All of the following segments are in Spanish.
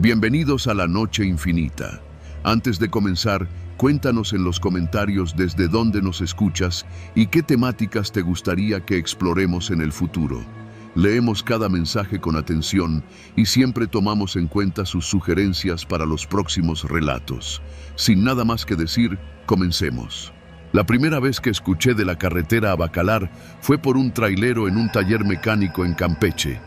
Bienvenidos a la Noche Infinita. Antes de comenzar, cuéntanos en los comentarios desde dónde nos escuchas y qué temáticas te gustaría que exploremos en el futuro. Leemos cada mensaje con atención y siempre tomamos en cuenta sus sugerencias para los próximos relatos. Sin nada más que decir, comencemos. La primera vez que escuché de la carretera a Bacalar fue por un trailero en un taller mecánico en Campeche.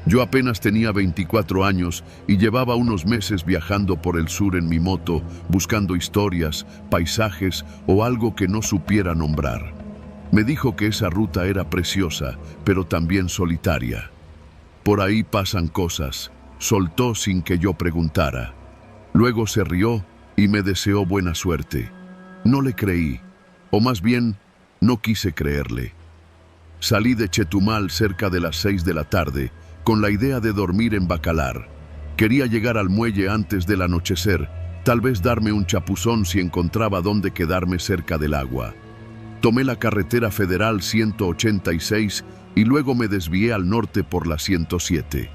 Yo apenas tenía 24 años y llevaba unos meses viajando por el sur en mi moto, buscando historias, paisajes o algo que no supiera nombrar. Me dijo que esa ruta era preciosa, pero también solitaria. Por ahí pasan cosas, soltó sin que yo preguntara. Luego se rió y me deseó buena suerte. No le creí, o más bien, no quise creerle. Salí de Chetumal cerca de las 6 de la tarde, con la idea de dormir en Bacalar. Quería llegar al muelle antes del anochecer, tal vez darme un chapuzón si encontraba dónde quedarme cerca del agua. Tomé la carretera federal 186 y luego me desvié al norte por la 107.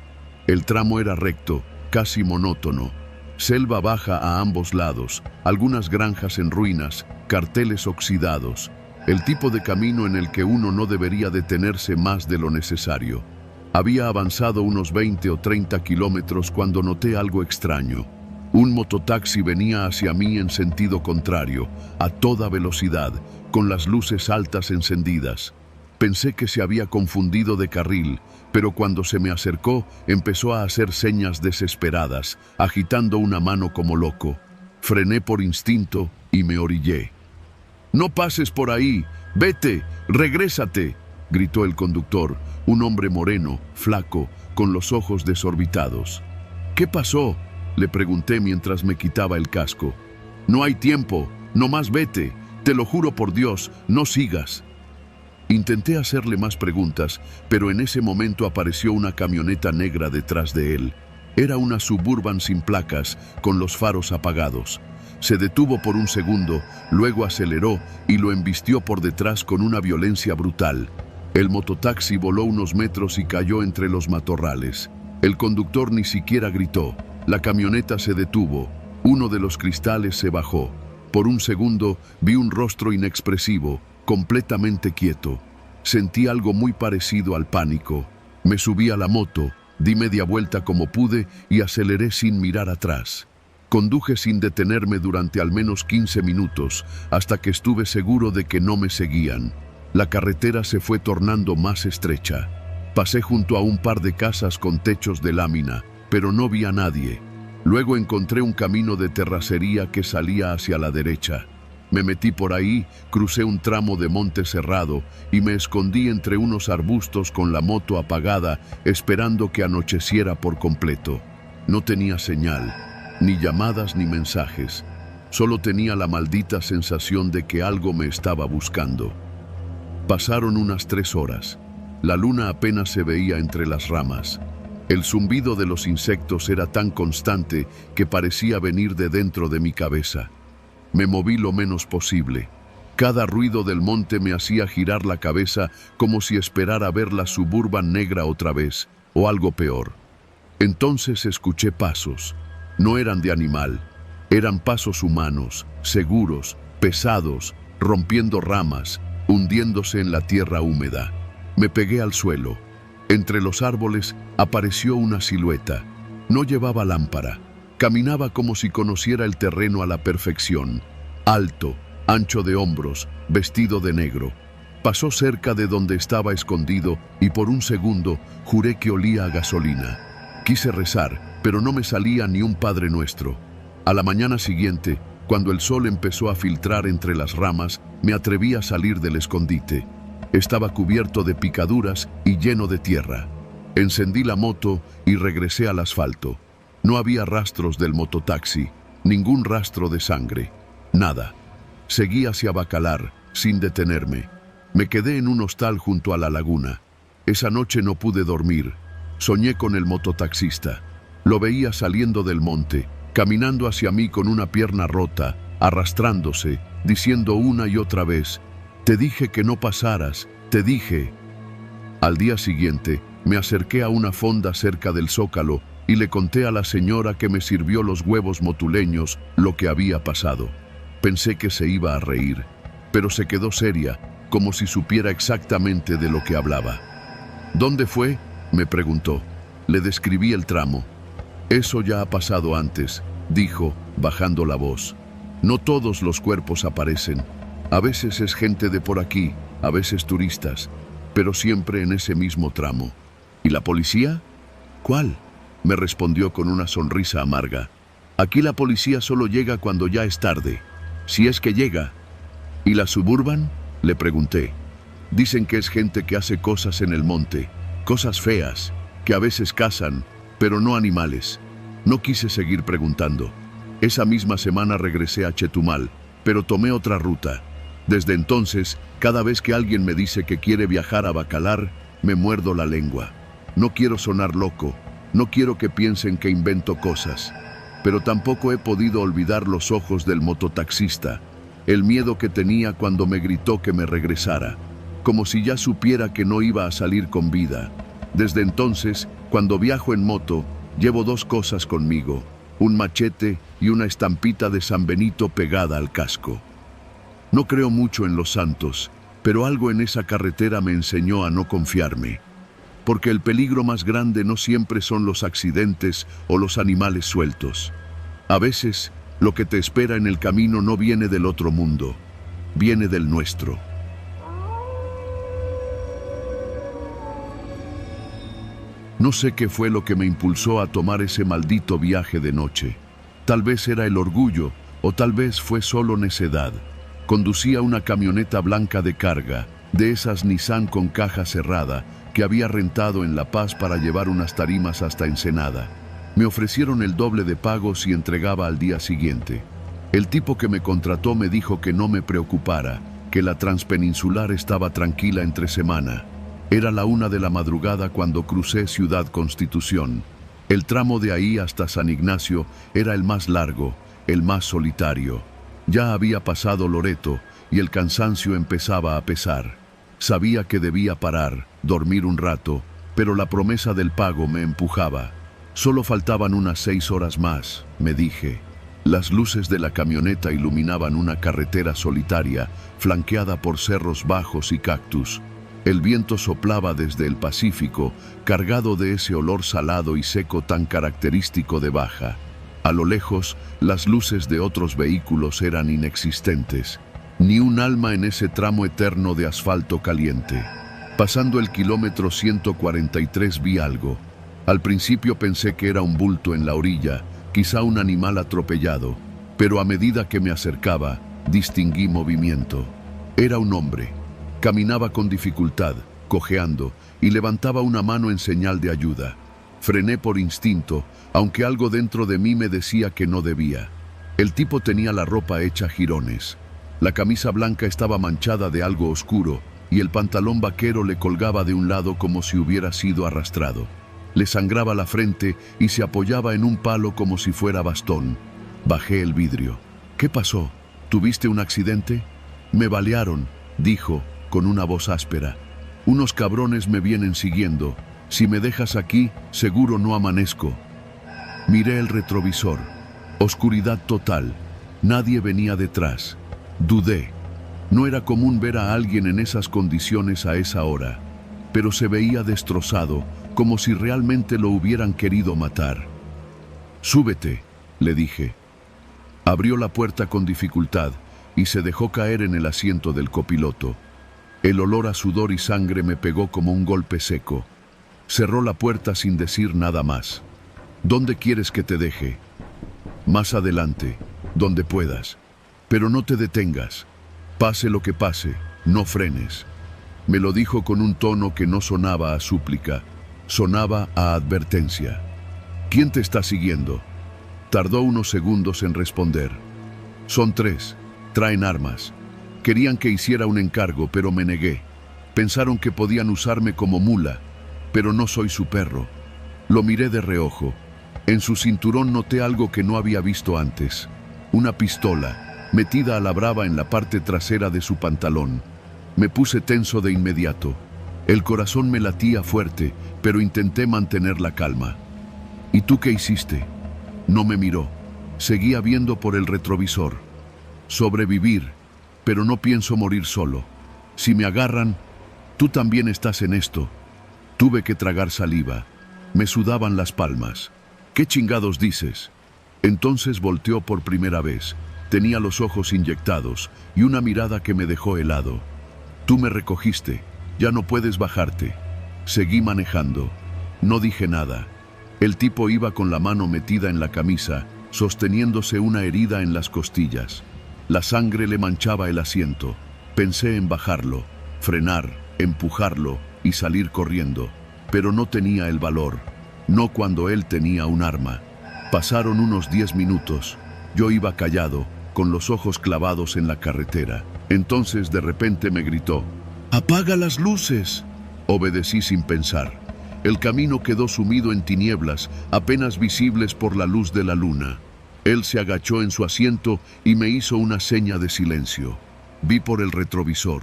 El tramo era recto, casi monótono. Selva baja a ambos lados, algunas granjas en ruinas, carteles oxidados. El tipo de camino en el que uno no debería detenerse más de lo necesario. Había avanzado unos 20 o 30 kilómetros cuando noté algo extraño. Un mototaxi venía hacia mí en sentido contrario, a toda velocidad, con las luces altas encendidas. Pensé que se había confundido de carril, pero cuando se me acercó, empezó a hacer señas desesperadas, agitando una mano como loco. Frené por instinto y me orillé. «¡No pases por ahí! ¡Vete! ¡Regrésate!», gritó el conductor, un hombre moreno, flaco, con los ojos desorbitados. «¿Qué pasó?», le pregunté mientras me quitaba el casco. «No hay tiempo, nomás vete, te lo juro por Dios, no sigas». Intenté hacerle más preguntas, pero en ese momento apareció una camioneta negra detrás de él. Era una Suburban sin placas, con los faros apagados. Se detuvo por un segundo, luego aceleró y lo embistió por detrás con una violencia brutal. El mototaxi voló unos metros y cayó entre los matorrales. El conductor ni siquiera gritó. La camioneta se detuvo. Uno de los cristales se bajó. Por un segundo vi un rostro inexpresivo, completamente quieto. Sentí algo muy parecido al pánico. Me subí a la moto, di media vuelta como pude y aceleré sin mirar atrás. Conduje sin detenerme durante al menos 15 minutos, hasta que estuve seguro de que no me seguían. La carretera se fue tornando más estrecha. Pasé junto a un par de casas con techos de lámina, pero no vi a nadie. Luego encontré un camino de terracería que salía hacia la derecha. Me metí por ahí, crucé un tramo de monte cerrado y me escondí entre unos arbustos con la moto apagada, esperando que anocheciera por completo. No tenía señal, ni llamadas ni mensajes. Solo tenía la maldita sensación de que algo me estaba buscando. Pasaron unas 3 horas. La luna apenas se veía entre las ramas. El zumbido de los insectos era tan constante que parecía venir de dentro de mi cabeza. Me moví lo menos posible. Cada ruido del monte me hacía girar la cabeza como si esperara ver la Suburban negra otra vez, o algo peor. Entonces escuché pasos. No eran de animal. Eran pasos humanos, seguros, pesados, rompiendo ramas, hundiéndose en la tierra húmeda. Me pegué al suelo. Entre los árboles apareció una silueta. No llevaba lámpara. Caminaba como si conociera el terreno a la perfección. Alto, ancho de hombros, vestido de negro. Pasó cerca de donde estaba escondido y por un segundo juré que olía a gasolina. Quise rezar, pero no me salía ni un Padre Nuestro. A la mañana siguiente, cuando el sol empezó a filtrar entre las ramas, me atreví a salir del escondite. Estaba cubierto de picaduras y lleno de tierra. Encendí la moto y regresé al asfalto. No había rastros del mototaxi, ningún rastro de sangre, nada. Seguí hacia Bacalar, sin detenerme. Me quedé en un hostal junto a la laguna. Esa noche no pude dormir. Soñé con el mototaxista. Lo veía saliendo del monte, caminando hacia mí con una pierna rota, arrastrándose, diciendo una y otra vez: «Te dije que no pasaras, te dije». Al día siguiente, me acerqué a una fonda cerca del Zócalo y le conté a la señora que me sirvió los huevos motuleños lo que había pasado. Pensé que se iba a reír, pero se quedó seria, como si supiera exactamente de lo que hablaba. ¿Dónde fue?, me preguntó. Le describí el tramo. Eso ya ha pasado antes, dijo, bajando la voz. No todos los cuerpos aparecen. A veces es gente de por aquí, a veces turistas, pero siempre en ese mismo tramo. ¿Y la policía? ¿Cuál?, me respondió con una sonrisa amarga. Aquí la policía solo llega cuando ya es tarde, si es que llega. ¿Y la Suburban?, le pregunté. Dicen que es gente que hace cosas en el monte, cosas feas, que a veces cazan, pero no animales. No quise seguir preguntando. Esa misma semana regresé a Chetumal, pero tomé otra ruta. Desde entonces, cada vez que alguien me dice que quiere viajar a Bacalar, me muerdo la lengua. No quiero sonar loco, no quiero que piensen que invento cosas, pero tampoco he podido olvidar los ojos del mototaxista, el miedo que tenía cuando me gritó que me regresara, como si ya supiera que no iba a salir con vida. Desde entonces, cuando viajo en moto, llevo dos cosas conmigo, un machete y una estampita de San Benito pegada al casco. No creo mucho en los santos, pero algo en esa carretera me enseñó a no confiarme. Porque el peligro más grande no siempre son los accidentes o los animales sueltos. A veces, lo que te espera en el camino no viene del otro mundo, viene del nuestro. No sé qué fue lo que me impulsó a tomar ese maldito viaje de noche. Tal vez era el orgullo, o tal vez fue solo necedad. Conducía una camioneta blanca de carga, de esas Nissan con caja cerrada, que había rentado en La Paz para llevar unas tarimas hasta Ensenada. Me ofrecieron el doble de pago si entregaba al día siguiente. El tipo que me contrató me dijo que no me preocupara, que la Transpeninsular estaba tranquila entre semana. Era la 1 de la madrugada cuando crucé Ciudad Constitución. El tramo de ahí hasta San Ignacio era el más largo, el más solitario. Ya había pasado Loreto y el cansancio empezaba a pesar. Sabía que debía parar, dormir un rato, pero la promesa del pago me empujaba. Solo faltaban unas 6 horas más, me dije. Las luces de la camioneta iluminaban una carretera solitaria, flanqueada por cerros bajos y cactus. El viento soplaba desde el Pacífico, cargado de ese olor salado y seco tan característico de Baja. A lo lejos, las luces de otros vehículos eran inexistentes. Ni un alma en ese tramo eterno de asfalto caliente. Pasando el kilómetro 143 vi algo. Al principio pensé que era un bulto en la orilla, quizá un animal atropellado, pero a medida que me acercaba, distinguí movimiento. Era un hombre. Caminaba con dificultad, cojeando, y levantaba una mano en señal de ayuda. Frené por instinto, aunque algo dentro de mí me decía que no debía. El tipo tenía la ropa hecha jirones. La camisa blanca estaba manchada de algo oscuro y el pantalón vaquero le colgaba de un lado como si hubiera sido arrastrado. Le sangraba la frente y se apoyaba en un palo como si fuera bastón. Bajé el vidrio. ¿Qué pasó? ¿Tuviste un accidente? Me balearon, dijo, con una voz áspera. Unos cabrones me vienen siguiendo. Si me dejas aquí, seguro no amanezco. Miré el retrovisor. Oscuridad total. Nadie venía detrás. Dudé. No era común ver a alguien en esas condiciones a esa hora, pero se veía destrozado, como si realmente lo hubieran querido matar. «Súbete», le dije. Abrió la puerta con dificultad y se dejó caer en el asiento del copiloto. El olor a sudor y sangre me pegó como un golpe seco. Cerró la puerta sin decir nada más. «¿Dónde quieres que te deje?» «Más adelante, donde puedas. Pero no te detengas. Pase lo que pase, no frenes». Me lo dijo con un tono que no sonaba a súplica, sonaba a advertencia. «¿Quién te está siguiendo?» Tardó unos segundos en responder. «Son 3, traen armas. Querían que hiciera un encargo, pero me negué. Pensaron que podían usarme como mula, pero no soy su perro». Lo miré de reojo. En su cinturón noté algo que no había visto antes. Una pistola, metida a la brava en la parte trasera de su pantalón. Me puse tenso de inmediato. El corazón me latía fuerte, pero intenté mantener la calma. ¿Y tú qué hiciste? No me miró. Seguía viendo por el retrovisor. Sobrevivir, pero no pienso morir solo. Si me agarran, tú también estás en esto. Tuve que tragar saliva. Me sudaban las palmas. ¿Qué chingados dices? Entonces volteó por primera vez. Tenía los ojos inyectados y una mirada que me dejó helado. Tú me recogiste. Ya no puedes bajarte. Seguí manejando. No dije nada. El tipo iba con la mano metida en la camisa, sosteniéndose una herida en las costillas. La sangre le manchaba el asiento. Pensé en bajarlo, frenar, empujarlo y salir corriendo, pero no tenía el valor. No cuando él tenía un arma. Pasaron unos 10 minutos. Yo iba callado, con los ojos clavados en la carretera. Entonces de repente me gritó: ¡apaga las luces! Obedecí sin pensar. El camino quedó sumido en tinieblas, apenas visibles por la luz de la luna. Él se agachó en su asiento y me hizo una seña de silencio. Vi por el retrovisor.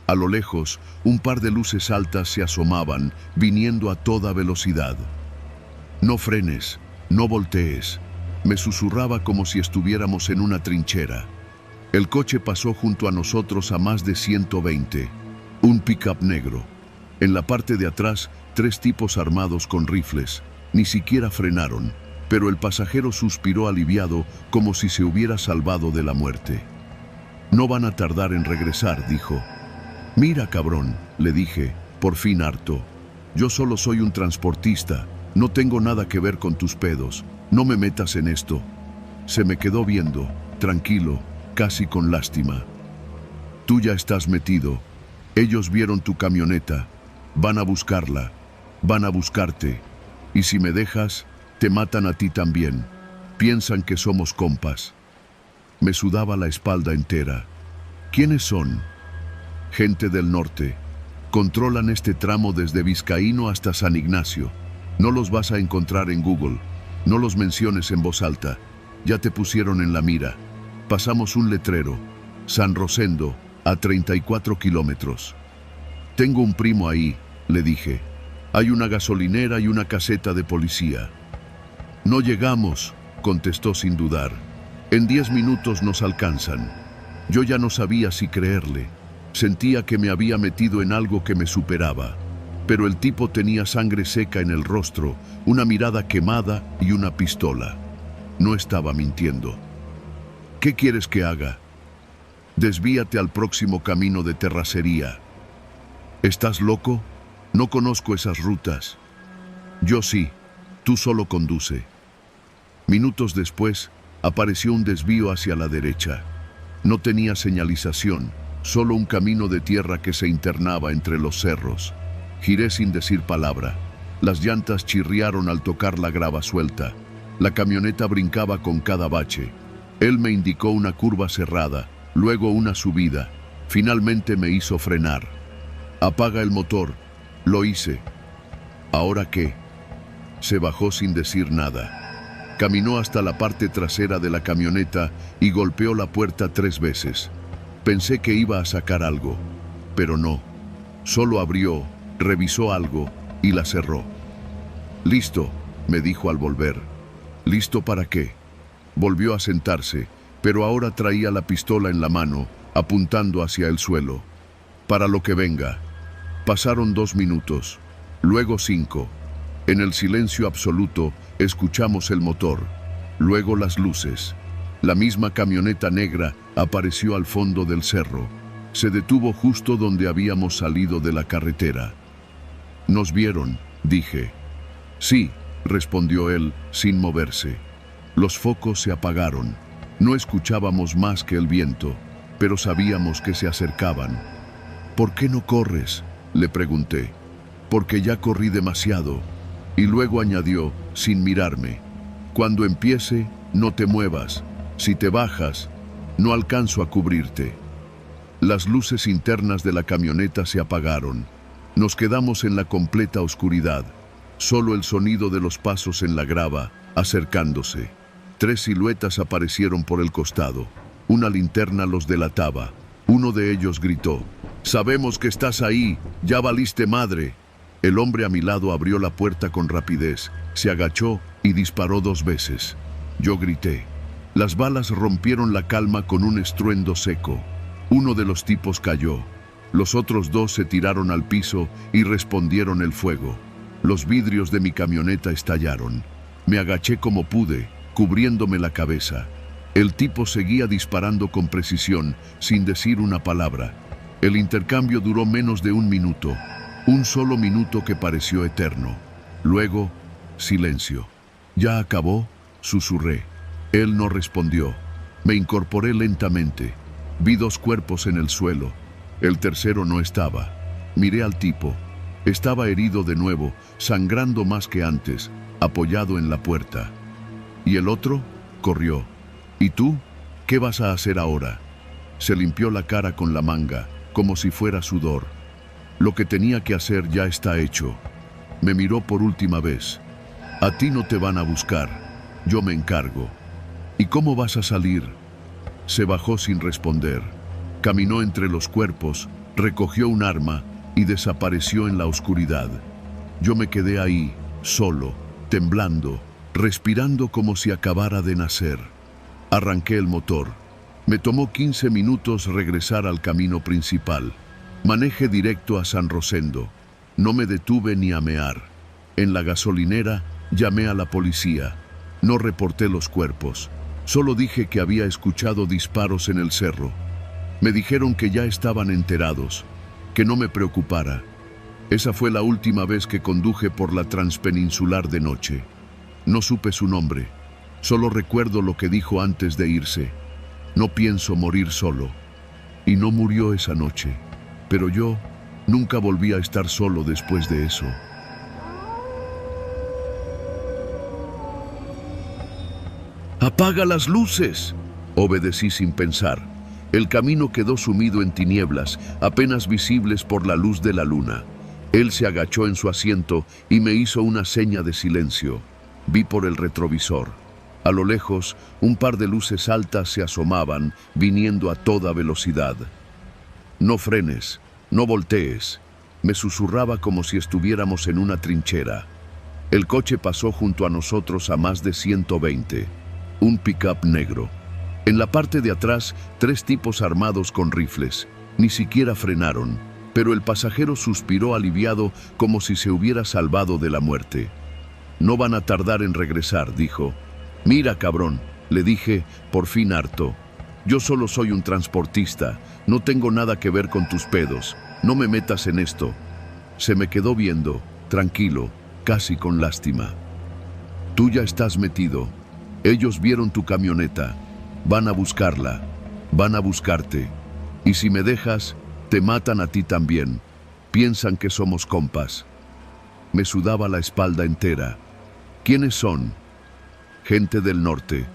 A lo lejos, un par de luces altas se asomaban, viniendo a toda velocidad. No frenes, no voltees. Me susurraba como si estuviéramos en una trinchera. El coche pasó junto a nosotros a más de 120. Un pick-up negro. En la parte de atrás, 3 tipos armados con rifles. Ni siquiera frenaron, pero el pasajero suspiró aliviado como si se hubiera salvado de la muerte. No van a tardar en regresar, dijo. Mira, cabrón, le dije, por fin harto. Yo solo soy un transportista, no tengo nada que ver con tus pedos, no me metas en esto. Se me quedó viendo, tranquilo, casi con lástima. Tú ya estás metido. Ellos vieron tu camioneta. Van a buscarla. Van a buscarte. Y si me dejas, te matan a ti también. Piensan que somos compas. Me sudaba la espalda entera. ¿Quiénes son? Gente del norte. Controlan este tramo desde Vizcaíno hasta San Ignacio. No los vas a encontrar en Google. No los menciones en voz alta. Ya te pusieron en la mira. Pasamos un letrero. San Rosendo, a 34 kilómetros. Tengo un primo ahí, le dije. Hay una gasolinera y una caseta de policía. No llegamos, contestó sin dudar. En 10 minutos nos alcanzan. Yo ya no sabía si creerle. Sentía que me había metido en algo que me superaba. Pero el tipo tenía sangre seca en el rostro, una mirada quemada y una pistola. No estaba mintiendo. ¿Qué quieres que haga? Desvíate al próximo camino de terracería. ¿Estás loco? No conozco esas rutas. Yo sí, tú solo conduce. Minutos después, apareció un desvío hacia la derecha. No tenía señalización, solo un camino de tierra que se internaba entre los cerros. Giré sin decir palabra. Las llantas chirriaron al tocar la grava suelta. La camioneta brincaba con cada bache. Él me indicó una curva cerrada, luego una subida. Finalmente me hizo frenar. Apaga el motor. Lo hice. ¿Ahora qué? Se bajó sin decir nada. Caminó hasta la parte trasera de la camioneta y golpeó la puerta 3 veces. Pensé que iba a sacar algo, pero no. Solo abrió, revisó algo y la cerró. «Listo», me dijo al volver. «¿Listo para qué?» Volvió a sentarse, pero ahora traía la pistola en la mano, apuntando hacia el suelo. «Para lo que venga». Pasaron 2 minutos, luego 5. En el silencio absoluto, escuchamos el motor, luego las luces. La misma camioneta negra apareció al fondo del cerro. Se detuvo justo donde habíamos salido de la carretera. «¿Nos vieron?», dije. «Sí», respondió él, sin moverse. Los focos se apagaron. No escuchábamos más que el viento, pero sabíamos que se acercaban. «¿Por qué no corres?», le pregunté. «Porque ya corrí demasiado». Y luego añadió, sin mirarme: «Cuando empiece, no te muevas. Si te bajas, no alcanzo a cubrirte». Las luces internas de la camioneta se apagaron. Nos quedamos en la completa oscuridad. Solo el sonido de los pasos en la grava, acercándose. 3 siluetas aparecieron por el costado. Una linterna los delataba. Uno de ellos gritó: «Sabemos que estás ahí, ya valiste madre». El hombre a mi lado abrió la puerta con rapidez, se agachó y disparó 2 veces. Yo grité. Las balas rompieron la calma con un estruendo seco. Uno de los tipos cayó. Los otros 2 se tiraron al piso y respondieron el fuego. Los vidrios de mi camioneta estallaron. Me agaché como pude, cubriéndome la cabeza. El tipo seguía disparando con precisión, sin decir una palabra. El intercambio duró menos de 1 minuto. Un solo minuto que pareció eterno. Luego, silencio. ¿Ya acabó?, susurré. Él no respondió. Me incorporé lentamente. Vi 2 cuerpos en el suelo. El tercero no estaba. Miré al tipo. Estaba herido de nuevo, sangrando más que antes, apoyado en la puerta. ¿Y el otro? Corrió. ¿Y tú? ¿Qué vas a hacer ahora? Se limpió la cara con la manga, como si fuera sudor. Lo que tenía que hacer ya está hecho. Me miró por última vez. A ti no te van a buscar. Yo me encargo. ¿Y cómo vas a salir? Se bajó sin responder. Caminó entre los cuerpos, recogió un arma y desapareció en la oscuridad. Yo me quedé ahí, solo, temblando, respirando como si acabara de nacer. Arranqué el motor. Me tomó 15 minutos regresar al camino principal. Manejé directo a San Rosendo. No me detuve ni a mear. En la gasolinera llamé a la policía. No reporté los cuerpos. Solo dije que había escuchado disparos en el cerro. Me dijeron que ya estaban enterados, que no me preocupara. Esa fue la última vez que conduje por la transpeninsular de noche. No supe su nombre. Solo recuerdo lo que dijo antes de irse. No pienso morir solo. Y no murió esa noche. Pero yo nunca volví a estar solo después de eso. ¡Apaga las luces!, obedecí sin pensar. El camino quedó sumido en tinieblas, apenas visibles por la luz de la luna. Él se agachó en su asiento y me hizo una seña de silencio. Vi por el retrovisor. A lo lejos, un par de luces altas se asomaban, viniendo a toda velocidad. «No frenes, no voltees», me susurraba como si estuviéramos en una trinchera. El coche pasó junto a nosotros a más de 120. Un pick-up negro. En la parte de atrás, 3 tipos armados con rifles. Ni siquiera frenaron, pero el pasajero suspiró aliviado como si se hubiera salvado de la muerte. «No van a tardar en regresar», dijo. «Mira, cabrón», le dije, por fin harto. «Yo solo soy un transportista, no tengo nada que ver con tus pedos, no me metas en esto». Se me quedó viendo, tranquilo, casi con lástima. «Tú ya estás metido. Ellos vieron tu camioneta. Van a buscarla. Van a buscarte. Y si me dejas, te matan a ti también. Piensan que somos compas». Me sudaba la espalda entera. «¿Quiénes son?» «Gente del norte.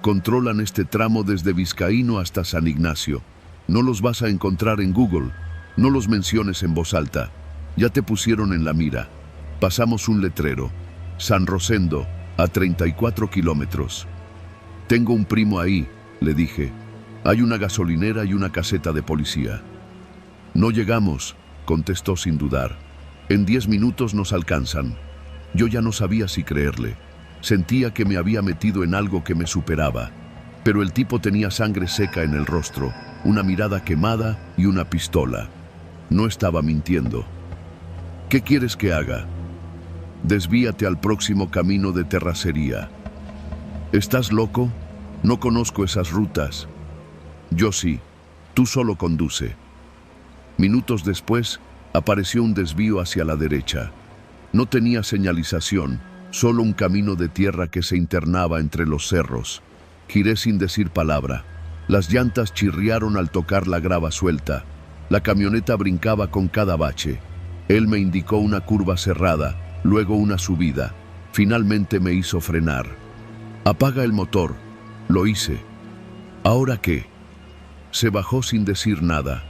Controlan este tramo desde Vizcaíno hasta San Ignacio. No los vas a encontrar en Google. No los menciones en voz alta. Ya te pusieron en la mira. Pasamos un letrero. San Rosendo, a 34 kilómetros. Tengo un primo ahí», le dije. «Hay una gasolinera y una caseta de policía». «No llegamos», contestó sin dudar. «En 10 minutos nos alcanzan». Yo ya no sabía si creerle. Sentía que me había metido en algo que me superaba. Pero el tipo tenía sangre seca en el rostro, una mirada quemada y una pistola. No estaba mintiendo. «¿Qué quieres que haga?» «Desvíate al próximo camino de terracería». «¿Estás loco? No conozco esas rutas». «Yo sí. Tú solo conduce». Minutos después, apareció un desvío hacia la derecha. No tenía señalización, solo un camino de tierra que se internaba entre los cerros. Giré sin decir palabra. Las llantas chirriaron al tocar la grava suelta. La camioneta brincaba con cada bache. Él me indicó una curva cerrada, luego una subida. Finalmente me hizo frenar. «Apaga el motor». Lo hice. «¿Ahora qué?». Se bajó sin decir nada.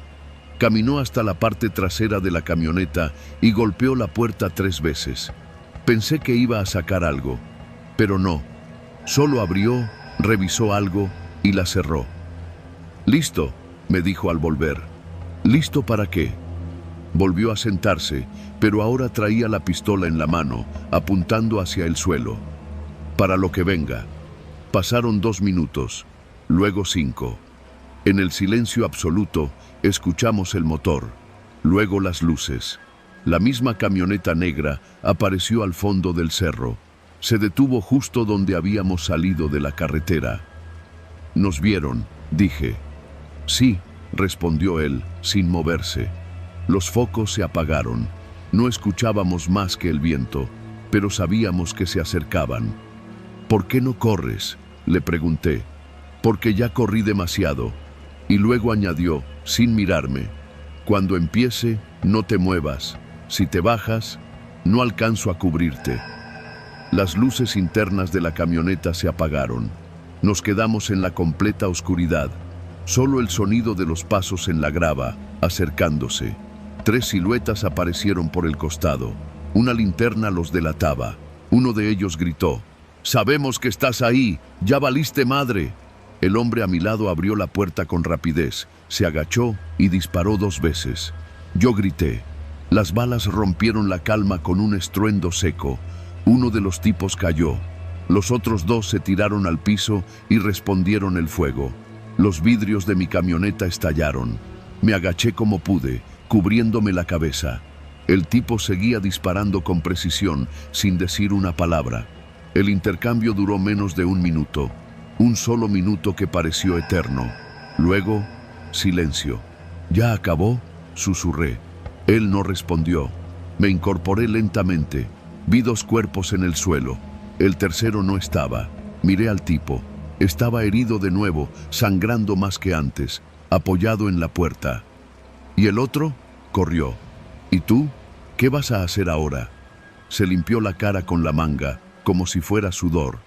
Caminó hasta la parte trasera de la camioneta y golpeó la puerta 3 veces. Pensé que iba a sacar algo, pero no. Solo abrió, revisó algo y la cerró. «Listo», me dijo al volver. «¿Listo para qué?». Volvió a sentarse, pero ahora traía la pistola en la mano, apuntando hacia el suelo. Para lo que venga. Pasaron 2 minutos, luego 5. En el silencio absoluto, escuchamos el motor, luego las luces. La misma camioneta negra apareció al fondo del cerro. Se detuvo justo donde habíamos salido de la carretera. «¿Nos vieron?», dije. «Sí», respondió él, sin moverse. Los focos se apagaron. No escuchábamos más que el viento, pero sabíamos que se acercaban. «¿Por qué no corres?», le pregunté. «Porque ya corrí demasiado». Y luego añadió, sin mirarme, «Cuando empiece, no te muevas. Si te bajas, no alcanzo a cubrirte». Las luces internas de la camioneta se apagaron. Nos quedamos en la completa oscuridad. Solo el sonido de los pasos en la grava, acercándose. 3 siluetas aparecieron por el costado. Una linterna los delataba. Uno de ellos gritó, «¡Sabemos que estás ahí! ¡Ya valiste madre!». El hombre a mi lado abrió la puerta con rapidez, se agachó y disparó 2 veces. Yo grité. Las balas rompieron la calma con un estruendo seco. Uno de los tipos cayó. Los otros 2 se tiraron al piso y respondieron el fuego. Los vidrios de mi camioneta estallaron. Me agaché como pude, cubriéndome la cabeza. El tipo seguía disparando con precisión, sin decir una palabra. El intercambio duró menos de 1 minuto. Un solo minuto que pareció eterno. Luego, silencio. «¿Ya acabó?», susurré. Él no respondió. Me incorporé lentamente. Vi 2 cuerpos en el suelo. El tercero no estaba. Miré al tipo. Estaba herido de nuevo, sangrando más que antes, apoyado en la puerta. ¿Y el otro?, corrió. «¿Y tú? ¿Qué vas a hacer ahora?». Se limpió la cara con la manga, como si fuera sudor.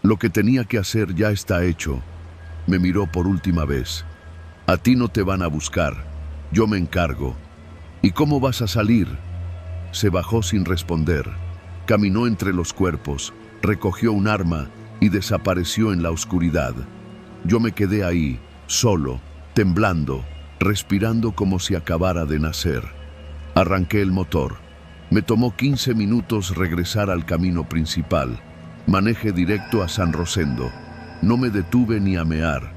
«Lo que tenía que hacer ya está hecho». Me miró por última vez. «A ti no te van a buscar. Yo me encargo». «¿Y cómo vas a salir?». Se bajó sin responder. Caminó entre los cuerpos, recogió un arma y desapareció en la oscuridad. Yo me quedé ahí, solo, temblando, respirando como si acabara de nacer. Arranqué el motor. Me tomó 15 minutos regresar al camino principal. Manejé directo a San Rosendo. No me detuve ni a mear.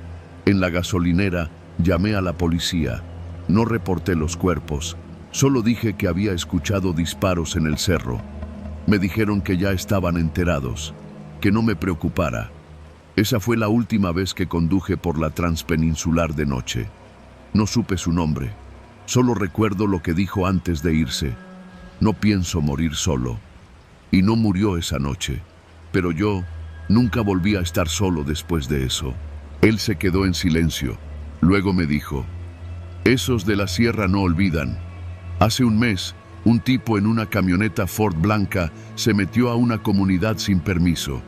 En la gasolinera llamé a la policía. No reporté los cuerpos. Solo dije que había escuchado disparos en el cerro. Me dijeron que ya estaban enterados, que no me preocupara. Esa fue la última vez que conduje por la transpeninsular de noche. No supe su nombre. Solo recuerdo lo que dijo antes de irse. «No pienso morir solo». Y no murió esa noche. Pero yo nunca volví a estar solo después de eso. Él se quedó en silencio. Luego me dijo, «Esos de la sierra no olvidan. Hace un mes, un tipo en una camioneta Ford blanca se metió a una comunidad sin permiso.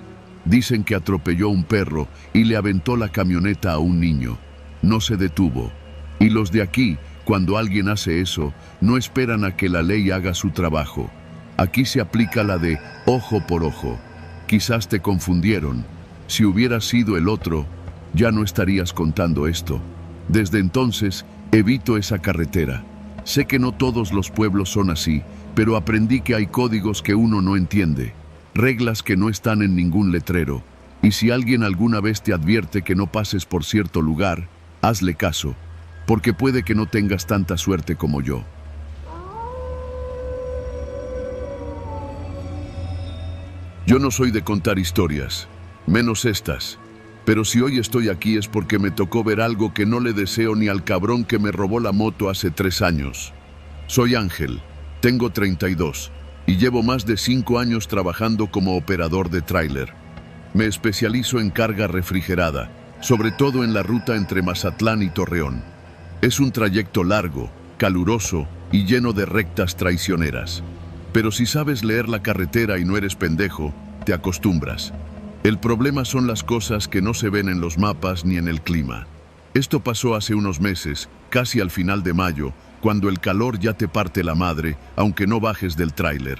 Dicen que atropelló un perro y le aventó la camioneta a un niño. No se detuvo. Y los de aquí, cuando alguien hace eso, no esperan a que la ley haga su trabajo. Aquí se aplica la de ojo por ojo. Quizás te confundieron. Si hubiera sido el otro, ya no estarías contando esto. Desde entonces, evito esa carretera. Sé que no todos los pueblos son así, pero aprendí que hay códigos que uno no entiende, reglas que no están en ningún letrero. Y si alguien alguna vez te advierte que no pases por cierto lugar, hazle caso, porque puede que no tengas tanta suerte como yo. Yo no soy de contar historias, menos estas. Pero si hoy estoy aquí es porque me tocó ver algo que no le deseo ni al cabrón que me robó la moto hace 3 años. Soy Ángel, tengo 32 y llevo más de 5 años trabajando como operador de tráiler. Me especializo en carga refrigerada, sobre todo en la ruta entre Mazatlán y Torreón. Es un trayecto largo, caluroso y lleno de rectas traicioneras. Pero si sabes leer la carretera y no eres pendejo, te acostumbras. El problema son las cosas que no se ven en los mapas ni en el clima. Esto pasó hace unos meses, casi al final de mayo, cuando el calor ya te parte la madre, aunque no bajes del tráiler.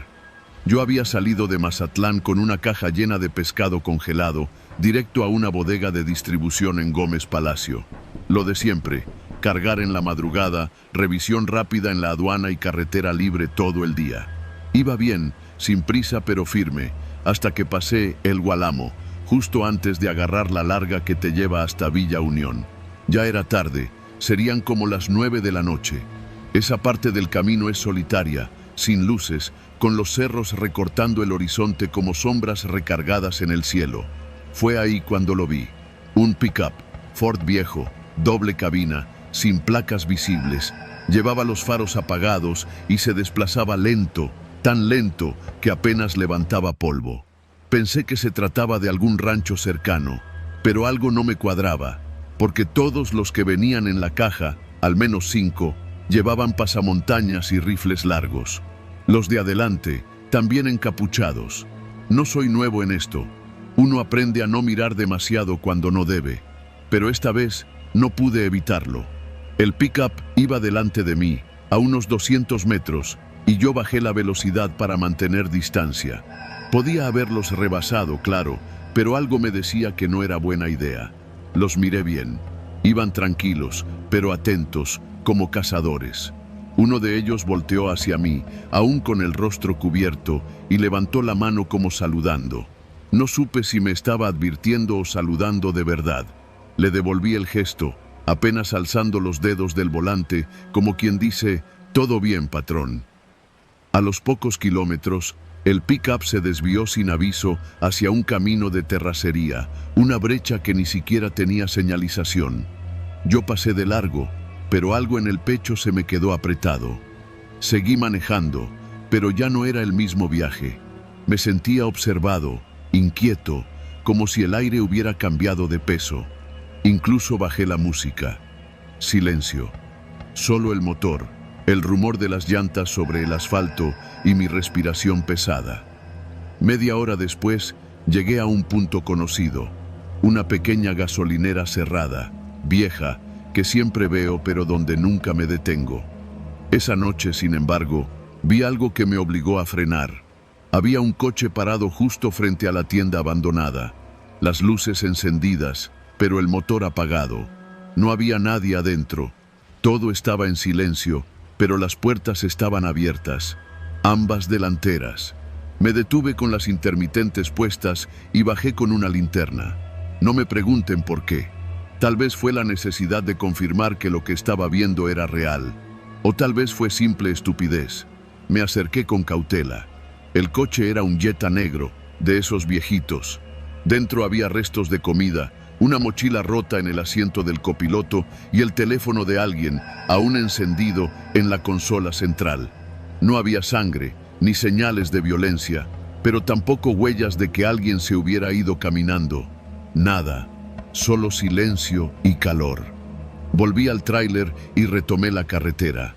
Yo había salido de Mazatlán con una caja llena de pescado congelado, directo a una bodega de distribución en Gómez Palacio. Lo de siempre, cargar en la madrugada, revisión rápida en la aduana y carretera libre todo el día. Iba bien, sin prisa pero firme, hasta que pasé el Gualamo, justo antes de agarrar la larga que te lleva hasta Villa Unión. Ya era tarde, serían como las 9 de la noche. Esa parte del camino es solitaria, sin luces, con los cerros recortando el horizonte como sombras recargadas en el cielo. Fue ahí cuando lo vi. Un pick-up, Ford viejo, doble cabina, sin placas visibles. Llevaba los faros apagados y se desplazaba lento, tan lento que apenas levantaba polvo. Pensé que se trataba de algún rancho cercano, pero algo no me cuadraba, porque todos los que venían en la caja, al menos 5, llevaban pasamontañas y rifles largos. Los de adelante, también encapuchados. No soy nuevo en esto. Uno aprende a no mirar demasiado cuando no debe, pero esta vez no pude evitarlo. El pick-up iba delante de mí, a unos 200 metros, y yo bajé la velocidad para mantener distancia. Podía haberlos rebasado, claro, pero algo me decía que no era buena idea. Los miré bien. Iban tranquilos, pero atentos, como cazadores. Uno de ellos volteó hacia mí, aún con el rostro cubierto, y levantó la mano como saludando. No supe si me estaba advirtiendo o saludando de verdad. Le devolví el gesto, apenas alzando los dedos del volante, como quien dice, «Todo bien, patrón». A los pocos kilómetros, el pick-up se desvió sin aviso hacia un camino de terracería, una brecha que ni siquiera tenía señalización. Yo pasé de largo, pero algo en el pecho se me quedó apretado. Seguí manejando, pero ya no era el mismo viaje. Me sentía observado, inquieto, como si el aire hubiera cambiado de peso. Incluso bajé la música. Silencio. Solo el motor, el rumor de las llantas sobre el asfalto y mi respiración pesada. Media hora después, llegué a un punto conocido. Una pequeña gasolinera cerrada, vieja, que siempre veo pero donde nunca me detengo. Esa noche, sin embargo, vi algo que me obligó a frenar. Había un coche parado justo frente a la tienda abandonada, las luces encendidas, pero el motor apagado. No había nadie adentro. Todo estaba en silencio, pero las puertas estaban abiertas, ambas delanteras. Me detuve con las intermitentes puestas y bajé con una linterna. No me pregunten por qué. Tal vez fue la necesidad de confirmar que lo que estaba viendo era real, o tal vez fue simple estupidez. Me acerqué con cautela. El coche era un Jetta negro, de esos viejitos. Dentro había restos de comida, una mochila rota en el asiento del copiloto y el teléfono de alguien, aún encendido, en la consola central. No había sangre, ni señales de violencia, pero tampoco huellas de que alguien se hubiera ido caminando. Nada, solo silencio y calor. Volví al tráiler y retomé la carretera.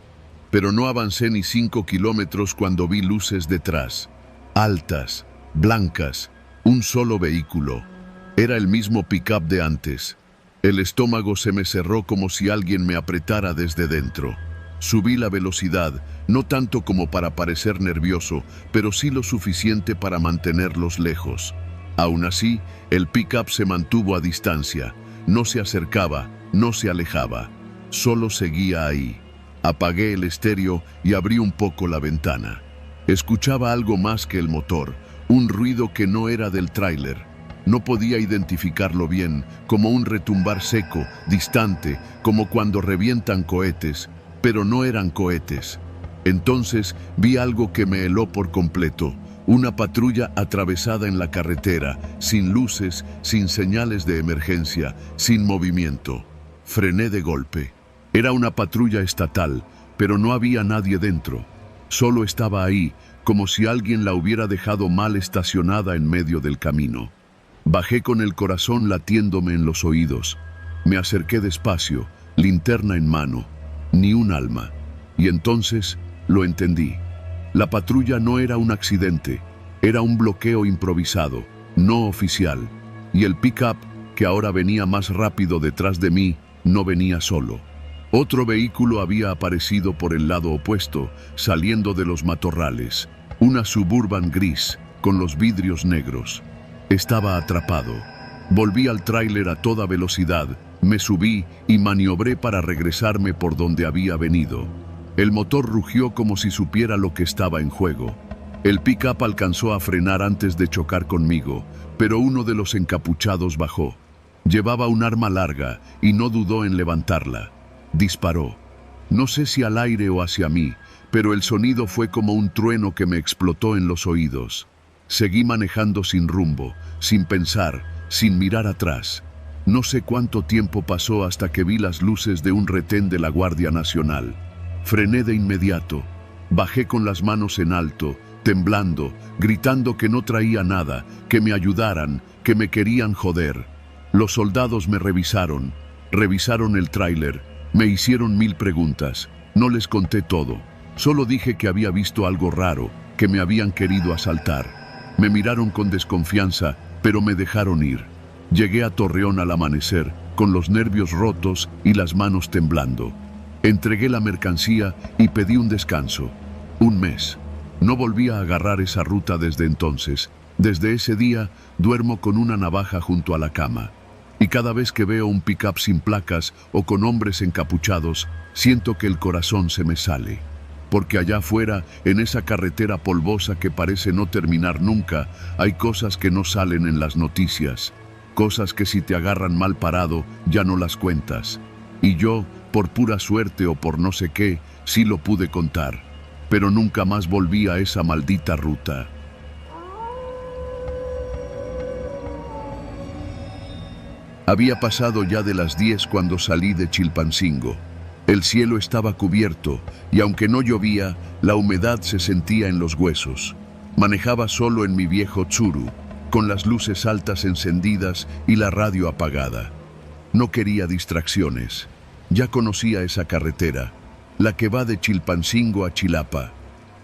Pero no avancé ni 5 kilómetros cuando vi luces detrás. Altas, blancas, un solo vehículo. Era el mismo pick-up de antes. El estómago se me cerró como si alguien me apretara desde dentro. Subí la velocidad, no tanto como para parecer nervioso, pero sí lo suficiente para mantenerlos lejos. Aún así, el pick-up se mantuvo a distancia. No se acercaba, no se alejaba. Solo seguía ahí. Apagué el estéreo y abrí un poco la ventana. Escuchaba algo más que el motor, un ruido que no era del tráiler. No podía identificarlo bien, como un retumbar seco, distante, como cuando revientan cohetes, pero no eran cohetes. Entonces vi algo que me heló por completo, una patrulla atravesada en la carretera, sin luces, sin señales de emergencia, sin movimiento. Frené de golpe. Era una patrulla estatal, pero no había nadie dentro. Solo estaba ahí, como si alguien la hubiera dejado mal estacionada en medio del camino. Bajé con el corazón latiéndome en los oídos. Me acerqué despacio, linterna en mano. Ni un alma. Y entonces lo entendí. La patrulla no era un accidente, era un bloqueo improvisado, no oficial. Y el pick-up, que ahora venía más rápido detrás de mí, no venía solo. Otro vehículo había aparecido por el lado opuesto, saliendo de los matorrales. Una Suburban gris, con los vidrios negros. Estaba atrapado. Volví al tráiler a toda velocidad, Me subí y maniobré para regresarme por donde había venido. El motor rugió como si supiera lo que estaba en juego. El pick-up alcanzó a frenar antes de chocar conmigo, pero uno de los encapuchados bajó. Llevaba un arma larga y no dudó en levantarla. Disparó. No sé si al aire o hacia mí, pero el sonido fue como un trueno que me explotó en los oídos. Seguí manejando sin rumbo, sin pensar, sin mirar atrás. No sé cuánto tiempo pasó hasta que vi las luces de un retén de la Guardia Nacional. Frené de inmediato. Bajé con las manos en alto, temblando, gritando que no traía nada, que me ayudaran, que me querían joder. Los soldados me revisaron el tráiler, me hicieron 1000 preguntas. No les conté todo. Solo dije que había visto algo raro, que me habían querido asaltar. Me miraron con desconfianza, pero me dejaron ir. Llegué a Torreón al amanecer, con los nervios rotos y las manos temblando. Entregué la mercancía y pedí un descanso. Un mes. No volví a agarrar esa ruta desde entonces. Desde ese día, duermo con una navaja junto a la cama. Y cada vez que veo un pick-up sin placas o con hombres encapuchados, siento que el corazón se me sale. Porque allá afuera, en esa carretera polvosa que parece no terminar nunca, hay cosas que no salen en las noticias. Cosas que si te agarran mal parado, ya no las cuentas. Y yo, por pura suerte o por no sé qué, sí lo pude contar. Pero nunca más volví a esa maldita ruta. Había pasado ya de las 10 cuando salí de Chilpancingo. El cielo estaba cubierto y aunque no llovía, la humedad se sentía en los huesos. Manejaba solo en mi viejo Tsuru, con las luces altas encendidas y la radio apagada. No quería distracciones. Ya conocía esa carretera, la que va de Chilpancingo a Chilapa.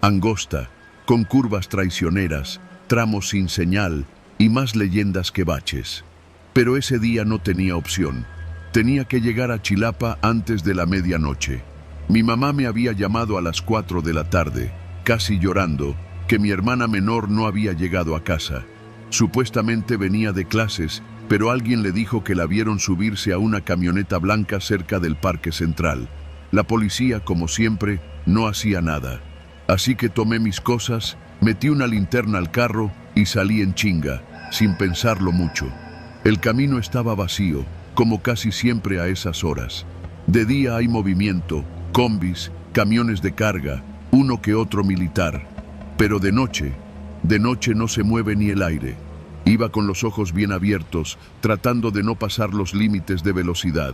Angosta, con curvas traicioneras, tramos sin señal y más leyendas que baches. Pero ese día no tenía opción. Tenía que llegar a Chilapa antes de la medianoche. Mi mamá me había llamado a las 4 de la tarde, casi llorando, que mi hermana menor no había llegado a casa. Supuestamente venía de clases, pero alguien le dijo que la vieron subirse a una camioneta blanca cerca del Parque Central. La policía, como siempre, no hacía nada. Así que tomé mis cosas, metí una linterna al carro y salí en chinga, sin pensarlo mucho. El camino estaba vacío, como casi siempre a esas horas. De día hay movimiento, combis, camiones de carga, uno que otro militar. Pero de noche no se mueve ni el aire. Iba con los ojos bien abiertos, tratando de no pasar los límites de velocidad.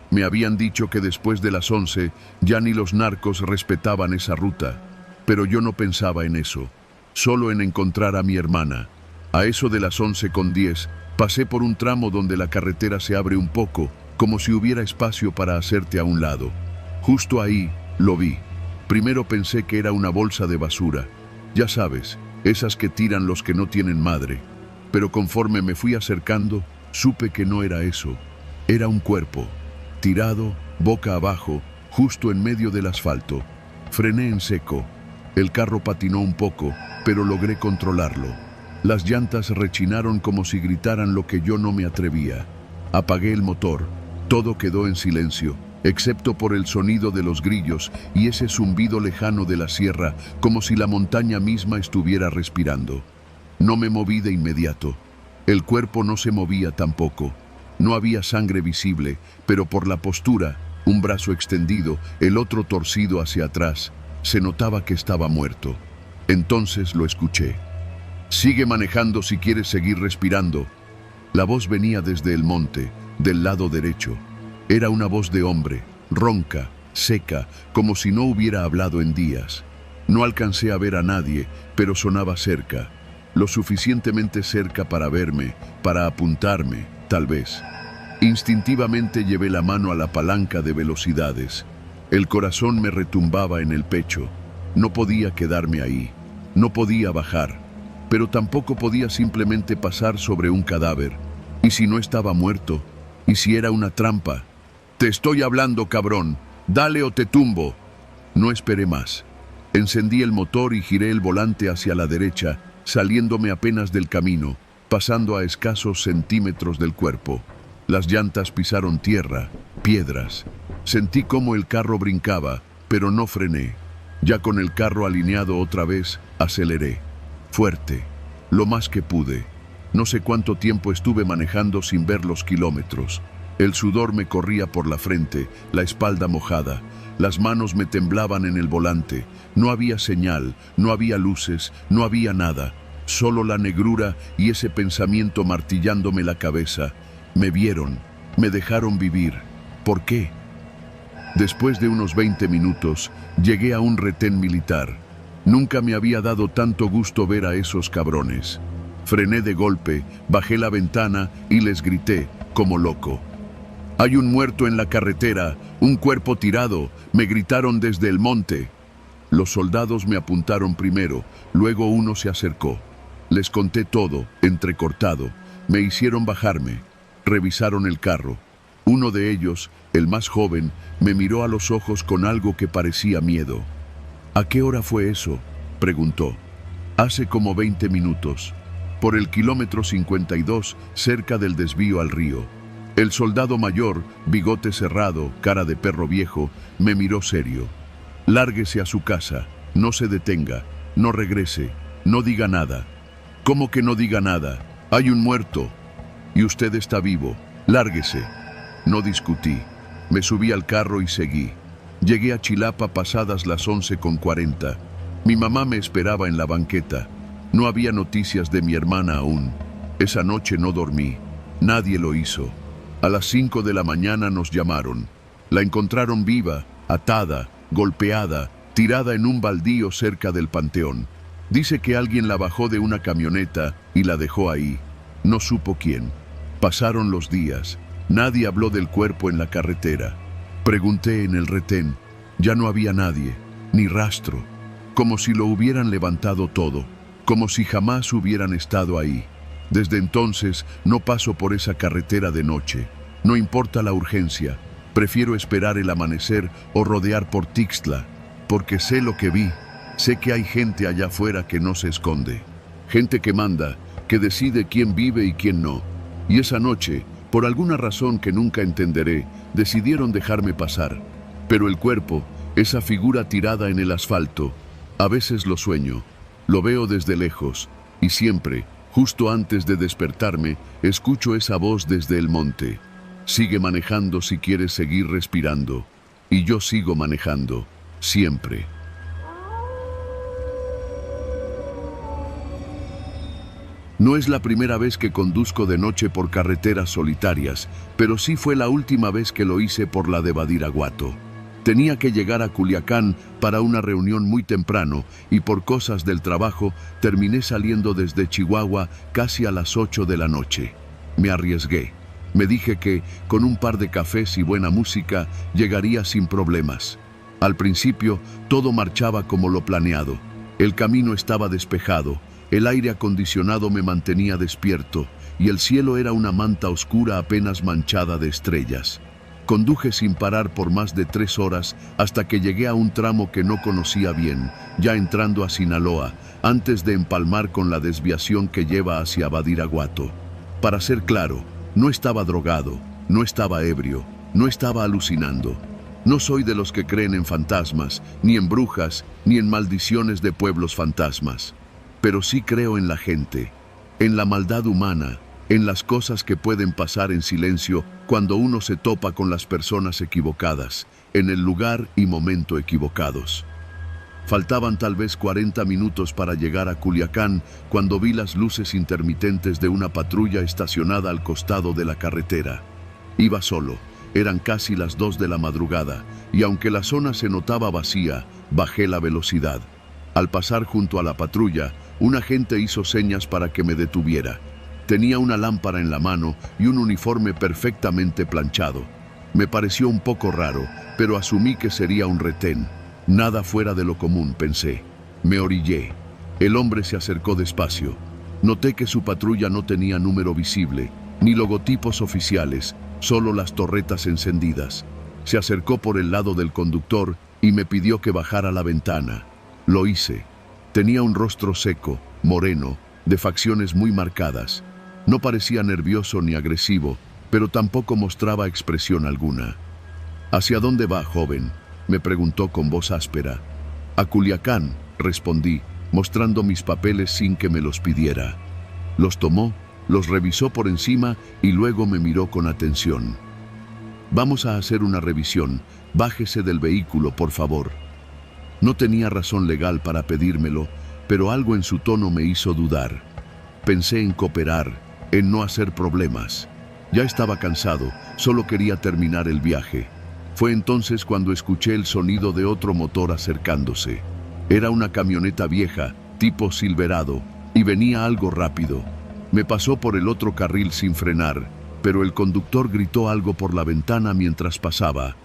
Me habían dicho que después de las 11 ya ni los narcos respetaban esa ruta. Pero yo no pensaba en eso, solo en encontrar a mi hermana. A eso de las 11:10, pasé por un tramo donde la carretera se abre un poco, como si hubiera espacio para hacerte a un lado. Justo ahí, lo vi. Primero pensé que era una bolsa de basura. Ya sabes, esas que tiran los que no tienen madre. Pero conforme me fui acercando, supe que no era eso. Era un cuerpo, tirado, boca abajo, justo en medio del asfalto. Frené en seco. El carro patinó un poco, pero logré controlarlo. Las llantas rechinaron como si gritaran lo que yo no me atrevía. Apagué el motor. Todo quedó en silencio, excepto por el sonido de los grillos y ese zumbido lejano de la sierra, como si la montaña misma estuviera respirando. No me moví de inmediato. El cuerpo no se movía tampoco. No había sangre visible, pero por la postura, un brazo extendido, el otro torcido hacia atrás, se notaba que estaba muerto. Entonces lo escuché. «Sigue manejando si quieres seguir respirando». La voz venía desde el monte, del lado derecho. Era una voz de hombre, ronca, seca, como si no hubiera hablado en días. No alcancé a ver a nadie, pero sonaba cerca. Lo suficientemente cerca para verme, para apuntarme, tal vez. Instintivamente llevé la mano a la palanca de velocidades. El corazón me retumbaba en el pecho. No podía quedarme ahí. No podía bajar. Pero tampoco podía simplemente pasar sobre un cadáver. ¿Y si no estaba muerto? ¿Y si era una trampa? «Te estoy hablando, cabrón. Dale o te tumbo». No esperé más. Encendí el motor y giré el volante hacia la derecha, saliéndome apenas del camino, pasando a escasos centímetros del cuerpo. Las llantas pisaron tierra, piedras. Sentí cómo el carro brincaba, pero no frené. Ya con el carro alineado otra vez, aceleré. Fuerte, lo más que pude. No sé cuánto tiempo estuve manejando sin ver los kilómetros. El sudor me corría por la frente, la espalda mojada. Las manos me temblaban en el volante. No había señal, no había luces, no había nada. Solo la negrura y ese pensamiento martillándome la cabeza. Me vieron, me dejaron vivir. ¿Por qué? Después de unos 20 minutos, llegué a un retén militar. Nunca me había dado tanto gusto ver a esos cabrones. Frené de golpe, bajé la ventana y les grité, como loco. «Hay un muerto en la carretera, un cuerpo tirado», me gritaron desde el monte. Los soldados me apuntaron primero, luego uno se acercó. Les conté todo, entrecortado. Me hicieron bajarme. Revisaron el carro. Uno de ellos, el más joven, me miró a los ojos con algo que parecía miedo. «¿A qué hora fue eso?», preguntó. «Hace como 20 minutos, por el kilómetro 52, cerca del desvío al río». El soldado mayor, bigote cerrado, cara de perro viejo, me miró serio. «Lárguese a su casa, no se detenga, no regrese, no diga nada». «¿Cómo que no diga nada? Hay un muerto. Y usted está vivo. Lárguese». No discutí. Me subí al carro y seguí. Llegué a Chilapa pasadas las 11:40. Mi mamá me esperaba en la banqueta. No había noticias de mi hermana aún. Esa noche no dormí. Nadie lo hizo. A las 5 de la mañana nos llamaron. La encontraron viva, atada, golpeada, tirada en un baldío cerca del panteón. Dice que alguien la bajó de una camioneta y la dejó ahí. No supo quién. Pasaron los días. Nadie habló del cuerpo en la carretera. Pregunté en el retén. Ya no había nadie, ni rastro. Como si lo hubieran levantado todo. Como si jamás hubieran estado ahí. Desde entonces no paso por esa carretera de noche. No importa la urgencia. Prefiero esperar el amanecer o rodear por Tixtla. Porque sé lo que vi. Sé que hay gente allá afuera que no se esconde. Gente que manda, que decide quién vive y quién no. Y esa noche, por alguna razón que nunca entenderé, decidieron dejarme pasar. Pero el cuerpo, esa figura tirada en el asfalto, a veces lo sueño. Lo veo desde lejos. Y siempre, justo antes de despertarme, escucho esa voz desde el monte. Sigue manejando si quieres seguir respirando. Y yo sigo manejando, siempre. No es la primera vez que conduzco de noche por carreteras solitarias, pero sí fue la última vez que lo hice por la de Badiraguato. Tenía que llegar a Culiacán para una reunión muy temprano y por cosas del trabajo terminé saliendo desde Chihuahua casi a las 8 de la noche. Me arriesgué. Me dije que, con un par de cafés y buena música, llegaría sin problemas. Al principio, todo marchaba como lo planeado. El camino estaba despejado. El aire acondicionado me mantenía despierto y el cielo era una manta oscura apenas manchada de estrellas. Conduje sin parar por más de 3 horas hasta que llegué a un tramo que no conocía bien, ya entrando a Sinaloa, antes de empalmar con la desviación que lleva hacia Badiraguato. Para ser claro, no estaba drogado, no estaba ebrio, no estaba alucinando. No soy de los que creen en fantasmas, ni en brujas, ni en maldiciones de pueblos fantasmas. Pero sí creo en la gente, en la maldad humana, en las cosas que pueden pasar en silencio cuando uno se topa con las personas equivocadas, en el lugar y momento equivocados. Faltaban tal vez 40 minutos para llegar a Culiacán cuando vi las luces intermitentes de una patrulla estacionada al costado de la carretera. Iba solo, eran casi las 2 de la madrugada, y aunque la zona se notaba vacía, bajé la velocidad. Al pasar junto a la patrulla, un agente hizo señas para que me detuviera. Tenía una lámpara en la mano y un uniforme perfectamente planchado. Me pareció un poco raro, pero asumí que sería un retén. Nada fuera de lo común, pensé. Me orillé. El hombre se acercó despacio. Noté que su patrulla no tenía número visible, ni logotipos oficiales, solo las torretas encendidas. Se acercó por el lado del conductor y me pidió que bajara la ventana. Lo hice. Tenía un rostro seco, moreno, de facciones muy marcadas. No parecía nervioso ni agresivo, pero tampoco mostraba expresión alguna. ¿Hacia dónde va, joven?, me preguntó con voz áspera. A Culiacán, respondí, mostrando mis papeles sin que me los pidiera. Los tomó, los revisó por encima y luego me miró con atención. Vamos a hacer una revisión. Bájese del vehículo, por favor. No tenía razón legal para pedírmelo, pero algo en su tono me hizo dudar. Pensé en cooperar, en no hacer problemas. Ya estaba cansado, solo quería terminar el viaje. Fue entonces cuando escuché el sonido de otro motor acercándose. Era una camioneta vieja, tipo Silverado, y venía algo rápido. Me pasó por el otro carril sin frenar, pero el conductor gritó algo por la ventana mientras pasaba.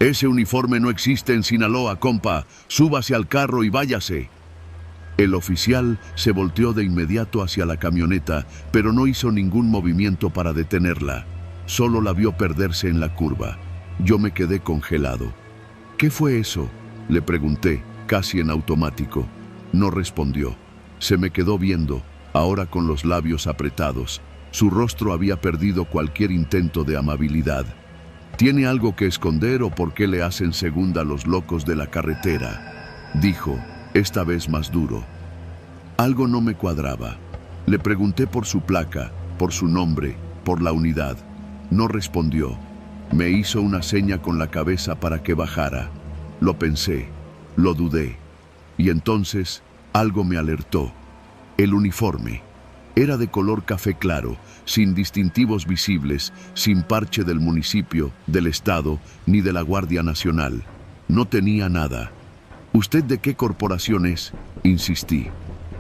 «Ese uniforme no existe en Sinaloa, compa. Súbase al carro y váyase». El oficial se volteó de inmediato hacia la camioneta, pero no hizo ningún movimiento para detenerla. Solo la vio perderse en la curva. Yo me quedé congelado. «¿Qué fue eso?», le pregunté, casi en automático. No respondió. Se me quedó viendo, ahora con los labios apretados. Su rostro había perdido cualquier intento de amabilidad. «¿Tiene algo que esconder o por qué le hacen segunda a los locos de la carretera?», dijo, esta vez más duro. Algo no me cuadraba. Le pregunté por su placa, por su nombre, por la unidad. No respondió. Me hizo una seña con la cabeza para que bajara. Lo pensé, lo dudé. Y entonces algo me alertó. El uniforme. Era de color café claro, sin distintivos visibles, sin parche del municipio, del estado, ni de la Guardia Nacional. No tenía nada. «¿Usted de qué corporación es?», insistí.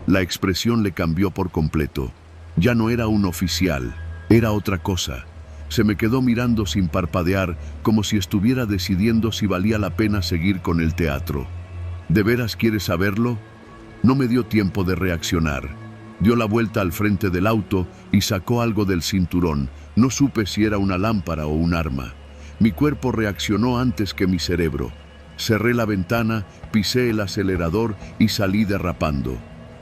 La expresión le cambió por completo. Ya no era un oficial, era otra cosa. Se me quedó mirando sin parpadear, como si estuviera decidiendo si valía la pena seguir con el teatro. «¿De veras quieres saberlo?». No me dio tiempo de reaccionar. Dio la vuelta al frente del auto y sacó algo del cinturón. No supe si era una lámpara o un arma. Mi cuerpo reaccionó antes que mi cerebro. Cerré la ventana, pisé el acelerador y salí derrapando.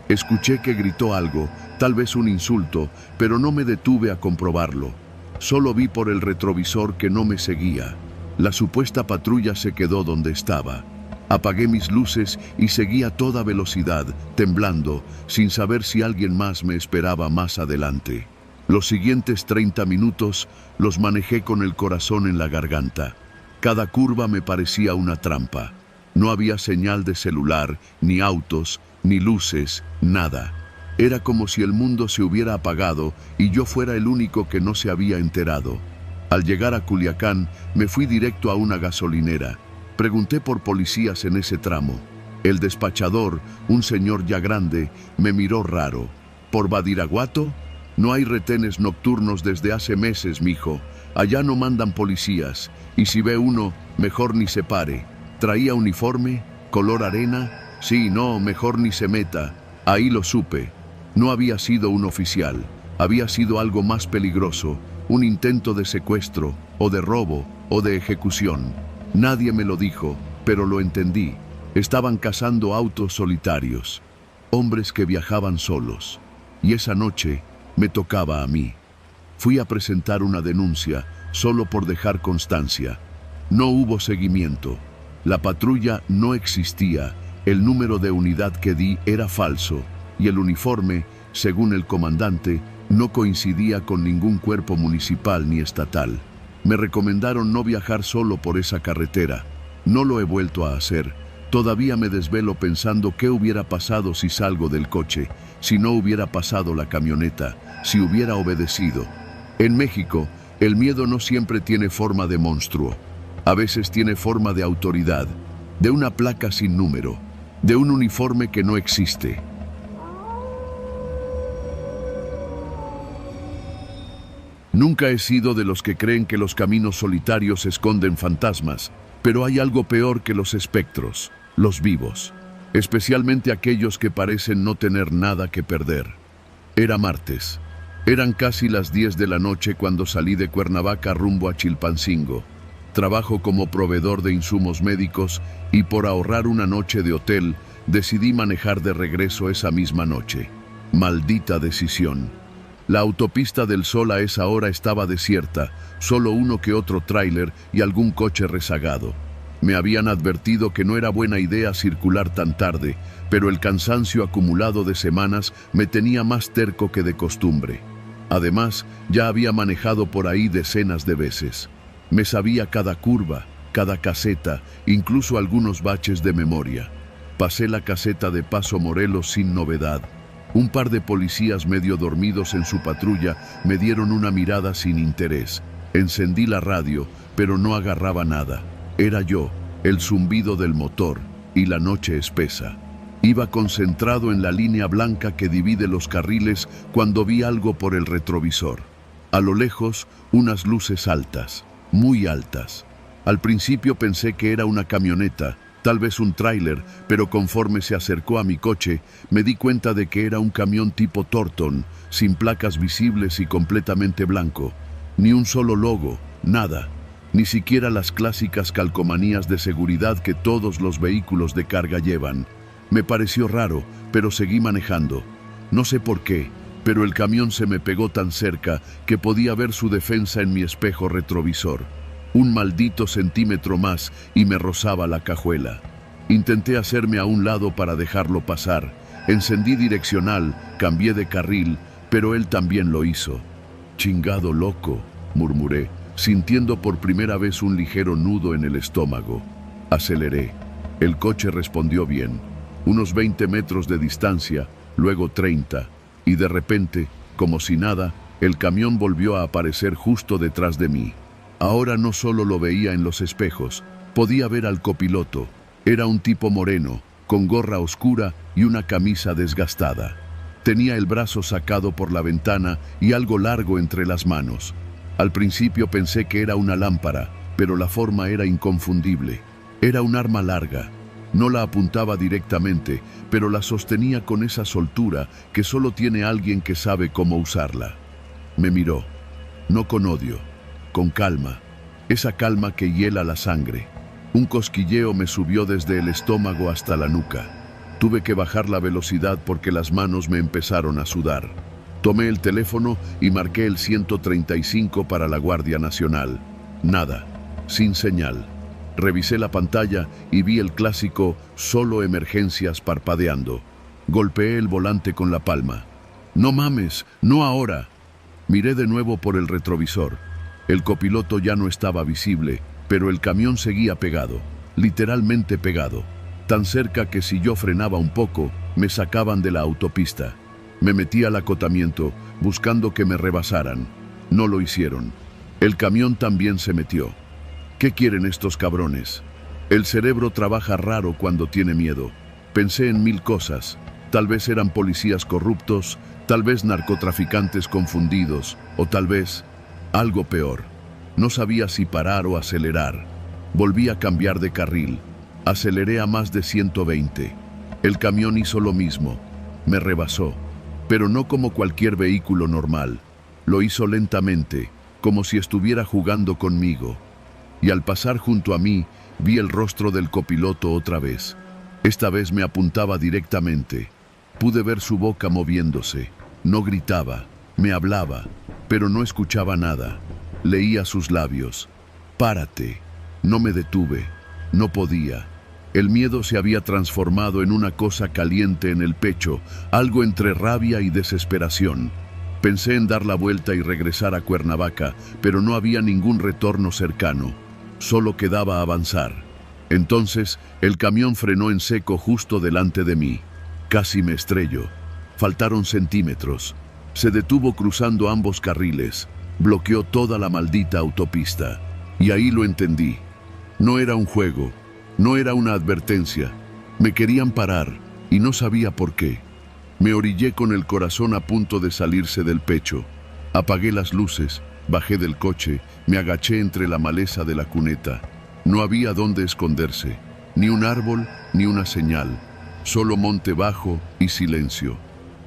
Escuché que gritó algo, tal vez un insulto, pero no me detuve a comprobarlo. Solo vi por el retrovisor que no me seguía. La supuesta patrulla se quedó donde estaba. Apagué mis luces y seguí a toda velocidad, temblando, sin saber si alguien más me esperaba más adelante. Los siguientes 30 minutos los manejé con el corazón en la garganta. Cada curva me parecía una trampa. No había señal de celular, ni autos, ni luces, nada. Era como si el mundo se hubiera apagado y yo fuera el único que no se había enterado. Al llegar a Culiacán, me fui directo a una gasolinera. Pregunté por policías en ese tramo. El despachador, un señor ya grande, me miró raro. ¿Por Badiraguato? No hay retenes nocturnos desde hace meses, mijo. Allá no mandan policías. Y si ve uno, mejor ni se pare. ¿Traía uniforme? ¿Color arena? Sí, no, mejor ni se meta. Ahí lo supe. No había sido un oficial. Había sido algo más peligroso. Un intento de secuestro, o de robo, o de ejecución. Nadie me lo dijo, pero lo entendí. Estaban cazando autos solitarios. Hombres que viajaban solos. Y esa noche me tocaba a mí. Fui a presentar una denuncia, solo por dejar constancia. No hubo seguimiento. La patrulla no existía. El número de unidad que di era falso. Y el uniforme, según el comandante, no coincidía con ningún cuerpo municipal ni estatal. Me recomendaron no viajar solo por esa carretera. No lo he vuelto a hacer. Todavía me desvelo pensando qué hubiera pasado si salgo del coche, si no hubiera pasado la camioneta, si hubiera obedecido. En México, el miedo no siempre tiene forma de monstruo. A veces tiene forma de autoridad, de una placa sin número, de un uniforme que no existe. Nunca he sido de los que creen que los caminos solitarios esconden fantasmas, pero hay algo peor que los espectros, los vivos, especialmente aquellos que parecen no tener nada que perder. Era martes. Eran casi las 10 de la noche cuando salí de Cuernavaca rumbo a Chilpancingo. Trabajo como proveedor de insumos médicos y por ahorrar una noche de hotel, decidí manejar de regreso esa misma noche. Maldita decisión. La autopista del Sol a esa hora estaba desierta, solo uno que otro tráiler y algún coche rezagado. Me habían advertido que no era buena idea circular tan tarde, pero el cansancio acumulado de semanas me tenía más terco que de costumbre. Además, ya había manejado por ahí decenas de veces. Me sabía cada curva, cada caseta, incluso algunos baches de memoria. Pasé la caseta de Paso Morelos sin novedad. Un par de policías medio dormidos en su patrulla me dieron una mirada sin interés. Encendí la radio, pero no agarraba nada. Era yo, el zumbido del motor y la noche espesa. Iba concentrado en la línea blanca que divide los carriles cuando vi algo por el retrovisor. A lo lejos, unas luces altas, muy altas. Al principio pensé que era una camioneta, tal vez un tráiler, pero conforme se acercó a mi coche, me di cuenta de que era un camión tipo Torton, sin placas visibles y completamente blanco. Ni un solo logo, nada. Ni siquiera las clásicas calcomanías de seguridad que todos los vehículos de carga llevan. Me pareció raro, pero seguí manejando. No sé por qué, pero el camión se me pegó tan cerca que podía ver su defensa en mi espejo retrovisor. Un maldito centímetro más y me rozaba la cajuela. Intenté hacerme a un lado para dejarlo pasar. Encendí direccional, cambié de carril, pero él también lo hizo. «Chingado loco», murmuré, sintiendo por primera vez un ligero nudo en el estómago. Aceleré. El coche respondió bien. Unos 20 metros de distancia, luego 30, y de repente, como si nada, el camión volvió a aparecer justo detrás de mí. Ahora no solo lo veía en los espejos, podía ver al copiloto. Era un tipo moreno, con gorra oscura y una camisa desgastada. Tenía el brazo sacado por la ventana y algo largo entre las manos. Al principio pensé que era una lámpara, pero la forma era inconfundible. Era un arma larga. No la apuntaba directamente, pero la sostenía con esa soltura que solo tiene alguien que sabe cómo usarla. Me miró, no con odio, con calma, esa calma que hiela la sangre. Un cosquilleo me subió desde el estómago hasta la nuca. Tuve que bajar la velocidad porque las manos me empezaron a sudar. Tomé el teléfono y marqué el 135 para la Guardia Nacional. Nada, sin señal. Revisé la pantalla y vi el clásico «Solo emergencias» parpadeando. Golpeé el volante con la palma. «No mames, no ahora». Miré de nuevo por el retrovisor. El copiloto ya no estaba visible, pero el camión seguía pegado, literalmente pegado. Tan cerca que si yo frenaba un poco, me sacaban de la autopista. Me metí al acotamiento, buscando que me rebasaran. No lo hicieron. El camión también se metió. ¿Qué quieren estos cabrones? El cerebro trabaja raro cuando tiene miedo. Pensé en 1000 cosas. Tal vez eran policías corruptos, tal vez narcotraficantes confundidos, o tal vez algo peor. No sabía si parar o acelerar. Volví a cambiar de carril. Aceleré a más de 120. El camión hizo lo mismo. Me rebasó. Pero no como cualquier vehículo normal. Lo hizo lentamente, como si estuviera jugando conmigo. Y al pasar junto a mí, vi el rostro del copiloto otra vez. Esta vez me apuntaba directamente. Pude ver su boca moviéndose. No gritaba, me hablaba, pero no escuchaba nada. Leía sus labios. «Párate». No me detuve. No podía. El miedo se había transformado en una cosa caliente en el pecho, algo entre rabia y desesperación. Pensé en dar la vuelta y regresar a Cuernavaca, pero no había ningún retorno cercano. Solo quedaba avanzar. Entonces, el camión frenó en seco justo delante de mí. Casi me estrello. Faltaron centímetros. Se detuvo cruzando ambos carriles. Bloqueó toda la maldita autopista. Y ahí lo entendí. No era un juego. No era una advertencia. Me querían parar y no sabía por qué. Me orillé con el corazón a punto de salirse del pecho. Apagué las luces, bajé del coche, me agaché entre la maleza de la cuneta. No había dónde esconderse, ni un árbol, ni una señal. Solo monte bajo y silencio.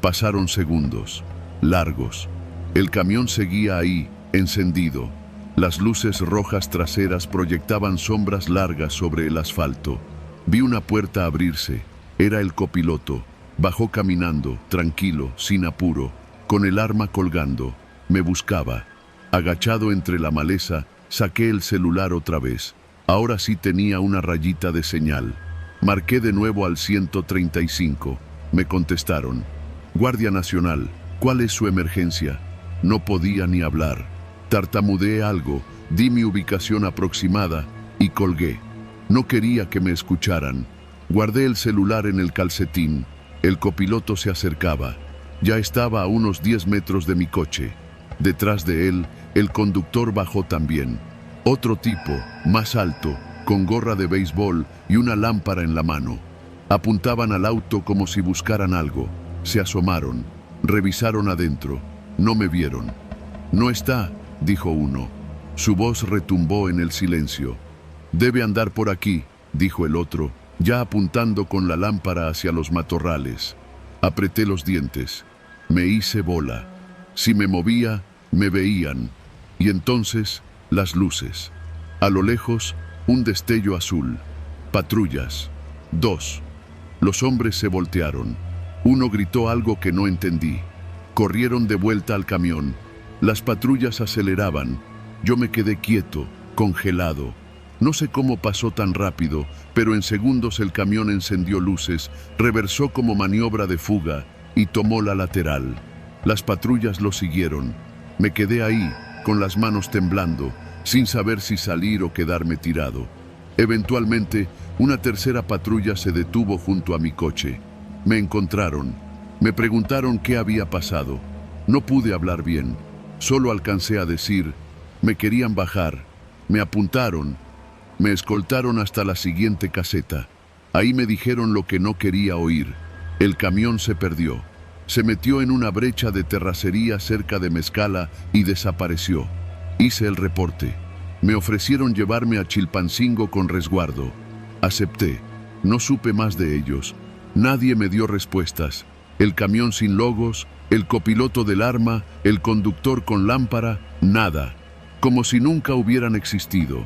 Pasaron segundos, largos. El camión seguía ahí, encendido. Las luces rojas traseras proyectaban sombras largas sobre el asfalto. Vi una puerta abrirse. Era el copiloto. Bajó caminando, tranquilo, sin apuro. con el arma colgando. Me buscaba. Agachado entre la maleza, saqué el celular otra vez. Ahora sí tenía una rayita de señal. Marqué de nuevo al 135. Me contestaron. Guardia Nacional, ¿cuál es su emergencia? No podía ni hablar. Tartamudeé algo, di mi ubicación aproximada y colgué. No quería que me escucharan. Guardé el celular en el calcetín. El copiloto se acercaba. Ya estaba a unos 10 metros de mi coche. Detrás de él, el conductor bajó también. Otro tipo, más alto, con gorra de béisbol y una lámpara en la mano. Apuntaban al auto como si buscaran algo. Se asomaron, revisaron adentro. No me vieron. No está, dijo uno. Su voz retumbó en el silencio. Debe andar por aquí, dijo el otro, ya apuntando con la lámpara hacia los matorrales. Apreté los dientes. Me hice bola. Si me movía, me veían. Y entonces, las luces. A lo lejos, un destello azul. Patrullas. 2. Los hombres se voltearon. Uno gritó algo que no entendí. Corrieron de vuelta al camión. Las patrullas aceleraban. Yo me quedé quieto, congelado. No sé cómo pasó tan rápido, pero en segundos el camión encendió luces, reversó como maniobra de fuga y tomó la lateral. Las patrullas lo siguieron. Me quedé ahí, con las manos temblando, sin saber si salir o quedarme tirado. Eventualmente, una tercera patrulla se detuvo junto a mi coche. Me encontraron. Me preguntaron qué había pasado. No pude hablar bien. Solo alcancé a decir, me querían bajar. Me apuntaron. Me escoltaron hasta la siguiente caseta. Ahí me dijeron lo que no quería oír. El camión se perdió. Se metió en una brecha de terracería cerca de Mezcala y desapareció. Hice el reporte. Me ofrecieron llevarme a Chilpancingo con resguardo. Acepté. No supe más de ellos. Nadie me dio respuestas. El camión sin logos, el copiloto del arma, el conductor con lámpara, nada. Como si nunca hubieran existido.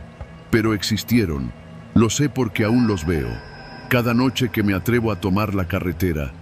Pero existieron. Lo sé porque aún los veo. Cada noche que me atrevo a tomar la carretera,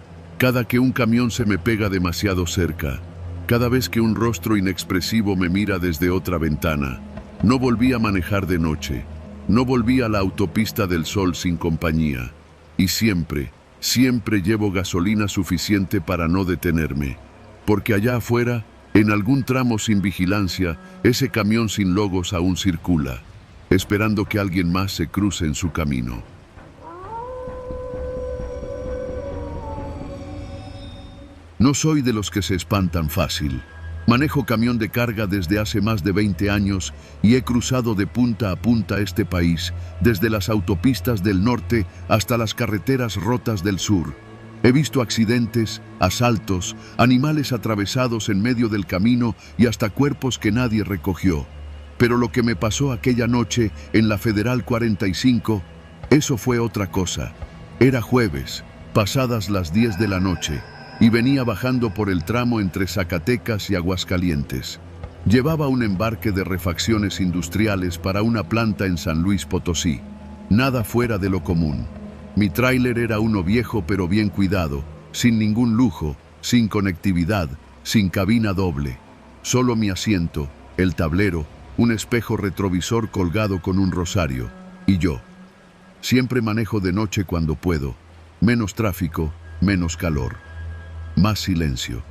cada que un camión se me pega demasiado cerca, cada vez que un rostro inexpresivo me mira desde otra ventana. No volví a manejar de noche. No volví a la autopista del sol sin compañía. Y siempre, siempre llevo gasolina suficiente para no detenerme. Porque allá afuera, en algún tramo sin vigilancia, ese camión sin logos aún circula, esperando que alguien más se cruce en su camino. No soy de los que se espantan fácil. Manejo camión de carga desde hace más de 20 años y he cruzado de punta a punta este país, desde las autopistas del norte hasta las carreteras rotas del sur. He visto accidentes, asaltos, animales atravesados en medio del camino y hasta cuerpos que nadie recogió. Pero lo que me pasó aquella noche en la Federal 45, eso fue otra cosa. Era jueves, pasadas las 10 de la noche. Y venía bajando por el tramo entre Zacatecas y Aguascalientes. Llevaba un embarque de refacciones industriales para una planta en San Luis Potosí. Nada fuera de lo común. Mi tráiler era uno viejo pero bien cuidado, sin ningún lujo, sin conectividad, sin cabina doble. Solo mi asiento, el tablero, un espejo retrovisor colgado con un rosario. Y yo. Siempre manejo de noche cuando puedo. Menos tráfico, menos calor. Más silencio.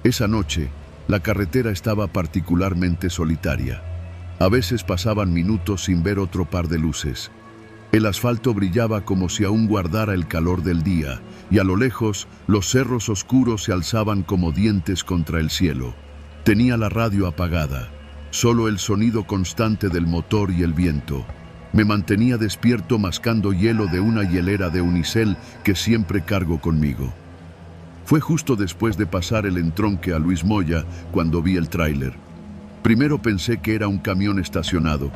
Esa noche, la carretera estaba particularmente solitaria. A veces pasaban minutos sin ver otro par de luces. El asfalto brillaba como si aún guardara el calor del día, y a lo lejos, los cerros oscuros se alzaban como dientes contra el cielo. Tenía la radio apagada, solo el sonido constante del motor y el viento. Me mantenía despierto mascando hielo de una hielera de unicel que siempre cargo conmigo. Fue justo después de pasar el entronque a Luis Moya cuando vi el tráiler. Primero pensé que era un camión estacionado.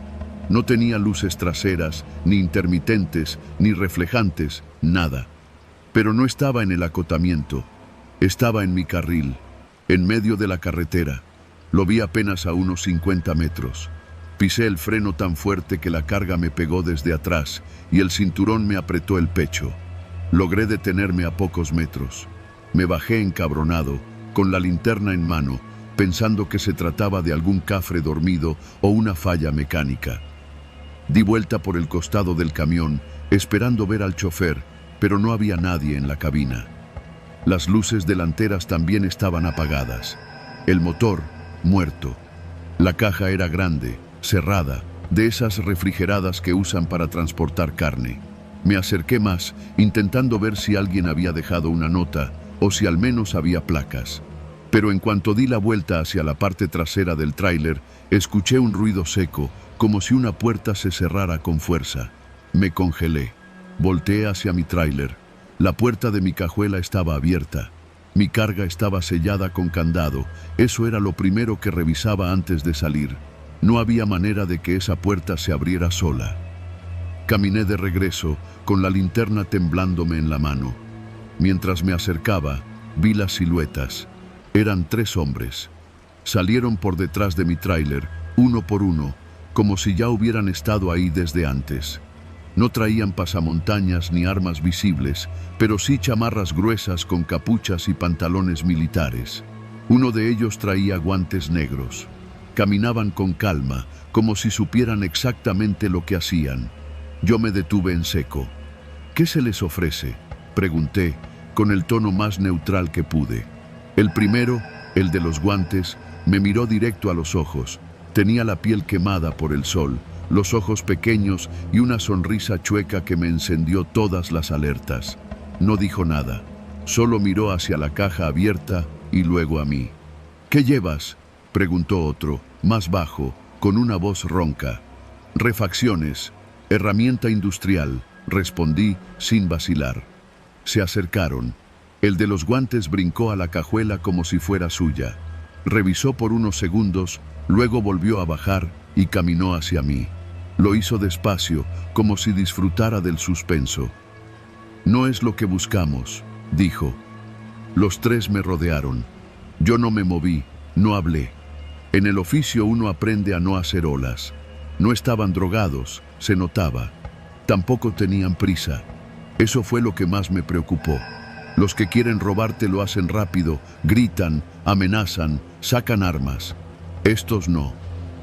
No tenía luces traseras, ni intermitentes, ni reflejantes, nada. Pero no estaba en el acotamiento. Estaba en mi carril, en medio de la carretera. Lo vi apenas a unos 50 metros. Pisé el freno tan fuerte que la carga me pegó desde atrás y el cinturón me apretó el pecho. Logré detenerme a pocos metros. Me bajé encabronado, con la linterna en mano, pensando que se trataba de algún cafre dormido o una falla mecánica. Di vuelta por el costado del camión, esperando ver al chofer, pero no había nadie en la cabina. Las luces delanteras también estaban apagadas. El motor, muerto. La caja era grande, cerrada, de esas refrigeradas que usan para transportar carne. Me acerqué más, intentando ver si alguien había dejado una nota o si al menos había placas. Pero en cuanto di la vuelta hacia la parte trasera del tráiler, escuché un ruido seco, como si una puerta se cerrara con fuerza. Me congelé. Volteé hacia mi tráiler. La puerta de mi cajuela estaba abierta. Mi carga estaba sellada con candado. Eso era lo primero que revisaba antes de salir. No había manera de que esa puerta se abriera sola. Caminé de regreso, con la linterna temblándome en la mano. Mientras me acercaba, vi las siluetas. Eran 3 hombres. Salieron por detrás de mi tráiler, uno por uno, como si ya hubieran estado ahí desde antes. No traían pasamontañas ni armas visibles, pero sí chamarras gruesas con capuchas y pantalones militares. Uno de ellos traía guantes negros. Caminaban con calma, como si supieran exactamente lo que hacían. Yo me detuve en seco. ¿Qué se les ofrece?, pregunté, con el tono más neutral que pude. El primero, el de los guantes, me miró directo a los ojos. Tenía la piel quemada por el sol, los ojos pequeños y una sonrisa chueca que me encendió todas las alertas. No dijo nada, solo miró hacia la caja abierta y luego a mí. ¿Qué llevas?, preguntó otro, más bajo, con una voz ronca. Refacciones, herramienta industrial, respondí sin vacilar. Se acercaron. El de los guantes brincó a la cajuela como si fuera suya. Revisó por unos segundos, luego volvió a bajar y caminó hacia mí. Lo hizo despacio, como si disfrutara del suspenso. No es lo que buscamos, dijo. Los 3 me rodearon. Yo no me moví, no hablé. En el oficio uno aprende a no hacer olas. No estaban drogados, se notaba. Tampoco tenían prisa. Eso fue lo que más me preocupó. Los que quieren robarte lo hacen rápido, gritan, amenazan, sacan armas. Estos no.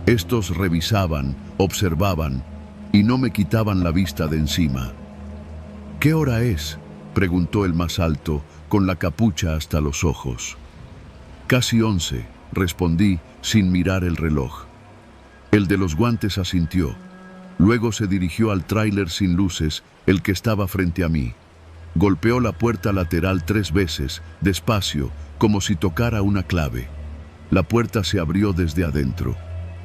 Estos revisaban, observaban y no me quitaban la vista de encima. ¿Qué hora es?, preguntó el más alto, con la capucha hasta los ojos. Casi 11, respondí sin mirar el reloj. El de los guantes asintió. Luego se dirigió al tráiler sin luces, el que estaba frente a mí. Golpeó la puerta lateral 3 veces, despacio, como si tocara una clave. La puerta se abrió desde adentro,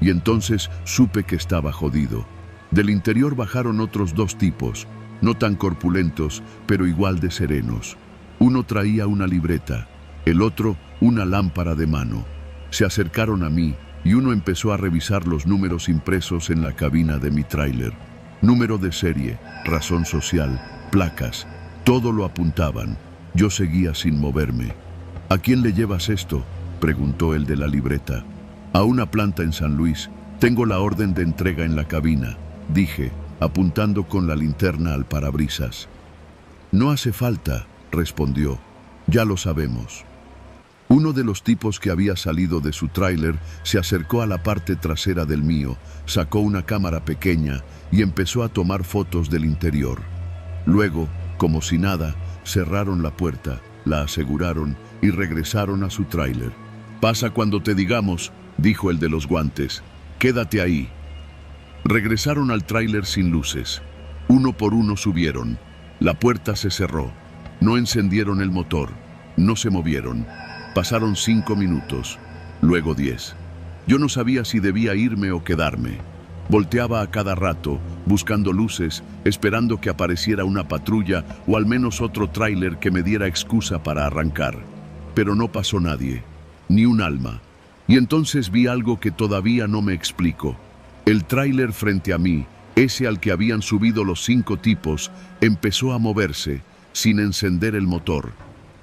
y entonces supe que estaba jodido. Del interior bajaron otros 2 tipos, no tan corpulentos, pero igual de serenos. Uno traía una libreta, el otro una lámpara de mano. Se acercaron a mí, y uno empezó a revisar los números impresos en la cabina de mi tráiler. Número de serie, razón social, placas, todo lo apuntaban. Yo seguía sin moverme. ¿A quién le llevas esto?, preguntó el de la libreta. A una planta en San Luis. Tengo la orden de entrega en la cabina, dije, apuntando con la linterna al parabrisas. No hace falta, respondió. Ya lo sabemos. Uno de los tipos que había salido de su tráiler se acercó a la parte trasera del mío, sacó una cámara pequeña y empezó a tomar fotos del interior. Luego, como si nada, cerraron la puerta, la aseguraron y regresaron a su tráiler. Pasa cuando te digamos, dijo el de los guantes. Quédate ahí. Regresaron al tráiler sin luces. Uno por uno subieron. La puerta se cerró. No encendieron el motor. No se movieron. Pasaron 5 minutos, luego 10. Yo no sabía si debía irme o quedarme. Volteaba a cada rato, buscando luces, esperando que apareciera una patrulla o al menos otro tráiler que me diera excusa para arrancar. Pero no pasó nadie, ni un alma. Y entonces vi algo que todavía no me explico. El tráiler frente a mí, ese al que habían subido los 5 tipos, empezó a moverse, sin encender el motor.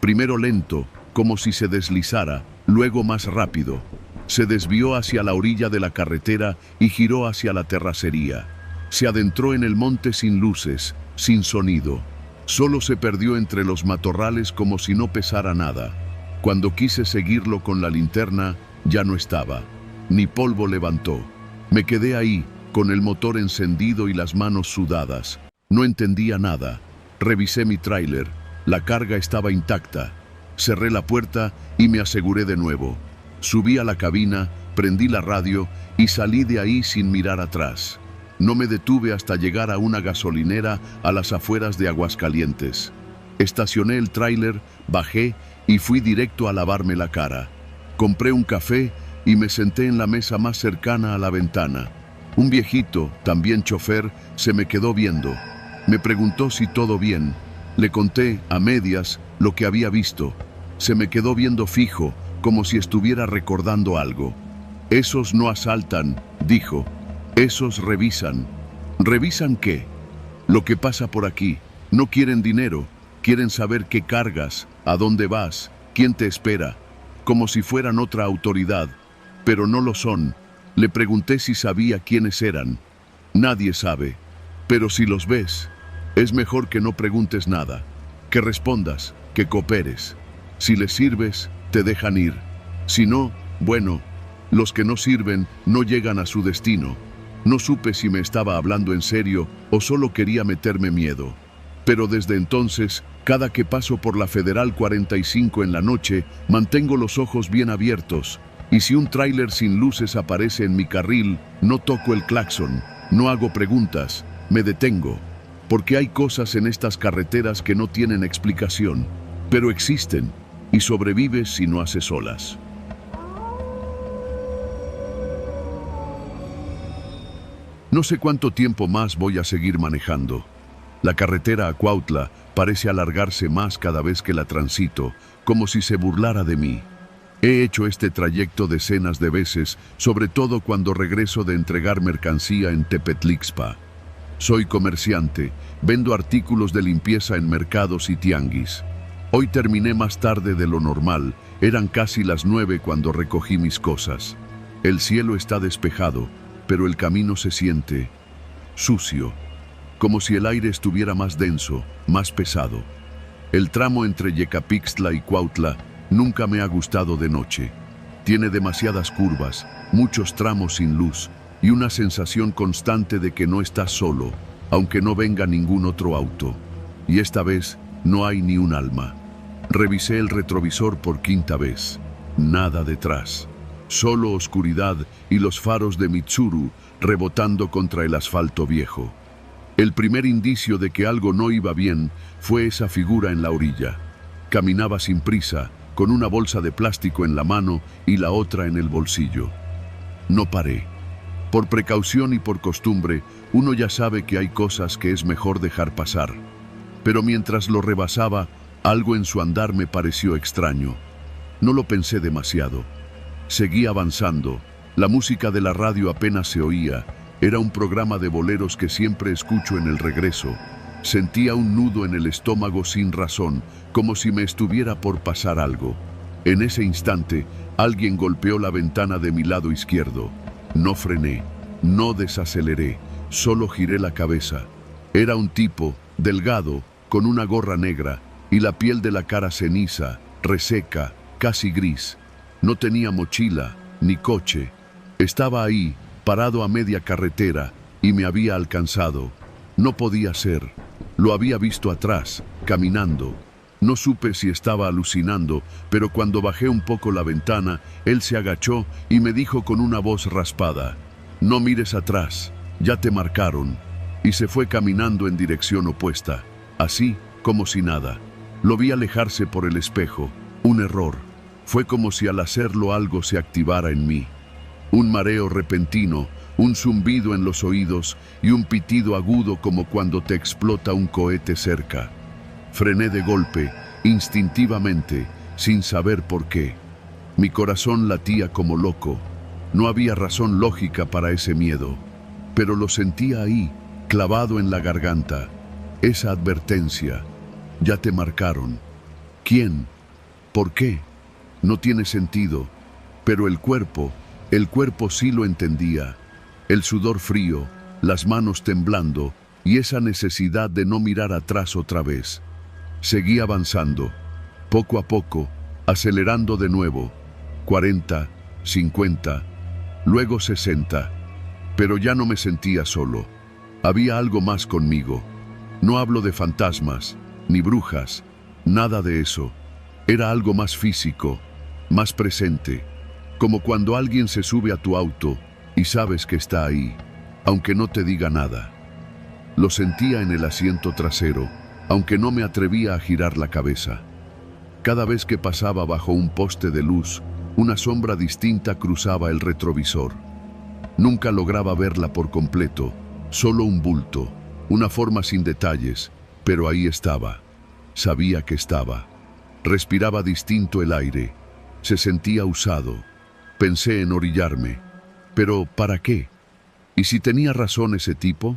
Primero lento, como si se deslizara, luego más rápido. Se desvió hacia la orilla de la carretera y giró hacia la terracería. Se adentró en el monte sin luces, sin sonido. Solo se perdió entre los matorrales como si no pesara nada. Cuando quise seguirlo con la linterna, ya no estaba. Ni polvo levantó. Me quedé ahí, con el motor encendido y las manos sudadas. No entendía nada. Revisé mi tráiler. La carga estaba intacta. Cerré la puerta y me aseguré de nuevo. Subí a la cabina, prendí la radio y salí de ahí sin mirar atrás. No me detuve hasta llegar a una gasolinera a las afueras de Aguascalientes. Estacioné el tráiler, bajé y fui directo a lavarme la cara. Compré un café y me senté en la mesa más cercana a la ventana. Un viejito, también chofer, se me quedó viendo. Me preguntó si todo bien. Le conté, a medias, lo que había visto. Se me quedó viendo fijo, como si estuviera recordando algo. «Esos no asaltan», dijo. «Esos revisan». ¿Revisan qué? Lo que pasa por aquí. No quieren dinero. Quieren saber qué cargas, a dónde vas, quién te espera. Como si fueran otra autoridad. Pero no lo son. Le pregunté si sabía quiénes eran. Nadie sabe. Pero si los ves, es mejor que no preguntes nada. Que respondas, que cooperes. Si les sirves, te dejan ir. Si no, bueno, los que no sirven no llegan a su destino. No supe si me estaba hablando en serio o solo quería meterme miedo. Pero desde entonces, cada que paso por la Federal 45 en la noche, mantengo los ojos bien abiertos. Y si un tráiler sin luces aparece en mi carril, no toco el claxon, no hago preguntas, me detengo. Porque hay cosas en estas carreteras que no tienen explicación, pero existen, y sobrevives si no haces olas. No sé cuánto tiempo más voy a seguir manejando. La carretera a Cuautla parece alargarse más cada vez que la transito, como si se burlara de mí. He hecho este trayecto decenas de veces, sobre todo cuando regreso de entregar mercancía en Tepetlixpa. Soy comerciante, vendo artículos de limpieza en mercados y tianguis. Hoy terminé más tarde de lo normal, eran casi las 9 cuando recogí mis cosas. El cielo está despejado, pero el camino se siente sucio, como si el aire estuviera más denso, más pesado. El tramo entre Yecapixtla y Cuautla nunca me ha gustado de noche. Tiene demasiadas curvas, muchos tramos sin luz y una sensación constante de que no estás solo, aunque no venga ningún otro auto. Y esta vez no hay ni un alma. Revisé el retrovisor por 5ª vez. Nada detrás. Solo oscuridad y los faros de Mitsuru rebotando contra el asfalto viejo. El primer indicio de que algo no iba bien fue esa figura en la orilla. Caminaba sin prisa, con una bolsa de plástico en la mano y la otra en el bolsillo. No paré. Por precaución y por costumbre, uno ya sabe que hay cosas que es mejor dejar pasar. Pero mientras lo rebasaba, algo en su andar me pareció extraño. No lo pensé demasiado. Seguí avanzando. La música de la radio apenas se oía. Era un programa de boleros que siempre escucho en el regreso. Sentía un nudo en el estómago sin razón, como si me estuviera por pasar algo. En ese instante, alguien golpeó la ventana de mi lado izquierdo. No frené, no desaceleré, solo giré la cabeza. Era un tipo, delgado, con una gorra negra y la piel de la cara ceniza, reseca, casi gris. No tenía mochila, ni coche. Estaba ahí, parado a media carretera, y me había alcanzado. No podía ser. Lo había visto atrás, caminando. No supe si estaba alucinando, pero cuando bajé un poco la ventana, él se agachó y me dijo con una voz raspada: «No mires atrás, ya te marcaron». Y se fue caminando en dirección opuesta, así como si nada. Lo vi alejarse por el espejo. Un error. Fue como si al hacerlo algo se activara en mí. Un mareo repentino, un zumbido en los oídos y un pitido agudo como cuando te explota un cohete cerca. Frené de golpe, instintivamente, sin saber por qué. Mi corazón latía como loco. No había razón lógica para ese miedo, pero lo sentía ahí, clavado en la garganta. Esa advertencia: ya te marcaron. ¿Quién? ¿Por qué? No tiene sentido, pero el cuerpo sí lo entendía. El sudor frío, las manos temblando y esa necesidad de no mirar atrás otra vez. Seguí avanzando. Poco a poco, acelerando de nuevo, 40, 50, luego 60, pero ya no me sentía solo. Había algo más conmigo. No hablo de fantasmas, ni brujas, nada de eso. Era algo más físico, más presente, como cuando alguien se sube a tu auto y sabes que está ahí, aunque no te diga nada. Lo sentía en el asiento trasero, aunque no me atrevía a girar la cabeza. Cada vez que pasaba bajo un poste de luz, una sombra distinta cruzaba el retrovisor. Nunca lograba verla por completo, solo un bulto, una forma sin detalles, pero ahí estaba. Sabía que estaba. Respiraba distinto el aire. Se sentía usado. Pensé en orillarme. Pero, ¿para qué? ¿Y si tenía razón ese tipo?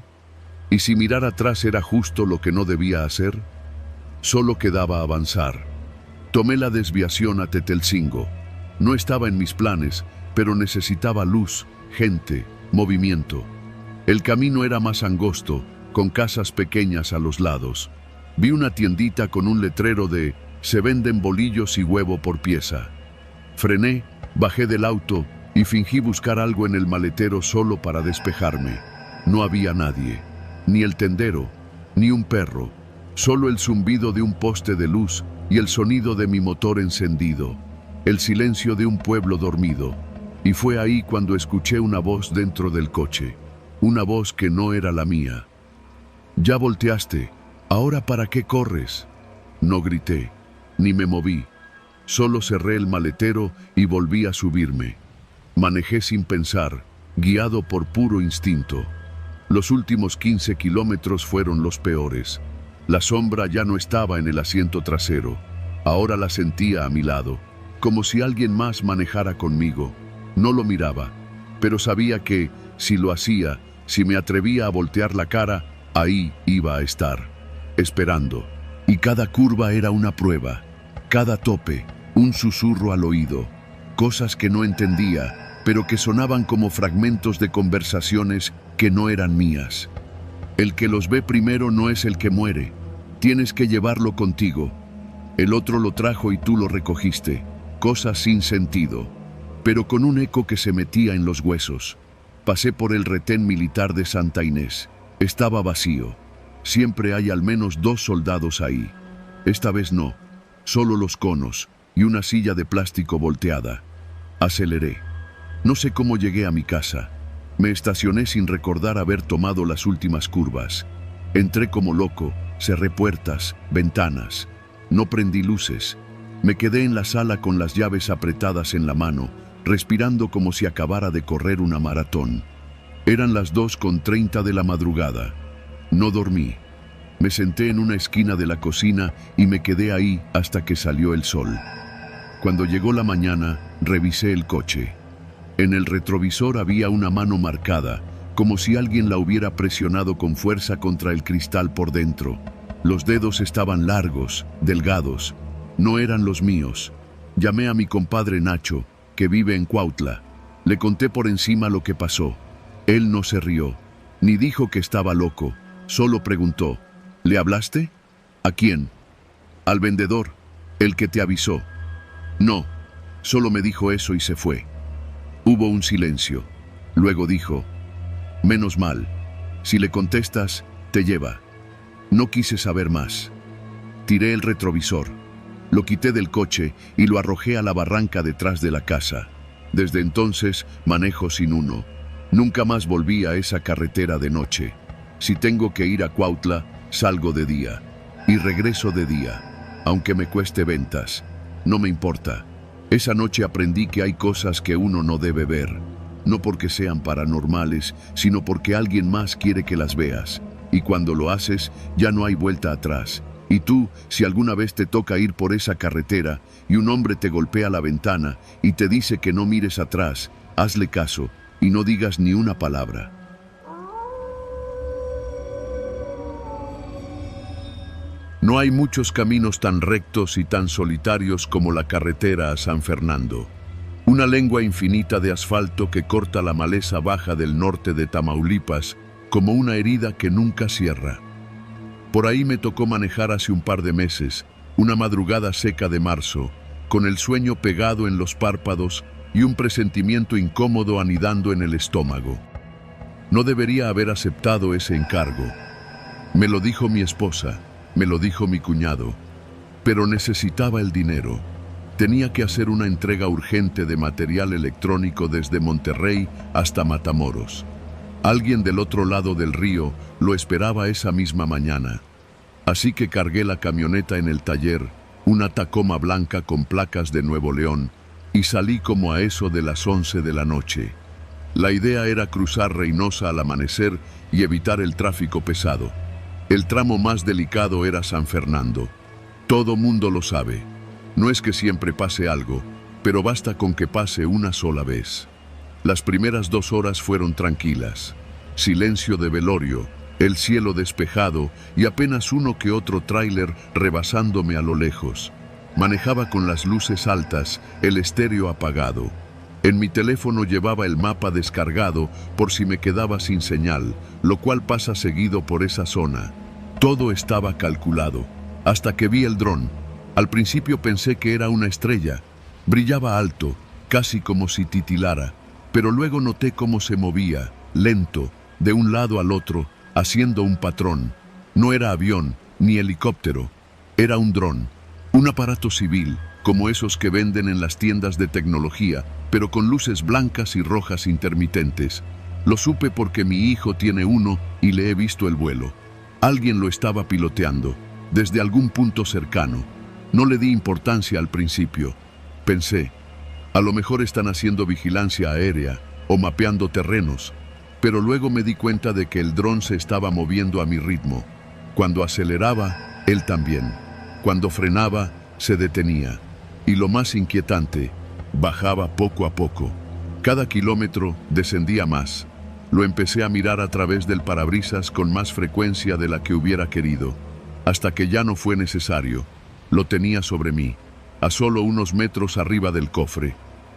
¿Y si mirar atrás era justo lo que no debía hacer? Solo quedaba avanzar. Tomé la desviación a Tetelcingo. No estaba en mis planes, pero necesitaba luz, gente, movimiento. El camino era más angosto, con casas pequeñas a los lados. Vi una tiendita con un letrero de "Se venden bolillos y huevo por pieza". Frené, bajé del auto y fingí buscar algo en el maletero solo para despejarme. No había nadie, ni el tendero, ni un perro, solo el zumbido de un poste de luz y el sonido de mi motor encendido, el silencio de un pueblo dormido. Y fue ahí cuando escuché una voz dentro del coche, una voz que no era la mía. «Ya volteaste, ¿ahora para qué corres?». No grité, ni me moví. Solo cerré el maletero y volví a subirme. Manejé sin pensar, guiado por puro instinto. Los últimos 15 kilómetros fueron los peores. La sombra ya no estaba en el asiento trasero. Ahora la sentía a mi lado, como si alguien más manejara conmigo. No lo miraba, pero sabía que, si lo hacía, si me atrevía a voltear la cara, ahí iba a estar, esperando. Y cada curva era una prueba, cada tope, un susurro al oído. Cosas que no entendía, pero que sonaban como fragmentos de conversaciones que no eran mías. El que los ve primero no es el que muere. Tienes que llevarlo contigo. El otro lo trajo y tú lo recogiste. Cosas sin sentido, pero con un eco que se metía en los huesos. Pasé por el retén militar de Santa Inés. Estaba vacío. Siempre hay al menos 2 soldados ahí. Esta vez no, solo los conos y una silla de plástico volteada. Aceleré. No sé cómo llegué a mi casa. Me estacioné sin recordar haber tomado las últimas curvas. Entré como loco, cerré puertas, ventanas. No prendí luces. Me quedé en la sala con las llaves apretadas en la mano, respirando como si acabara de correr una maratón. Eran las 2:30 de la madrugada. No dormí. Me senté en una esquina de la cocina y me quedé ahí hasta que salió el sol. Cuando llegó la mañana, revisé el coche. En el retrovisor había una mano marcada, como si alguien la hubiera presionado con fuerza contra el cristal por dentro. Los dedos estaban largos, delgados. No eran los míos. Llamé a mi compadre Nacho, que vive en Cuautla. Le conté por encima lo que pasó. Él no se rió, ni dijo que estaba loco. Solo preguntó, ¿le hablaste? ¿A quién? Al vendedor, el que te avisó. No, solo me dijo eso y se fue. Hubo un silencio. Luego dijo, menos mal, si le contestas, te lleva. No quise saber más. Tiré el retrovisor, lo quité del coche y lo arrojé a la barranca detrás de la casa. Desde entonces manejo sin uno. Nunca más volví a esa carretera de noche. Si tengo que ir a Cuautla, salgo de día. Y regreso de día, aunque me cueste ventas. No me importa. Esa noche aprendí que hay cosas que uno no debe ver. No porque sean paranormales, sino porque alguien más quiere que las veas. Y cuando lo haces, ya no hay vuelta atrás. Y tú, si alguna vez te toca ir por esa carretera y un hombre te golpea la ventana y te dice que no mires atrás, hazle caso y no digas ni una palabra. No hay muchos caminos tan rectos y tan solitarios como la carretera a San Fernando. Una lengua infinita de asfalto que corta la maleza baja del norte de Tamaulipas como una herida que nunca cierra. Por ahí me tocó manejar hace un par de meses, una madrugada seca de marzo. con el sueño pegado en los párpados y un presentimiento incómodo anidando en el estómago. No debería haber aceptado ese encargo. Me lo dijo mi esposa, me lo dijo mi cuñado, pero necesitaba el dinero. Tenía que hacer una entrega urgente de material electrónico desde Monterrey hasta Matamoros. Alguien del otro lado del río lo esperaba esa misma mañana. Así que cargué la camioneta en el taller, una Tacoma blanca con placas de Nuevo León, y salí como a eso de las 11 de la noche. La idea era cruzar Reynosa al amanecer y evitar el tráfico pesado. El tramo más delicado era San Fernando. Todo mundo lo sabe. No es que siempre pase algo, pero basta con que pase una sola vez. Las primeras 2 horas fueron tranquilas. Silencio de velorio, el cielo despejado y apenas uno que otro tráiler rebasándome a lo lejos. Manejaba con las luces altas, el estéreo apagado. En mi teléfono llevaba el mapa descargado por si me quedaba sin señal, lo cual pasa seguido por esa zona. Todo estaba calculado, hasta que vi el dron. Al principio pensé que era una estrella. Brillaba alto, casi como si titilara, pero luego noté cómo se movía, lento, de un lado al otro, haciendo un patrón. No era avión, ni helicóptero, era un dron, un aparato civil, como esos que venden en las tiendas de tecnología, pero con luces blancas y rojas intermitentes. Lo supe porque mi hijo tiene uno y le he visto el vuelo. Alguien lo estaba piloteando, desde algún punto cercano. No le di importancia al principio. Pensé, a lo mejor están haciendo vigilancia aérea o mapeando terrenos, pero luego me di cuenta de que el dron se estaba moviendo a mi ritmo. Cuando aceleraba, él también. Cuando frenaba, se detenía. Y lo más inquietante, bajaba poco a poco. Cada kilómetro descendía más. Lo empecé a mirar a través del parabrisas con más frecuencia de la que hubiera querido, hasta que ya no fue necesario. Lo tenía sobre mí, a solo unos metros arriba del cofre,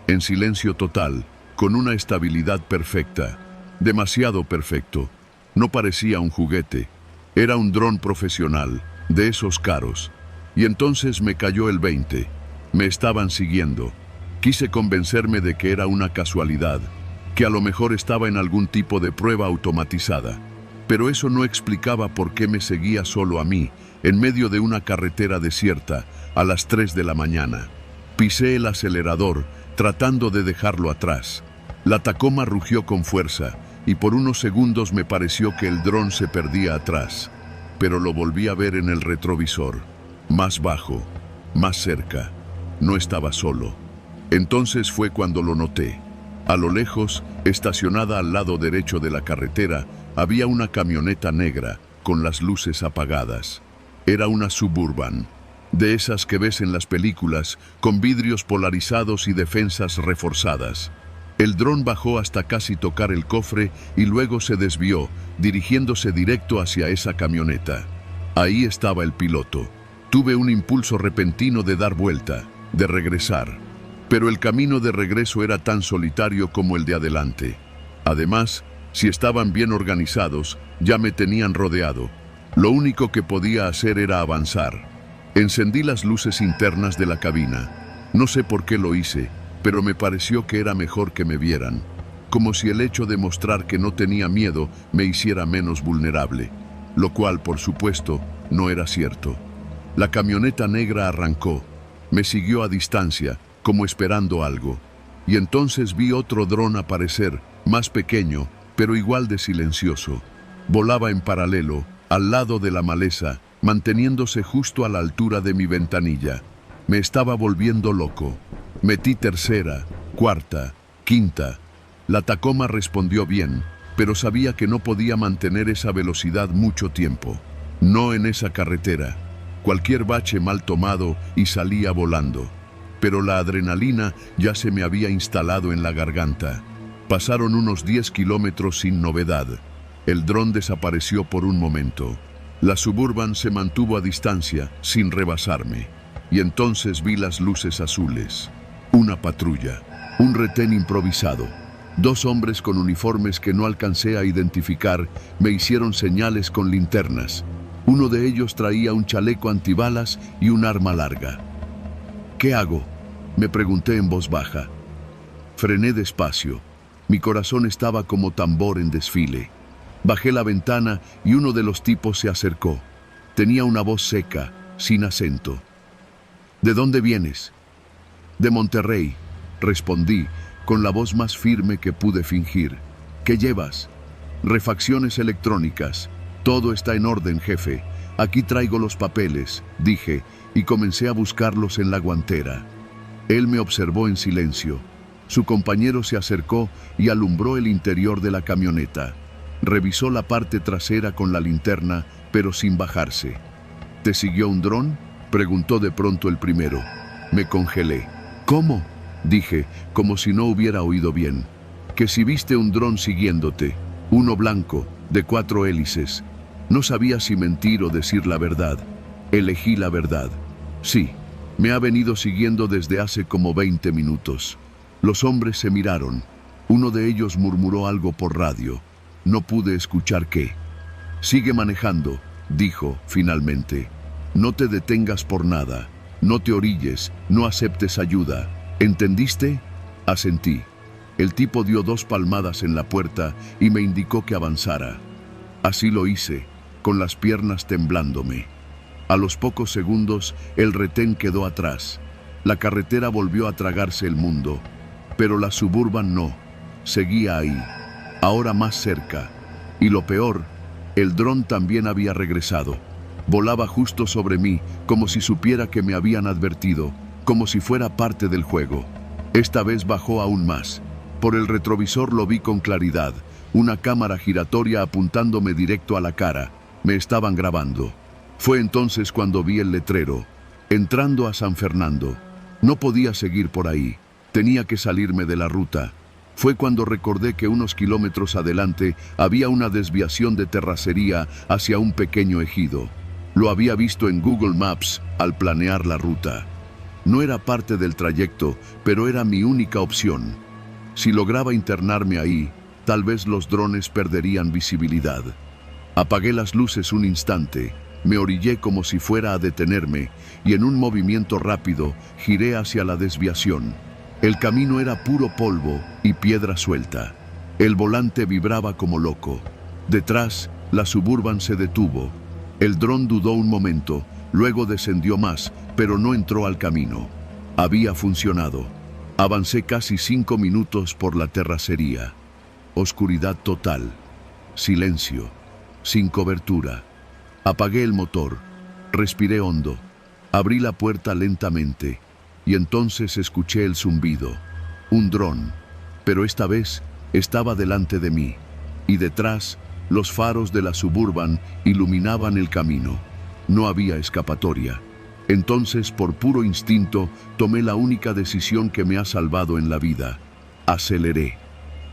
en silencio total, con una estabilidad perfecta, demasiado perfecto. No parecía un juguete, era un dron profesional, de esos caros. Y entonces me cayó el 20. Me estaban siguiendo. Quise convencerme de que era una casualidad, que a lo mejor estaba en algún tipo de prueba automatizada. Pero eso no explicaba por qué me seguía solo a mí, en medio de una carretera desierta, a las 3 de la mañana. Pisé el acelerador, tratando de dejarlo atrás. La Tacoma rugió con fuerza, y por unos segundos me pareció que el dron se perdía atrás. Pero lo volví a ver en el retrovisor, más bajo, más cerca. No estaba solo. Entonces fue cuando lo noté. A lo lejos, estacionada al lado derecho de la carretera, había una camioneta negra, con las luces apagadas. Era una Suburban, de esas que ves en las películas, con vidrios polarizados y defensas reforzadas. El dron bajó hasta casi tocar el cofre y luego se desvió, dirigiéndose directo hacia esa camioneta. Ahí estaba el piloto. Tuve un impulso repentino de dar vuelta, de regresar. Pero el camino de regreso era tan solitario como el de adelante. Además, si estaban bien organizados, ya me tenían rodeado. Lo único que podía hacer era avanzar. Encendí las luces internas de la cabina. No sé por qué lo hice, pero me pareció que era mejor que me vieran, como si el hecho de mostrar que no tenía miedo me hiciera menos vulnerable, lo cual, por supuesto, no era cierto. La camioneta negra arrancó, me siguió a distancia, como esperando algo, y entonces vi otro dron aparecer, más pequeño, pero igual de silencioso. Volaba en paralelo, al lado de la maleza, manteniéndose justo a la altura de mi ventanilla. Me estaba volviendo loco. Metí tercera, cuarta, quinta. La Tacoma respondió bien, pero sabía que no podía mantener esa velocidad mucho tiempo. No en esa carretera. Cualquier bache mal tomado y salía volando. Pero la adrenalina ya se me había instalado en la garganta. Pasaron unos 10 kilómetros sin novedad. El dron desapareció por un momento. La Suburban se mantuvo a distancia, sin rebasarme. Y entonces vi las luces azules. Una patrulla, un retén improvisado. 2 hombres con uniformes que no alcancé a identificar me hicieron señales con linternas. Uno de ellos traía un chaleco antibalas y un arma larga. ¿Qué hago?, Me pregunté en voz baja. Frené despacio. Mi corazón estaba como tambor en desfile. Bajé la ventana y uno de los tipos se acercó. Tenía una voz seca, sin acento. ¿De dónde vienes? De Monterrey, respondí, con la voz más firme que pude fingir. ¿Qué llevas? Refacciones electrónicas. Todo está en orden, jefe. Aquí traigo los papeles, dije, y comencé a buscarlos en la guantera. Él me observó en silencio. Su compañero se acercó y alumbró el interior de la camioneta. Revisó la parte trasera con la linterna, pero sin bajarse. ¿Te siguió un dron?, preguntó de pronto el primero. Me congelé. ¿Cómo?, dije, como si no hubiera oído bien. Que si viste un dron siguiéndote, uno blanco, de 4 hélices. No sabía si mentir o decir la verdad. Elegí la verdad. Sí, me ha venido siguiendo desde hace como 20 minutos. Los hombres se miraron. Uno de ellos murmuró algo por radio. No pude escuchar qué. Sigue manejando, dijo finalmente. No te detengas por nada. No te orilles, no aceptes ayuda. ¿Entendiste? Asentí. El tipo dio 2 palmadas en la puerta y me indicó que avanzara. Así lo hice, con las piernas temblándome. A los pocos segundos, el retén quedó atrás. La carretera volvió a tragarse el mundo, pero la Suburban no. Seguía ahí, ahora más cerca. Y lo peor, el dron también había regresado. Volaba justo sobre mí, como si supiera que me habían advertido, como si fuera parte del juego. Esta vez bajó aún más. Por el retrovisor lo vi con claridad, una cámara giratoria apuntándome directo a la cara. Me estaban grabando. Fue entonces cuando vi el letrero, entrando a San Fernando. No podía seguir por ahí, tenía que salirme de la ruta. Fue cuando recordé que unos kilómetros adelante había una desviación de terracería hacia un pequeño ejido. Lo había visto en Google Maps al planear la ruta. No era parte del trayecto, pero era mi única opción. Si lograba internarme ahí, tal vez los drones perderían visibilidad. Apagué las luces un instante, me orillé como si fuera a detenerme y en un movimiento rápido giré hacia la desviación. El camino era puro polvo y piedra suelta. El volante vibraba como loco. Detrás, la Suburban se detuvo. El dron dudó un momento, luego descendió más, pero no entró al camino. Había funcionado. Avancé casi 5 minutos por la terracería. Oscuridad total. Silencio. Sin cobertura. Apagué el motor. Respiré hondo. Abrí la puerta lentamente. Y entonces escuché el zumbido. Un dron. Pero esta vez estaba delante de mí. Y detrás, los faros de la Suburban iluminaban el camino. No había escapatoria. Entonces, por puro instinto, tomé la única decisión que me ha salvado en la vida. Aceleré.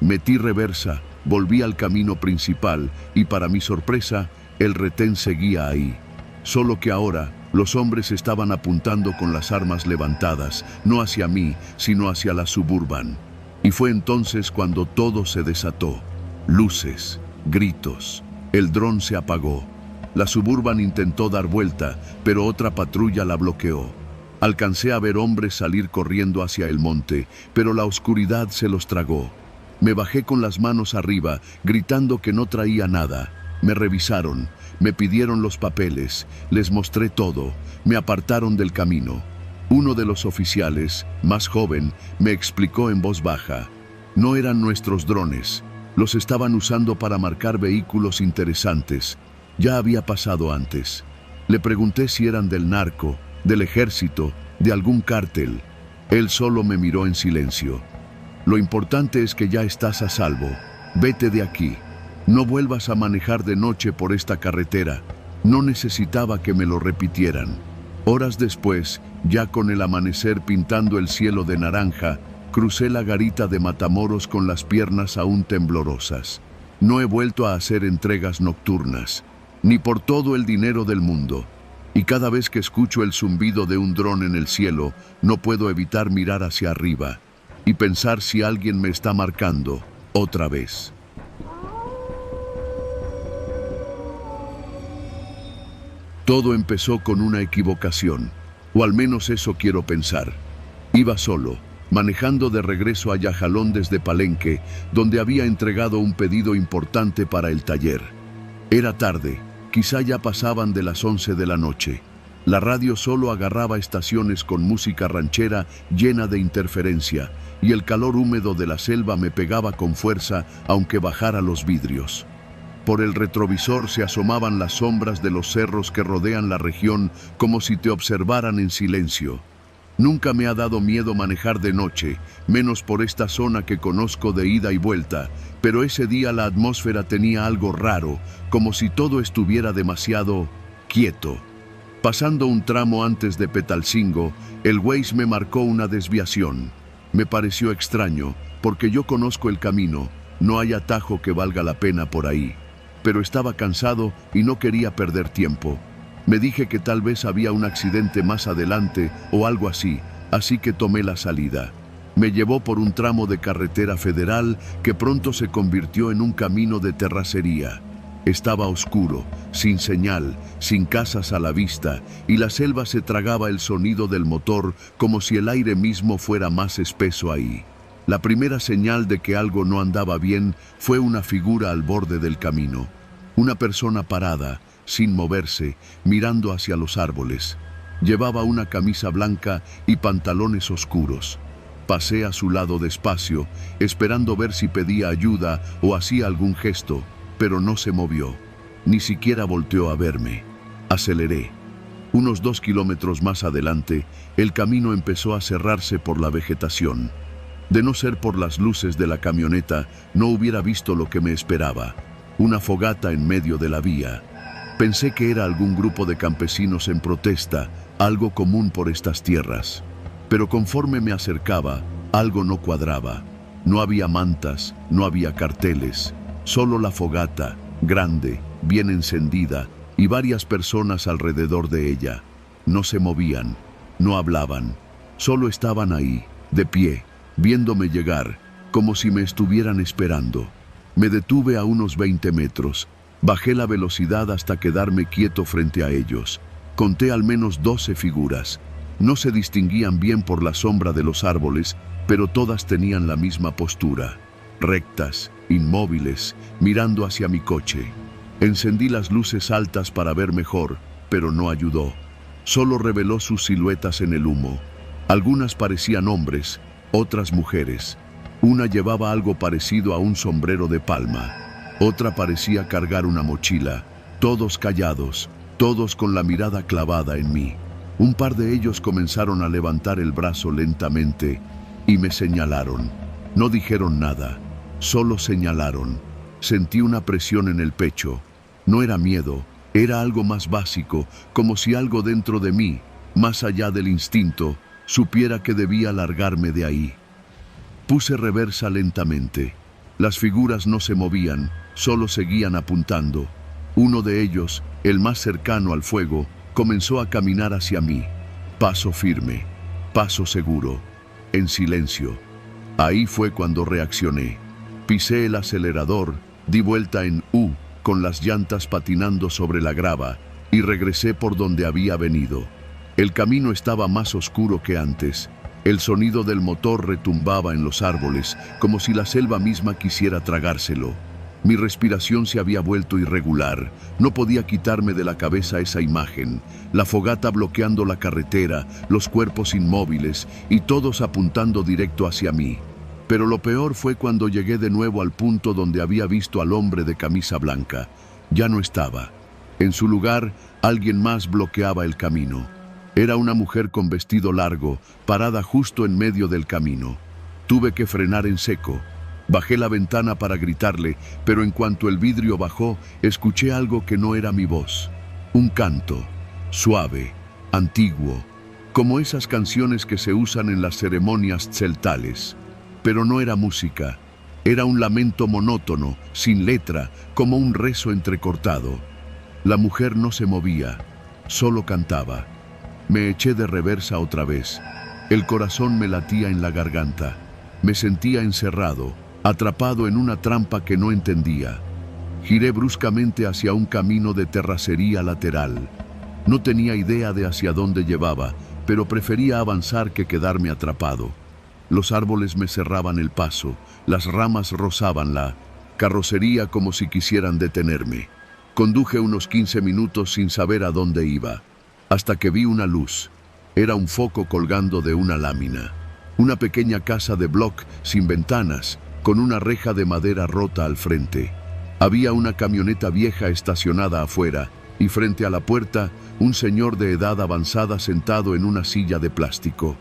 Metí reversa, volví al camino principal y, para mi sorpresa, el retén seguía ahí. Solo que ahora, los hombres estaban apuntando con las armas levantadas, no hacia mí, sino hacia la Suburban. Y fue entonces cuando todo se desató. Luces, gritos. El dron se apagó. La Suburban intentó dar vuelta, pero otra patrulla la bloqueó. Alcancé a ver hombres salir corriendo hacia el monte, pero la oscuridad se los tragó. Me bajé con las manos arriba, gritando que no traía nada. Me revisaron, me pidieron los papeles, les mostré todo, me apartaron del camino. Uno de los oficiales, más joven, me explicó en voz baja. No eran nuestros drones, los estaban usando para marcar vehículos interesantes. Ya había pasado antes. Le pregunté si eran del narco, del ejército, de algún cártel. Él solo me miró en silencio. Lo importante es que ya estás a salvo. Vete de aquí. No vuelvas a manejar de noche por esta carretera. No necesitaba que me lo repitieran. Horas después, ya con el amanecer pintando el cielo de naranja, crucé la garita de Matamoros con las piernas aún temblorosas. No he vuelto a hacer entregas nocturnas, ni por todo el dinero del mundo. Y cada vez que escucho el zumbido de un dron en el cielo, no puedo evitar mirar hacia arriba y pensar si alguien me está marcando otra vez. Todo empezó con una equivocación, o al menos eso quiero pensar. Iba solo, manejando de regreso a Yajalón desde Palenque, donde había entregado un pedido importante para el taller. Era tarde, quizá ya pasaban de las 11 de la noche. La radio solo agarraba estaciones con música ranchera llena de interferencia, y el calor húmedo de la selva me pegaba con fuerza aunque bajara los vidrios. Por el retrovisor se asomaban las sombras de los cerros que rodean la región como si te observaran en silencio. Nunca me ha dado miedo manejar de noche, menos por esta zona que conozco de ida y vuelta, pero ese día la atmósfera tenía algo raro, como si todo estuviera demasiado quieto. Pasando un tramo antes de Petalcingo, el Waze me marcó una desviación. Me pareció extraño, porque yo conozco el camino, no hay atajo que valga la pena por ahí. Pero estaba cansado y no quería perder tiempo. Me dije que tal vez había un accidente más adelante o algo así que tomé la salida. Me llevó por un tramo de carretera federal que pronto se convirtió en un camino de terracería. Estaba oscuro, sin señal, sin casas a la vista, y la selva se tragaba el sonido del motor como si el aire mismo fuera más espeso ahí. La primera señal de que algo no andaba bien fue una figura al borde del camino. Una persona parada, sin moverse, mirando hacia los árboles. Llevaba una camisa blanca y pantalones oscuros. Pasé a su lado despacio, esperando ver si pedía ayuda o hacía algún gesto, pero no se movió. Ni siquiera volteó a verme. Aceleré. Unos 2 kilómetros más adelante, el camino empezó a cerrarse por la vegetación. De no ser por las luces de la camioneta, no hubiera visto lo que me esperaba. Una fogata en medio de la vía. Pensé que era algún grupo de campesinos en protesta, algo común por estas tierras. Pero conforme me acercaba, algo no cuadraba. No había mantas, no había carteles, solo la fogata, grande, bien encendida, y varias personas alrededor de ella. No se movían, no hablaban, solo estaban ahí, de pie, viéndome llegar, como si me estuvieran esperando. Me detuve a unos 20 metros. Bajé la velocidad hasta quedarme quieto frente a ellos. Conté al menos 12 figuras. No se distinguían bien por la sombra de los árboles, pero todas tenían la misma postura. Rectas, inmóviles, mirando hacia mi coche. Encendí las luces altas para ver mejor, pero no ayudó. Solo reveló sus siluetas en el humo. Algunas parecían hombres, otras mujeres. Una llevaba algo parecido a un sombrero de palma. Otra parecía cargar una mochila. Todos callados, todos con la mirada clavada en mí. Un par de ellos comenzaron a levantar el brazo lentamente y me señalaron. No dijeron nada, solo señalaron. Sentí una presión en el pecho. No era miedo, era algo más básico, como si algo dentro de mí, más allá del instinto, supiera que debía largarme de ahí. Puse reversa lentamente. Las figuras no se movían, solo seguían apuntando. Uno de ellos, el más cercano al fuego, comenzó a caminar hacia mí. Paso firme, paso seguro, en silencio. Ahí fue cuando reaccioné. Pisé el acelerador, di vuelta en U, con las llantas patinando sobre la grava, y regresé por donde había venido. El camino estaba más oscuro que antes. El sonido del motor retumbaba en los árboles, como si la selva misma quisiera tragárselo. Mi respiración se había vuelto irregular. No podía quitarme de la cabeza esa imagen. La fogata bloqueando la carretera, los cuerpos inmóviles y todos apuntando directo hacia mí. Pero lo peor fue cuando llegué de nuevo al punto donde había visto al hombre de camisa blanca. Ya no estaba. En su lugar, alguien más bloqueaba el camino. Era una mujer con vestido largo, parada justo en medio del camino. Tuve que frenar en seco. Bajé la ventana para gritarle, pero en cuanto el vidrio bajó, escuché algo que no era mi voz. Un canto, suave, antiguo, como esas canciones que se usan en las ceremonias tzeltales. Pero no era música, era un lamento monótono, sin letra, como un rezo entrecortado. La mujer no se movía, solo cantaba. Me eché de reversa otra vez. El corazón me latía en la garganta. Me sentía encerrado, atrapado en una trampa que no entendía. Giré bruscamente hacia un camino de terracería lateral. No tenía idea de hacia dónde llevaba, pero prefería avanzar que quedarme atrapado. Los árboles me cerraban el paso, las ramas rozaban la carrocería como si quisieran detenerme. Conduje unos 15 minutos sin saber a dónde iba, hasta que vi una luz. Era un foco colgando de una lámina. Una pequeña casa de bloc sin ventanas, con una reja de madera rota al frente. Había una camioneta vieja estacionada afuera, y frente a la puerta, un señor de edad avanzada sentado en una silla de plástico.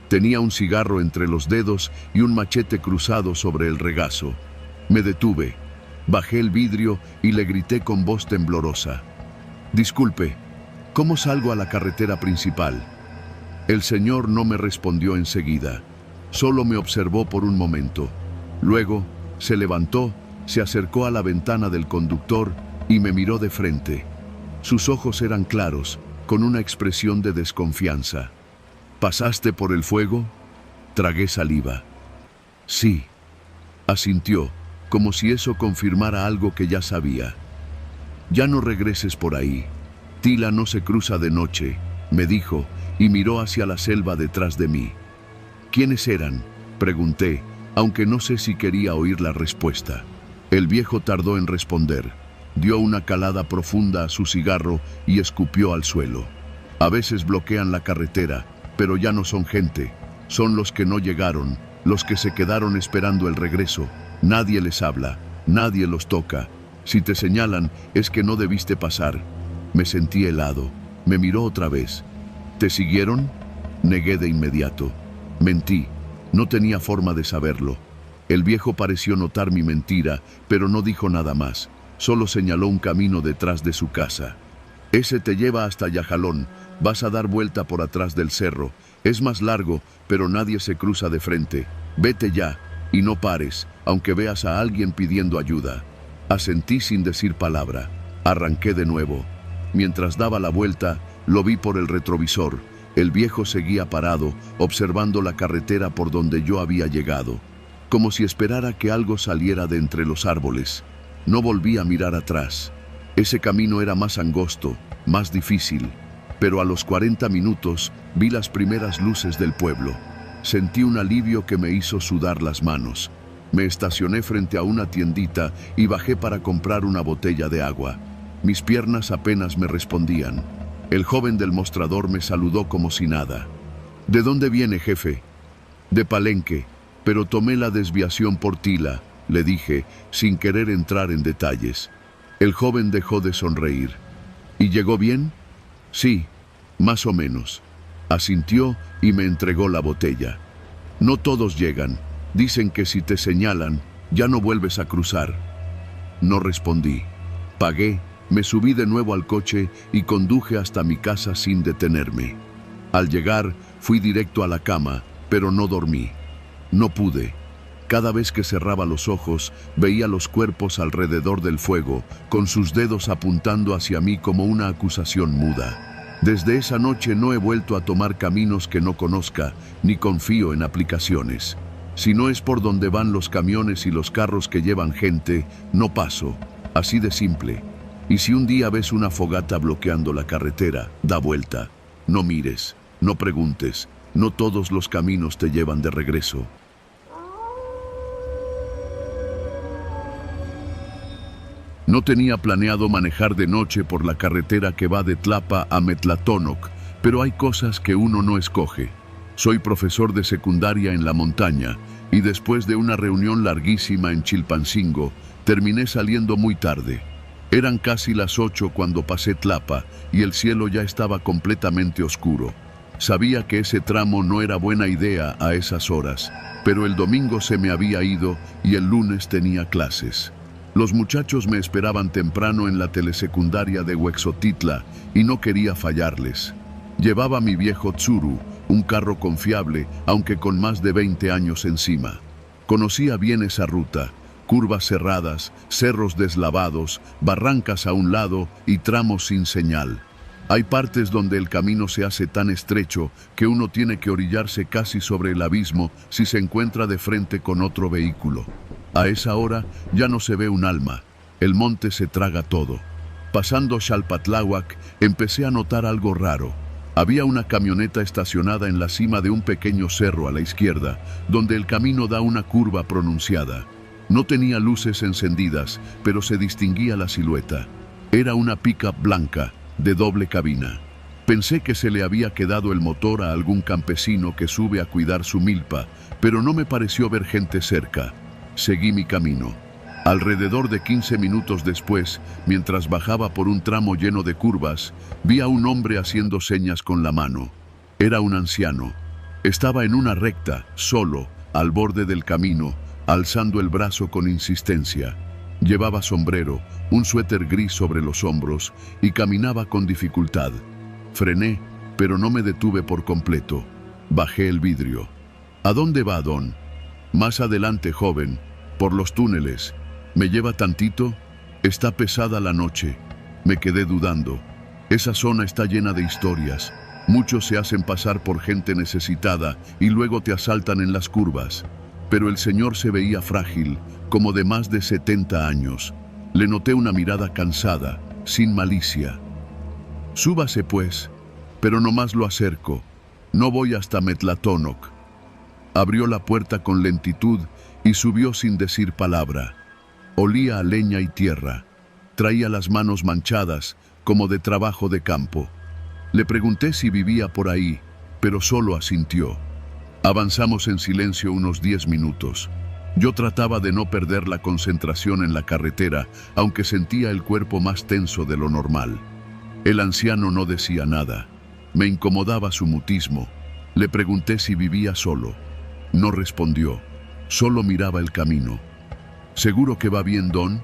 Tenía un cigarro entre los dedos y un machete cruzado sobre el regazo. Me detuve, bajé el vidrio y le grité con voz temblorosa: «Disculpe, ¿cómo salgo a la carretera principal?». El señor no me respondió enseguida, solo me observó por un momento. Luego se levantó, se acercó a la ventana del conductor y me miró de frente. Sus ojos eran claros, con una expresión de desconfianza. «¿Pasaste por el fuego?». Tragué saliva. «Sí», asintió, como si eso confirmara algo que ya sabía. «Ya no regreses por ahí. Tila no se cruza de noche», me dijo, y miró hacia la selva detrás de mí. «¿Quiénes eran?», pregunté, aunque no sé si quería oír la respuesta. El viejo tardó en responder. Dio una calada profunda a su cigarro y escupió al suelo. «A veces bloquean la carretera, pero ya no son gente. Son los que no llegaron, los que se quedaron esperando el regreso. Nadie les habla, nadie los toca. Si te señalan, es que no debiste pasar». Me sentí helado. Me miró otra vez. «¿Te siguieron?». Negué de inmediato. Mentí. No tenía forma de saberlo. El viejo pareció notar mi mentira, pero no dijo nada más. Solo señaló un camino detrás de su casa. «Ese te lleva hasta Yajalón. Vas a dar vuelta por atrás del cerro. Es más largo, pero nadie se cruza de frente. Vete ya, y no pares, aunque veas a alguien pidiendo ayuda». Asentí sin decir palabra. Arranqué de nuevo. Mientras daba la vuelta, lo vi por el retrovisor. El viejo seguía parado, observando la carretera por donde yo había llegado, como si esperara que algo saliera de entre los árboles. No volví a mirar atrás. Ese camino era más angosto, más difícil, pero a los 40 minutos vi las primeras luces del pueblo. Sentí un alivio que me hizo sudar las manos. Me estacioné frente a una tiendita y bajé para comprar una botella de agua. Mis piernas apenas me respondían. El joven del mostrador me saludó como si nada. «¿De dónde viene, jefe?». «De Palenque, pero tomé la desviación por Tila», le dije, sin querer entrar en detalles. El joven dejó de sonreír. «¿Y llegó bien?». «Sí, más o menos». Asintió y me entregó la botella. «No todos llegan. Dicen que si te señalan, ya no vuelves a cruzar». No respondí. Pagué, me subí de nuevo al coche y conduje hasta mi casa sin detenerme. Al llegar, fui directo a la cama, pero no dormí. No pude. Cada vez que cerraba los ojos, veía los cuerpos alrededor del fuego, con sus dedos apuntando hacia mí como una acusación muda. Desde esa noche no he vuelto a tomar caminos que no conozca, ni confío en aplicaciones. Si no es por donde van los camiones y los carros que llevan gente, no paso. Así de simple. Y si un día ves una fogata bloqueando la carretera, da vuelta. No mires, no preguntes. No todos los caminos te llevan de regreso. No tenía planeado manejar de noche por la carretera que va de Tlapa a Metlatónoc, pero hay cosas que uno no escoge. Soy profesor de secundaria en la montaña y después de una reunión larguísima en Chilpancingo, terminé saliendo muy tarde. Eran casi las 8 cuando pasé Tlapa y el cielo ya estaba completamente oscuro. Sabía que ese tramo no era buena idea a esas horas, pero el domingo se me había ido y el lunes tenía clases. Los muchachos me esperaban temprano en la telesecundaria de Huexotitla y no quería fallarles. Llevaba mi viejo Tsuru, un carro confiable, aunque con más de 20 años encima. Conocía bien esa ruta. Curvas cerradas, cerros deslavados, barrancas a un lado y tramos sin señal. Hay partes donde el camino se hace tan estrecho que uno tiene que orillarse casi sobre el abismo si se encuentra de frente con otro vehículo. A esa hora ya no se ve un alma. El monte se traga todo. Pasando Xalpatláhuac, empecé a notar algo raro. Había una camioneta estacionada en la cima de un pequeño cerro a la izquierda, donde el camino da una curva pronunciada. No tenía luces encendidas, pero se distinguía la silueta. Era una pick-up blanca, de doble cabina. Pensé que se le había quedado el motor a algún campesino que sube a cuidar su milpa, pero no me pareció ver gente cerca. Seguí mi camino. Alrededor de 15 minutos después, mientras bajaba por un tramo lleno de curvas, vi a un hombre haciendo señas con la mano. Era un anciano. Estaba en una recta, solo, al borde del camino, alzando el brazo con insistencia. Llevaba sombrero, un suéter gris sobre los hombros y caminaba con dificultad. Frené, pero no me detuve por completo. Bajé el vidrio. ¿A dónde va, don? Más adelante, joven, por los túneles. ¿Me lleva tantito? Está pesada la noche. Me quedé dudando. Esa zona está llena de historias. Muchos se hacen pasar por gente necesitada y luego te asaltan en las curvas. Pero el señor se veía frágil, como de más de 70 años. Le noté una mirada cansada, sin malicia. Súbase pues, pero nomás lo acerco. No voy hasta Metlatónoc. Abrió la puerta con lentitud y subió sin decir palabra. Olía a leña y tierra. Traía las manos manchadas, como de trabajo de campo. Le pregunté si vivía por ahí, pero solo asintió. Avanzamos en silencio unos 10 minutos. Yo trataba de no perder la concentración en la carretera, aunque sentía el cuerpo más tenso de lo normal. El anciano no decía nada. Me incomodaba su mutismo. Le pregunté si vivía solo. No respondió. Solo miraba el camino. ¿Seguro que va bien, don?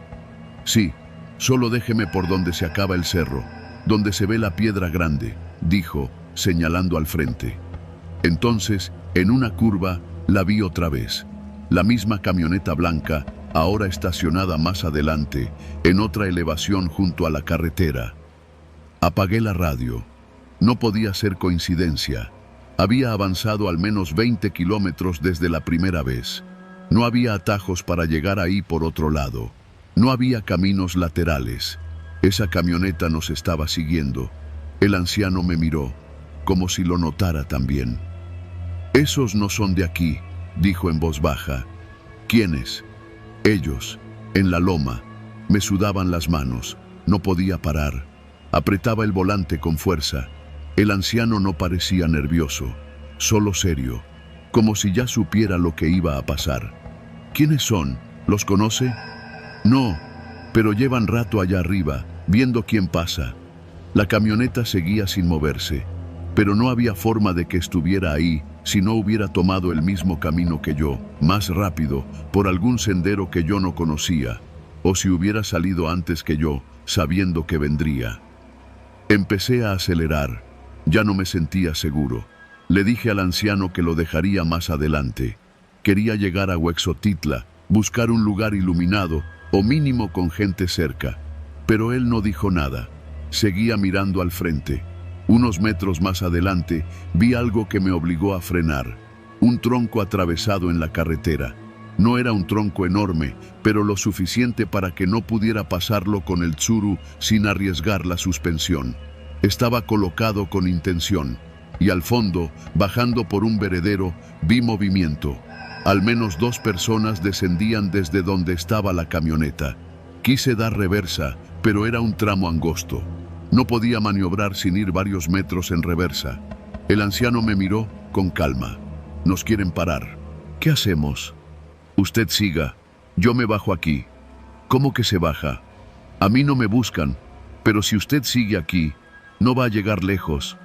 Sí, solo déjeme por donde se acaba el cerro, donde se ve la piedra grande, dijo, señalando al frente. Entonces, en una curva, la vi otra vez. La misma camioneta blanca, ahora estacionada más adelante, en otra elevación junto a la carretera. Apagué la radio. No podía ser coincidencia. Había avanzado al menos 20 kilómetros desde la primera vez. No había atajos para llegar ahí por otro lado. No había caminos laterales. Esa camioneta nos estaba siguiendo. El anciano me miró, como si lo notara también. «Esos no son de aquí», dijo en voz baja. «¿Quiénes?» «Ellos, en la loma». Me sudaban las manos. No podía parar. Apretaba el volante con fuerza. El anciano no parecía nervioso, solo serio, como si ya supiera lo que iba a pasar. «¿Quiénes son? ¿Los conoce?» «No, pero llevan rato allá arriba, viendo quién pasa». La camioneta seguía sin moverse, pero no había forma de que estuviera ahí si no hubiera tomado el mismo camino que yo, más rápido, por algún sendero que yo no conocía, o si hubiera salido antes que yo, sabiendo que vendría. Empecé a acelerar. Ya no me sentía seguro. Le dije al anciano que lo dejaría más adelante. Quería llegar a Huexotitla, buscar un lugar iluminado o mínimo con gente cerca. Pero él no dijo nada. Seguía mirando al frente. Unos metros más adelante vi algo que me obligó a frenar. Un tronco atravesado en la carretera. No era un tronco enorme, pero lo suficiente para que no pudiera pasarlo con el tsuru sin arriesgar la suspensión. Estaba colocado con intención, y al fondo, bajando por un veredero, vi movimiento. Al menos 2 personas descendían desde donde estaba la camioneta. Quise dar reversa, pero era un tramo angosto. No podía maniobrar sin ir varios metros en reversa. El anciano me miró con calma. «Nos quieren parar. ¿Qué hacemos?» «Usted siga. Yo me bajo aquí». «¿Cómo que se baja?» «A mí no me buscan, pero si usted sigue aquí, no va a llegar lejos».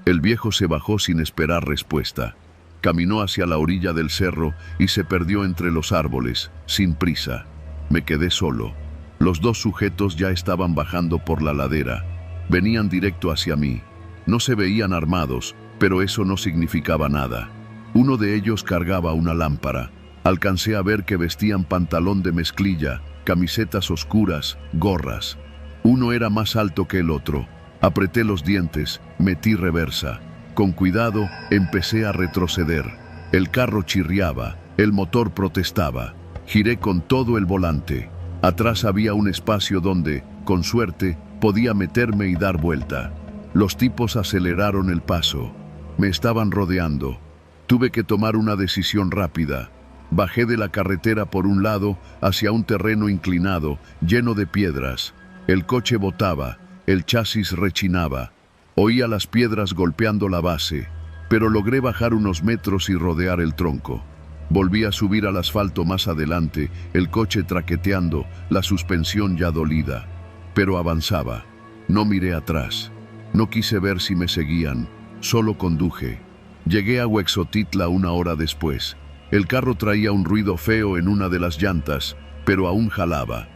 El viejo se bajó sin esperar respuesta. Caminó hacia la orilla del cerro y se perdió entre los árboles, sin prisa. Me quedé solo. Los 2 sujetos ya estaban bajando por la ladera. Venían directo hacia mí. No se veían armados, pero eso no significaba nada. Uno de ellos cargaba una lámpara. Alcancé a ver que vestían pantalón de mezclilla, camisetas oscuras, gorras. Uno era más alto que el otro. Apreté los dientes, metí reversa. Con cuidado, empecé a retroceder. El carro chirriaba, el motor protestaba. Giré con todo el volante. Atrás había un espacio donde, con suerte, podía meterme y dar vuelta. Los tipos aceleraron el paso. Me estaban rodeando. Tuve que tomar una decisión rápida. Bajé de la carretera por un lado hacia un terreno inclinado, lleno de piedras. El coche botaba, el chasis rechinaba. Oía las piedras golpeando la base, pero logré bajar unos metros y rodear el tronco. Volví a subir al asfalto más adelante, el coche traqueteando, la suspensión ya dolida. Pero avanzaba. No miré atrás. No quise ver si me seguían. Solo conduje. Llegué a Huexotitla 1 hora después. El carro traía un ruido feo en una de las llantas, pero aún jalaba.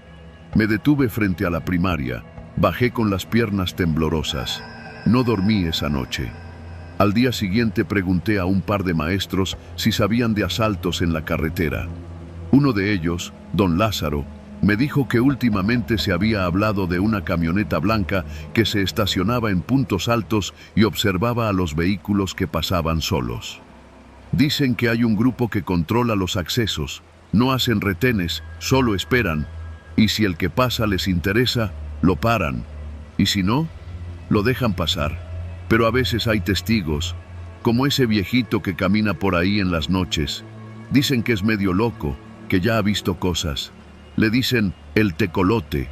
Me detuve frente a la primaria. Bajé con las piernas temblorosas. No dormí esa noche. Al día siguiente pregunté a un par de maestros si sabían de asaltos en la carretera. Uno de ellos, don Lázaro, me dijo que últimamente se había hablado de una camioneta blanca que se estacionaba en puntos altos y observaba a los vehículos que pasaban solos. Dicen que hay un grupo que controla los accesos, no hacen retenes, solo esperan, y si el que pasa les interesa, lo paran, y si no, lo dejan pasar. Pero a veces hay testigos, como ese viejito que camina por ahí en las noches. Dicen que es medio loco, que ya ha visto cosas. Le dicen el tecolote.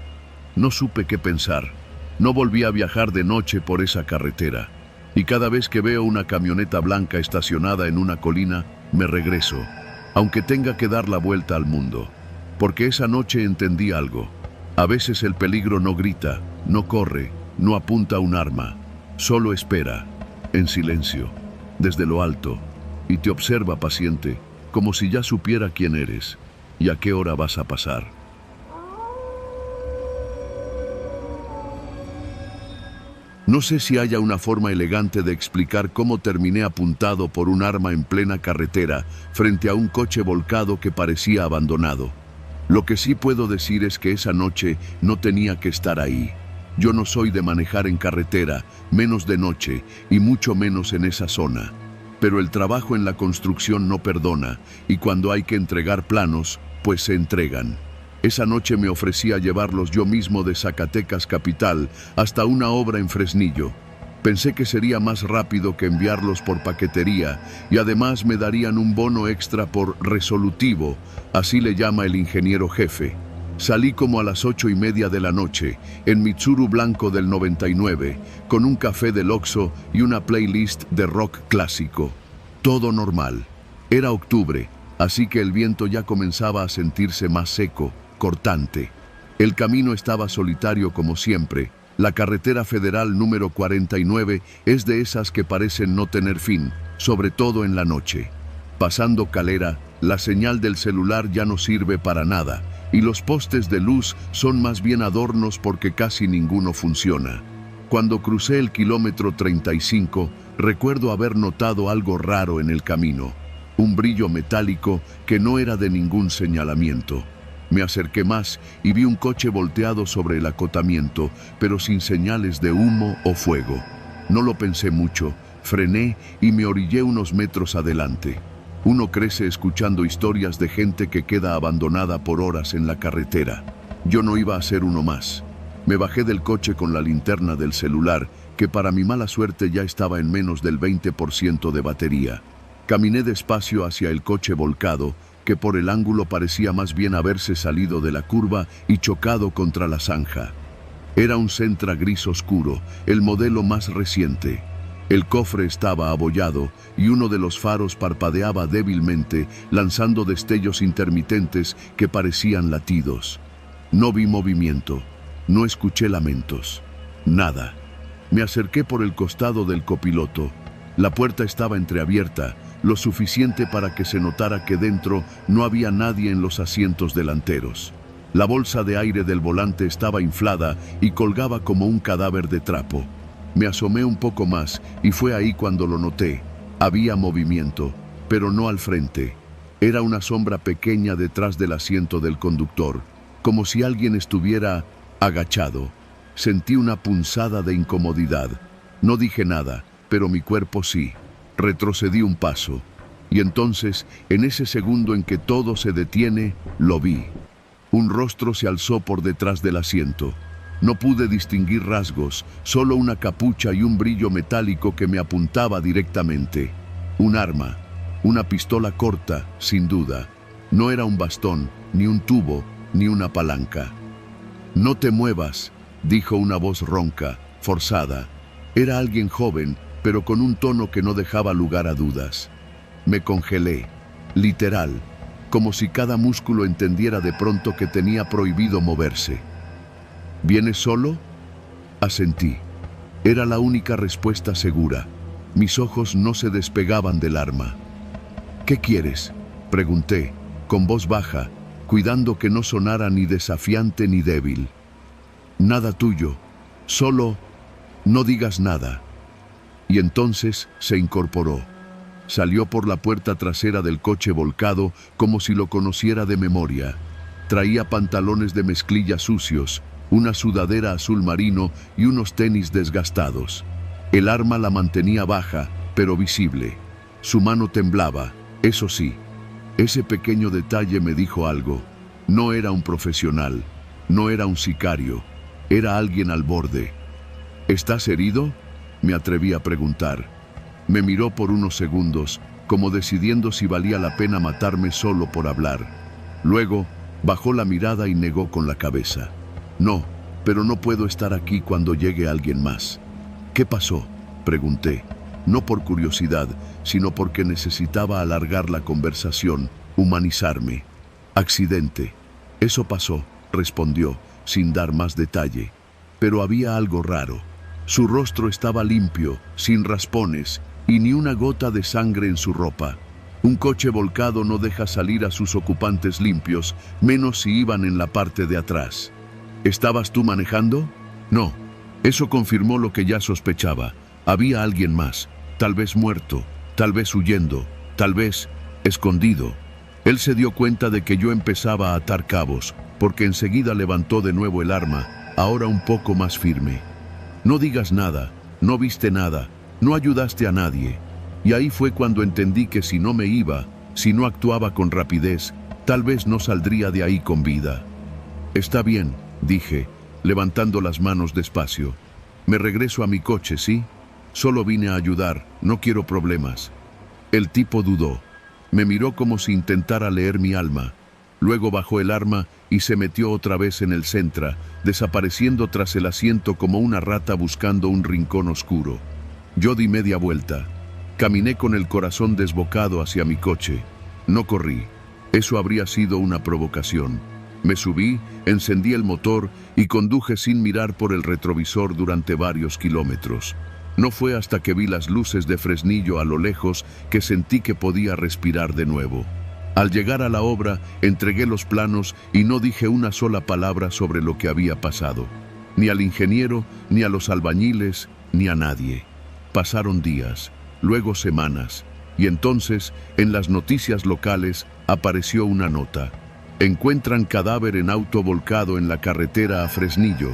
No supe qué pensar. No volví a viajar de noche por esa carretera. Y cada vez que veo una camioneta blanca estacionada en una colina, me regreso, aunque tenga que dar la vuelta al mundo. Porque esa noche entendí algo. A veces el peligro no grita, no corre, no apunta un arma. Solo espera, en silencio, desde lo alto, y te observa paciente, como si ya supiera quién eres y a qué hora vas a pasar. No sé si haya una forma elegante de explicar cómo terminé apuntado por un arma en plena carretera frente a un coche volcado que parecía abandonado. Lo que sí puedo decir es que esa noche no tenía que estar ahí. Yo no soy de manejar en carretera, menos de noche y mucho menos en esa zona. Pero el trabajo en la construcción no perdona y cuando hay que entregar planos, pues se entregan. Esa noche me ofrecí a llevarlos yo mismo de Zacatecas capital hasta una obra en Fresnillo. Pensé que sería más rápido que enviarlos por paquetería y además me darían un bono extra por resolutivo, así le llama el ingeniero jefe. Salí como a las 8:30 de la noche, en mi Tsuru blanco del 99, con un café del Oxxo y una playlist de rock clásico. Todo normal. Era octubre, así que el viento ya comenzaba a sentirse más seco, cortante. El camino estaba solitario como siempre. La carretera federal número 49 es de esas que parecen no tener fin, sobre todo en la noche. Pasando Calera, la señal del celular ya no sirve para nada, y los postes de luz son más bien adornos porque casi ninguno funciona. Cuando crucé el kilómetro 35, recuerdo haber notado algo raro en el camino, un brillo metálico que no era de ningún señalamiento. Me acerqué más y vi un coche volteado sobre el acotamiento, pero sin señales de humo o fuego. No lo pensé mucho, frené y me orillé unos metros adelante. Uno crece escuchando historias de gente que queda abandonada por horas en la carretera. Yo no iba a ser uno más. Me bajé del coche con la linterna del celular, que para mi mala suerte ya estaba en menos del 20% de batería. Caminé despacio hacia el coche volcado, que por el ángulo parecía más bien haberse salido de la curva y chocado contra la zanja. Era un Sentra gris oscuro, el modelo más reciente. El cofre estaba abollado y uno de los faros parpadeaba débilmente, lanzando destellos intermitentes que parecían latidos. No vi movimiento, no escuché lamentos, nada. Me acerqué por el costado del copiloto. La puerta estaba entreabierta, lo suficiente para que se notara que dentro no había nadie en los asientos delanteros. La bolsa de aire del volante estaba inflada y colgaba como un cadáver de trapo. Me asomé un poco más y fue ahí cuando lo noté. Había movimiento, pero no al frente. Era una sombra pequeña detrás del asiento del conductor, como si alguien estuviera agachado. Sentí una punzada de incomodidad. No dije nada, pero mi cuerpo sí. Retrocedí un paso. Y entonces, en ese segundo en que todo se detiene, lo vi. Un rostro se alzó por detrás del asiento. No pude distinguir rasgos, solo una capucha y un brillo metálico que me apuntaba directamente. Un arma, una pistola corta, sin duda. No era un bastón, ni un tubo, ni una palanca. «No te muevas», dijo una voz ronca, forzada. Era alguien joven, pero con un tono que no dejaba lugar a dudas. Me congelé, literal, como si cada músculo entendiera de pronto que tenía prohibido moverse. «¿Vienes solo?», asentí. Era la única respuesta segura. Mis ojos no se despegaban del arma. «¿Qué quieres?», pregunté, con voz baja, cuidando que no sonara ni desafiante ni débil. «Nada tuyo, solo no digas nada». Y entonces se incorporó. Salió por la puerta trasera del coche volcado como si lo conociera de memoria. Traía pantalones de mezclilla sucios, una sudadera azul marino y unos tenis desgastados. El arma la mantenía baja, pero visible. Su mano temblaba, eso sí. Ese pequeño detalle me dijo algo. No era un profesional, no era un sicario, era alguien al borde. «¿Estás herido?», me atreví a preguntar. Me miró por unos segundos, como decidiendo si valía la pena matarme solo por hablar. Luego, bajó la mirada y negó con la cabeza. «No, pero no puedo estar aquí cuando llegue alguien más». «¿Qué pasó?», pregunté, no por curiosidad, sino porque necesitaba alargar la conversación, humanizarme. «Accidente. Eso pasó», respondió, sin dar más detalle. Pero había algo raro. Su rostro estaba limpio, sin raspones, y ni una gota de sangre en su ropa. Un coche volcado no deja salir a sus ocupantes limpios, menos si iban en la parte de atrás. «¿Estabas tú manejando?». «No». Eso confirmó lo que ya sospechaba. Había alguien más, tal vez muerto, tal vez huyendo, tal vez escondido. Él se dio cuenta de que yo empezaba a atar cabos, porque enseguida levantó de nuevo el arma, ahora un poco más firme. «No digas nada, no viste nada, no ayudaste a nadie». Y ahí fue cuando entendí que si no me iba, si no actuaba con rapidez, tal vez no saldría de ahí con vida. «Está bien», dije, levantando las manos despacio. «Me regreso a mi coche, ¿sí? Solo vine a ayudar, no quiero problemas». El tipo dudó. Me miró como si intentara leer mi alma. Luego bajó el arma y se metió otra vez en el Sentra, desapareciendo tras el asiento como una rata buscando un rincón oscuro. Yo di media vuelta. Caminé con el corazón desbocado hacia mi coche. No corrí. Eso habría sido una provocación. Me subí, encendí el motor y conduje sin mirar por el retrovisor durante varios kilómetros. No fue hasta que vi las luces de Fresnillo a lo lejos que sentí que podía respirar de nuevo. Al llegar a la obra, entregué los planos y no dije una sola palabra sobre lo que había pasado. Ni al ingeniero, ni a los albañiles, ni a nadie. Pasaron días, luego semanas, y entonces, en las noticias locales, apareció una nota. «Encuentran cadáver en auto volcado en la carretera a Fresnillo».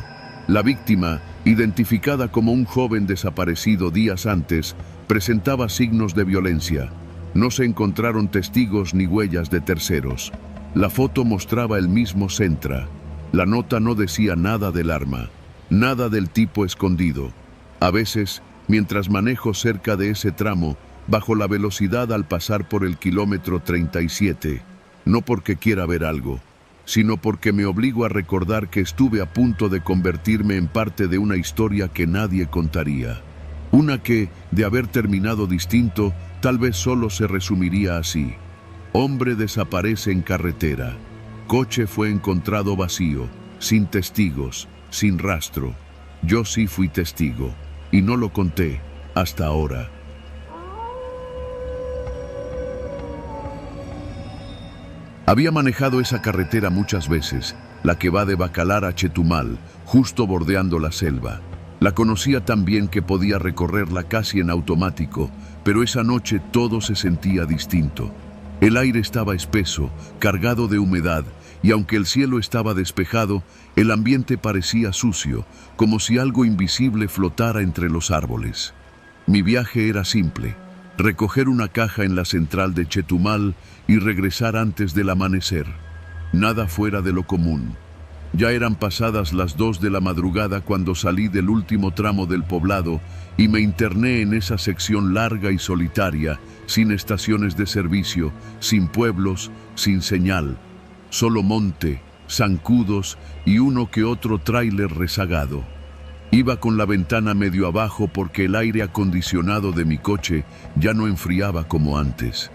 La víctima, identificada como un joven desaparecido días antes, presentaba signos de violencia. No se encontraron testigos ni huellas de terceros. La foto mostraba el mismo Sentra. La nota no decía nada del arma, nada del tipo escondido. A veces, mientras manejo cerca de ese tramo, bajo la velocidad al pasar por el kilómetro 37, no porque quiera ver algo, sino porque me obligo a recordar que estuve a punto de convertirme en parte de una historia que nadie contaría. Una que, de haber terminado distinto, tal vez solo se resumiría así. Hombre desaparece en carretera. Coche fue encontrado vacío, sin testigos, sin rastro. Yo sí fui testigo, y no lo conté hasta ahora. Había manejado esa carretera muchas veces, la que va de Bacalar a Chetumal, justo bordeando la selva. La conocía tan bien que podía recorrerla casi en automático, pero esa noche todo se sentía distinto. El aire estaba espeso, cargado de humedad, y aunque el cielo estaba despejado, el ambiente parecía sucio, como si algo invisible flotara entre los árboles. Mi viaje era simple: recoger una caja en la central de Chetumal y regresar antes del amanecer. Nada fuera de lo común. Ya eran pasadas las 2 de la madrugada cuando salí del último tramo del poblado y me interné en esa sección larga y solitaria, sin estaciones de servicio, sin pueblos, sin señal. Solo monte, zancudos y uno que otro tráiler rezagado. Iba con la ventana medio abajo porque el aire acondicionado de mi coche ya no enfriaba como antes.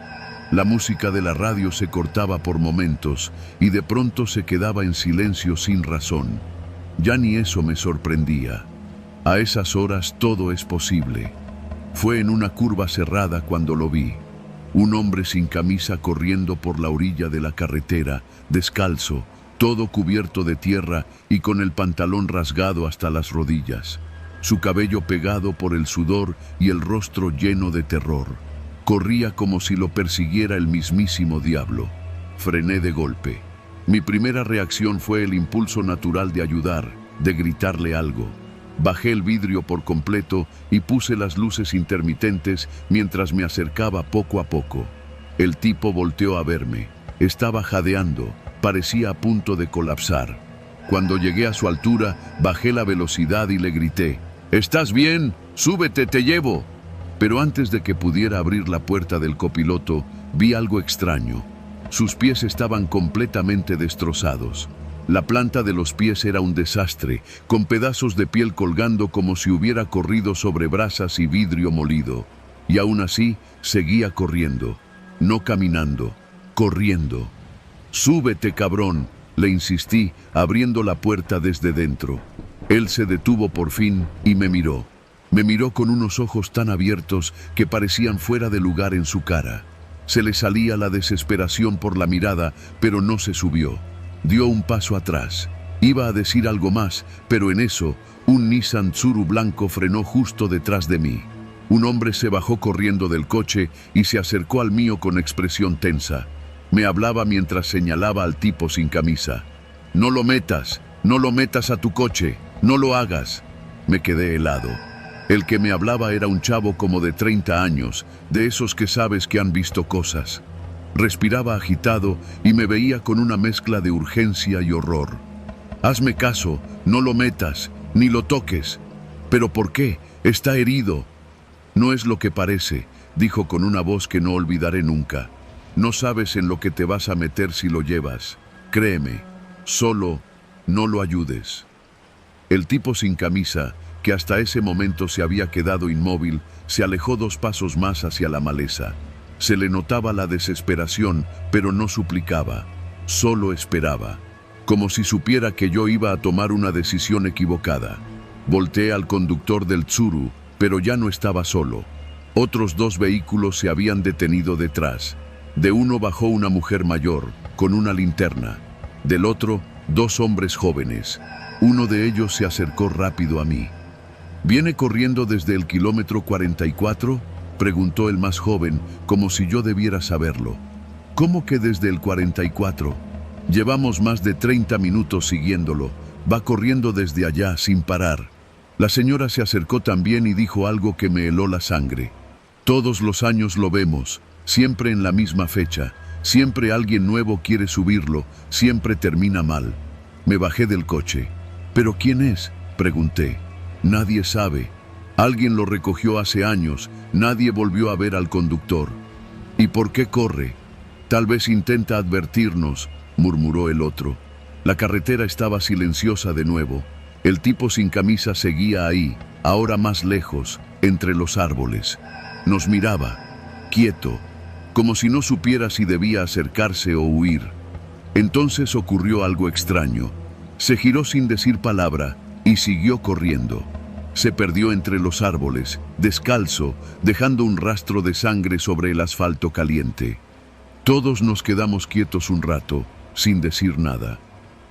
La música de la radio se cortaba por momentos y de pronto se quedaba en silencio sin razón. Ya ni eso me sorprendía. A esas horas todo es posible. Fue en una curva cerrada cuando lo vi. Un hombre sin camisa corriendo por la orilla de la carretera, descalzo, todo cubierto de tierra y con el pantalón rasgado hasta las rodillas. Su cabello pegado por el sudor y el rostro lleno de terror. Corría como si lo persiguiera el mismísimo diablo. Frené de golpe. Mi primera reacción fue el impulso natural de ayudar, de gritarle algo. Bajé el vidrio por completo y puse las luces intermitentes mientras me acercaba poco a poco. El tipo volteó a verme. Estaba jadeando, parecía a punto de colapsar. Cuando llegué a su altura, bajé la velocidad y le grité: «¿Estás bien? ¡Súbete, te llevo!». Pero antes de que pudiera abrir la puerta del copiloto, vi algo extraño. Sus pies estaban completamente destrozados. La planta de los pies era un desastre, con pedazos de piel colgando como si hubiera corrido sobre brasas y vidrio molido. Y aún así, seguía corriendo. No caminando, corriendo. «Súbete, cabrón», le insistí, abriendo la puerta desde dentro. Él se detuvo por fin y me miró. Me miró con unos ojos tan abiertos que parecían fuera de lugar en su cara. Se le salía la desesperación por la mirada, pero no se subió. Dio un paso atrás. Iba a decir algo más, pero en eso, un Nissan Tsuru blanco frenó justo detrás de mí. Un hombre se bajó corriendo del coche y se acercó al mío con expresión tensa. Me hablaba mientras señalaba al tipo sin camisa. «No lo metas a tu coche, no lo hagas». Me quedé helado. El que me hablaba era un chavo como de 30 años, de esos que sabes que han visto cosas. Respiraba agitado y me veía con una mezcla de urgencia y horror. «Hazme caso, no lo metas, ni lo toques». «¿Pero por qué? Está herido». «No es lo que parece», dijo con una voz que no olvidaré nunca. «No sabes en lo que te vas a meter si lo llevas. Créeme, solo no lo ayudes». El tipo sin camisa, que hasta ese momento se había quedado inmóvil, se alejó 2 pasos más hacia la maleza. Se le notaba la desesperación, pero no suplicaba, solo esperaba, como si supiera que yo iba a tomar una decisión equivocada. Volteé al conductor del Tsuru, pero ya no estaba solo. Otros 2 vehículos se habían detenido detrás. De uno bajó una mujer mayor, con una linterna. Del otro, 2 hombres jóvenes. Uno de ellos se acercó rápido a mí. «¿Viene corriendo desde el kilómetro 44?» preguntó el más joven, como si yo debiera saberlo. «¿Cómo que desde el 44? Llevamos más de 30 minutos siguiéndolo. Va corriendo desde allá sin parar». La señora se acercó también y dijo algo que me heló la sangre. «Todos los años lo vemos, siempre en la misma fecha. Siempre alguien nuevo quiere subirlo, siempre termina mal». Me bajé del coche. «¿Pero quién es?», pregunté. «Nadie sabe. Alguien lo recogió hace años, nadie volvió a ver al conductor». «¿Y por qué corre?». «Tal vez intenta advertirnos», murmuró el otro. La carretera estaba silenciosa de nuevo. El tipo sin camisa seguía ahí, ahora más lejos, entre los árboles. Nos miraba, quieto, como si no supiera si debía acercarse o huir. Entonces ocurrió algo extraño. Se giró sin decir palabra y siguió corriendo. Se perdió entre los árboles, descalzo, dejando un rastro de sangre sobre el asfalto caliente. Todos nos quedamos quietos un rato, sin decir nada.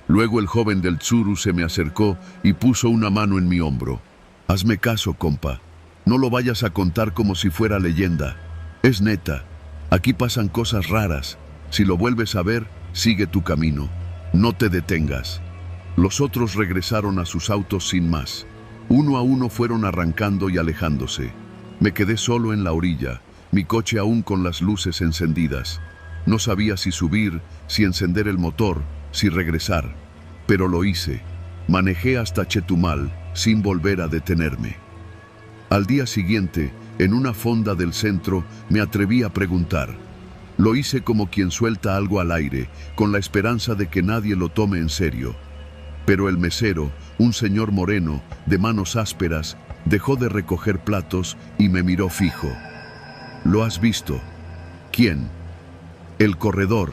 Luego el joven del Tsuru se me acercó y puso una mano en mi hombro. «Hazme caso, compa. No lo vayas a contar como si fuera leyenda. Es neta. Aquí pasan cosas raras. Si lo vuelves a ver, sigue tu camino. No te detengas». Los otros regresaron a sus autos sin más. Uno a uno fueron arrancando y alejándose. Me quedé solo en la orilla, mi coche aún con las luces encendidas. No sabía si subir, si encender el motor, si regresar. Pero lo hice. Manejé hasta Chetumal sin volver a detenerme. Al día siguiente, en una fonda del centro, me atreví a preguntar. Lo hice como quien suelta algo al aire, con la esperanza de que nadie lo tome en serio. Pero el mesero, un señor moreno, de manos ásperas, dejó de recoger platos y me miró fijo. ¿Lo has visto? ¿Quién? El corredor.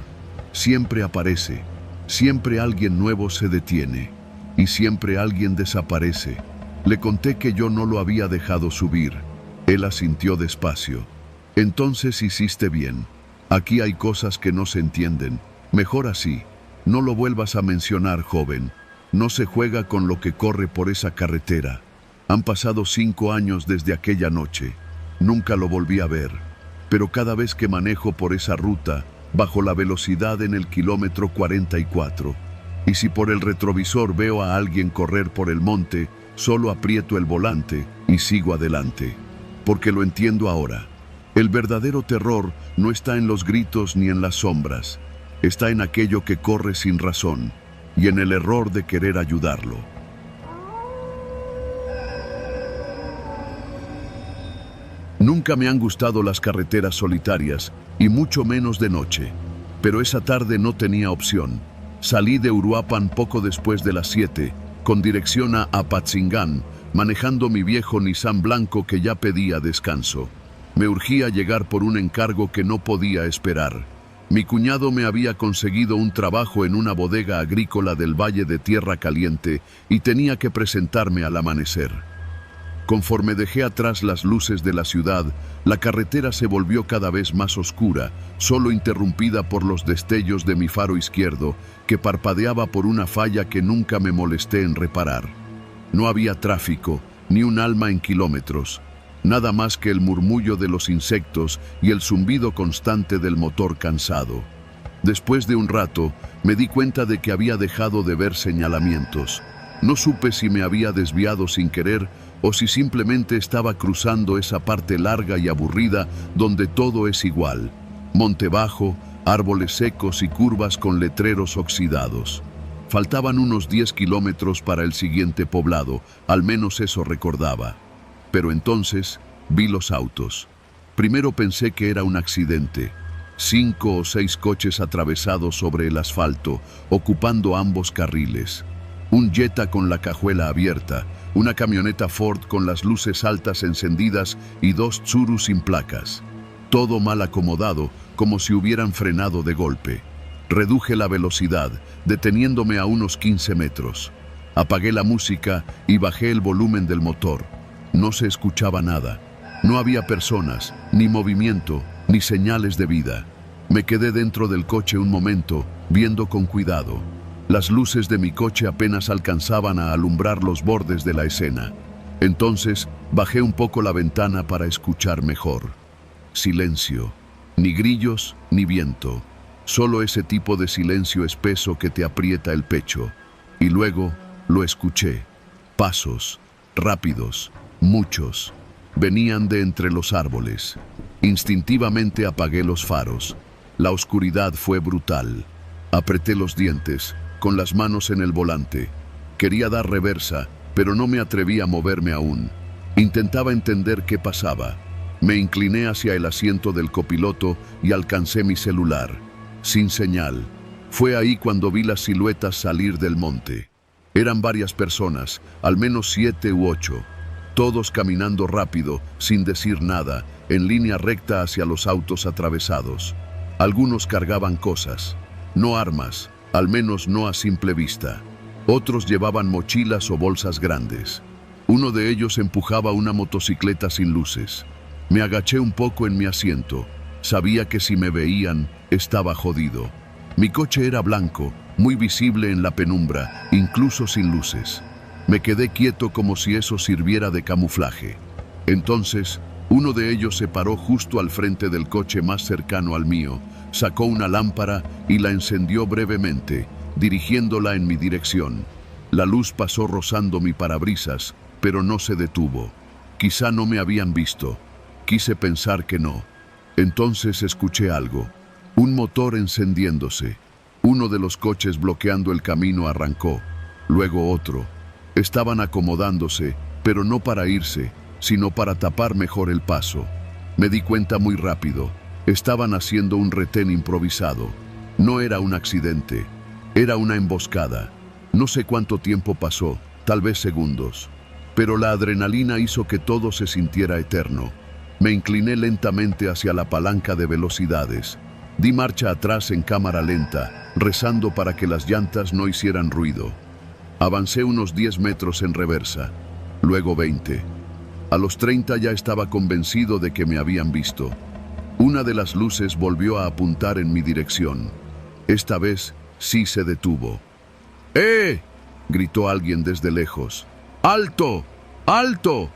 Siempre aparece. Siempre alguien nuevo se detiene. Y siempre alguien desaparece. Le conté que yo no lo había dejado subir. Él asintió despacio. Entonces hiciste bien. Aquí hay cosas que no se entienden. Mejor así. No lo vuelvas a mencionar, joven. No se juega con lo que corre por esa carretera. Han pasado 5 años desde aquella noche. Nunca lo volví a ver. Pero cada vez que manejo por esa ruta, bajo la velocidad en el kilómetro 44, y si por el retrovisor veo a alguien correr por el monte, solo aprieto el volante y sigo adelante. Porque lo entiendo ahora. El verdadero terror no está en los gritos ni en las sombras. Está en aquello que corre sin razón y en el error de querer ayudarlo. Nunca me han gustado las carreteras solitarias, y mucho menos de noche. Pero esa tarde no tenía opción. Salí de Uruapan poco después de las 7, con dirección a Apatzingán, manejando mi viejo Nissan blanco que ya pedía descanso. Me urgía llegar por un encargo que no podía esperar. Mi cuñado me había conseguido un trabajo en una bodega agrícola del Valle de Tierra Caliente y tenía que presentarme al amanecer. Conforme dejé atrás las luces de la ciudad, la carretera se volvió cada vez más oscura, solo interrumpida por los destellos de mi faro izquierdo, que parpadeaba por una falla que nunca me molesté en reparar. No había tráfico, ni un alma en kilómetros, nada más que el murmullo de los insectos y el zumbido constante del motor cansado. Después de un rato, me di cuenta de que había dejado de ver señalamientos. No supe si me había desviado sin querer o si simplemente estaba cruzando esa parte larga y aburrida donde todo es igual. Monte bajo, árboles secos y curvas con letreros oxidados. Faltaban unos 10 kilómetros para el siguiente poblado, al menos eso recordaba. Pero entonces vi los autos. Primero pensé que era un accidente. 5 o 6 coches atravesados sobre el asfalto, ocupando ambos carriles. Un Jetta con la cajuela abierta, una camioneta Ford con las luces altas encendidas y 2 Tsuru sin placas. Todo mal acomodado, como si hubieran frenado de golpe. Reduje la velocidad, deteniéndome a unos 15 metros. Apagué la música y bajé el volumen del motor. No se escuchaba nada. No había personas, ni movimiento, ni señales de vida. Me quedé dentro del coche un momento, viendo con cuidado. Las luces de mi coche apenas alcanzaban a alumbrar los bordes de la escena. Entonces, bajé un poco la ventana para escuchar mejor. Silencio. Ni grillos, ni viento. Solo ese tipo de silencio espeso que te aprieta el pecho. Y luego, lo escuché. Pasos, rápidos, muchos. Venían de entre los árboles. Instintivamente apagué los faros. La oscuridad fue brutal. Apreté los dientes, con las manos en el volante. Quería dar reversa, pero no me atreví a moverme aún. Intentaba entender qué pasaba. Me incliné hacia el asiento del copiloto y alcancé mi celular. Sin señal. Fue ahí cuando vi las siluetas salir del monte. Eran varias personas, al menos 7 u 8. Todos caminando rápido, sin decir nada, en línea recta hacia los autos atravesados. Algunos cargaban cosas, no armas, al menos no a simple vista. Otros llevaban mochilas o bolsas grandes. Uno de ellos empujaba una motocicleta sin luces. Me agaché un poco en mi asiento. Sabía que si me veían, estaba jodido. Mi coche era blanco, muy visible en la penumbra, incluso sin luces. Me quedé quieto como si eso sirviera de camuflaje. Entonces, uno de ellos se paró justo al frente del coche más cercano al mío, sacó una lámpara y la encendió brevemente, dirigiéndola en mi dirección. La luz pasó rozando mi parabrisas, pero no se detuvo. Quizá no me habían visto. Quise pensar que no. Entonces escuché algo. Un motor encendiéndose. Uno de los coches bloqueando el camino arrancó, luego otro. Estaban acomodándose, pero no para irse, sino para tapar mejor el paso. Me di cuenta muy rápido. Estaban haciendo un retén improvisado. No era un accidente, era una emboscada. No sé cuánto tiempo pasó, tal vez segundos. Pero la adrenalina hizo que todo se sintiera eterno. Me incliné lentamente hacia la palanca de velocidades. Di marcha atrás en cámara lenta, rezando para que las llantas no hicieran ruido. Avancé unos 10 metros en reversa, luego 20. A los 30 ya estaba convencido de que me habían visto. Una de las luces volvió a apuntar en mi dirección. Esta vez sí se detuvo. ¡Eh!, gritó alguien desde lejos. ¡Alto! ¡Alto!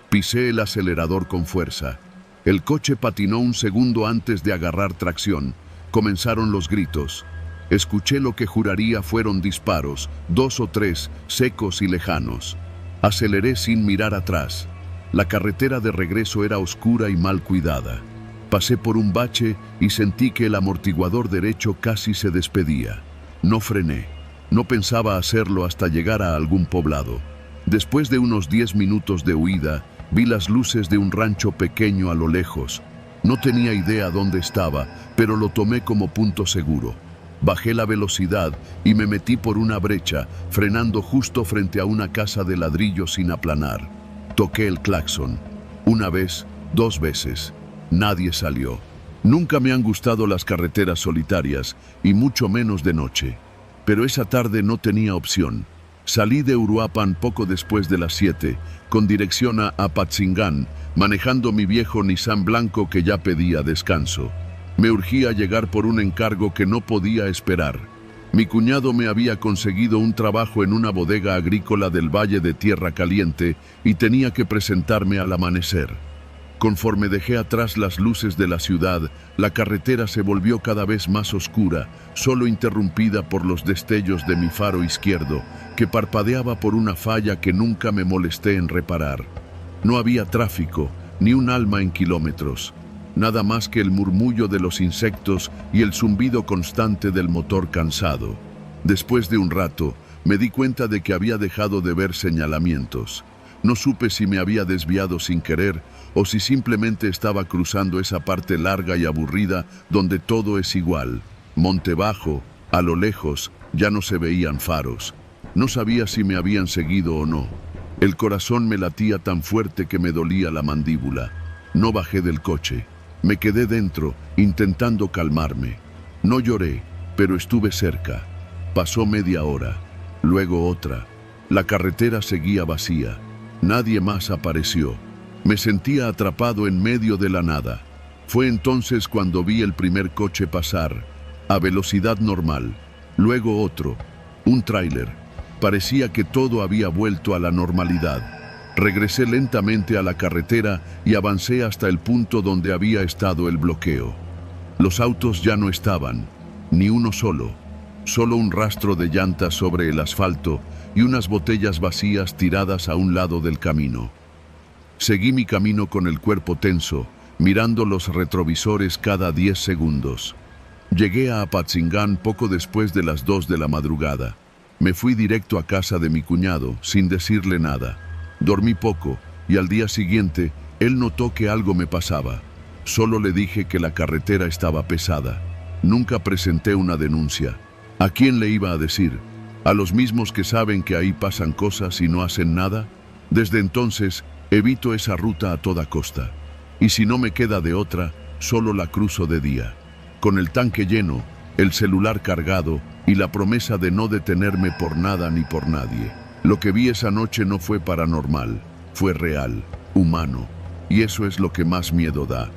Pisé el acelerador con fuerza. El coche patinó un segundo antes de agarrar tracción. Comenzaron los gritos. Escuché lo que juraría fueron disparos, 2 o 3, secos y lejanos. Aceleré sin mirar atrás. La carretera de regreso era oscura y mal cuidada. Pasé por un bache y sentí que el amortiguador derecho casi se despedía. No frené. No pensaba hacerlo hasta llegar a algún poblado. Después de unos 10 minutos de huida, vi las luces de un rancho pequeño a lo lejos. No tenía idea dónde estaba, pero lo tomé como punto seguro. Bajé la velocidad y me metí por una brecha, frenando justo frente a una casa de ladrillo sin aplanar. Toqué el claxon. Una vez, 2 veces. Nadie salió. Nunca me han gustado las carreteras solitarias, y mucho menos de noche. Pero esa tarde no tenía opción. Salí de Uruapan poco después de las 7, con dirección a Apatzingán, manejando mi viejo Nissan blanco que ya pedía descanso. Me urgía llegar por un encargo que no podía esperar. Mi cuñado me había conseguido un trabajo en una bodega agrícola del Valle de Tierra Caliente y tenía que presentarme al amanecer. Conforme dejé atrás las luces de la ciudad, la carretera se volvió cada vez más oscura, solo interrumpida por los destellos de mi faro izquierdo, que parpadeaba por una falla que nunca me molesté en reparar. No había tráfico, ni un alma en kilómetros. Nada más que el murmullo de los insectos y el zumbido constante del motor cansado. Después de un rato, me di cuenta de que había dejado de ver señalamientos. No supe si me había desviado sin querer o si simplemente estaba cruzando esa parte larga y aburrida donde todo es igual. Monte bajo, a lo lejos, ya no se veían faros. No sabía si me habían seguido o no. El corazón me latía tan fuerte que me dolía la mandíbula. No bajé del coche. Me quedé dentro, intentando calmarme. No lloré, pero estuve cerca. Pasó media hora, luego otra. La carretera seguía vacía. Nadie más apareció. Me sentía atrapado en medio de la nada. Fue entonces cuando vi el primer coche pasar, a velocidad normal. Luego otro, un tráiler. Parecía que todo había vuelto a la normalidad. Regresé lentamente a la carretera y avancé hasta el punto donde había estado el bloqueo. Los autos ya no estaban, ni uno solo. Solo un rastro de llantas sobre el asfalto y unas botellas vacías tiradas a un lado del camino. Seguí mi camino con el cuerpo tenso, mirando los retrovisores cada 10 segundos. Llegué a Apatzingán poco después de las 2 de la madrugada. Me fui directo a casa de mi cuñado, sin decirle nada. Dormí poco, y al día siguiente, él notó que algo me pasaba. Solo le dije que la carretera estaba pesada. Nunca presenté una denuncia. ¿A quién le iba a decir? ¿A los mismos que saben que ahí pasan cosas y no hacen nada? Desde entonces, evito esa ruta a toda costa. Y si no me queda de otra, solo la cruzo de día. Con el tanque lleno, el celular cargado y la promesa de no detenerme por nada ni por nadie. Lo que vi esa noche no fue paranormal, fue real, humano, y eso es lo que más miedo da.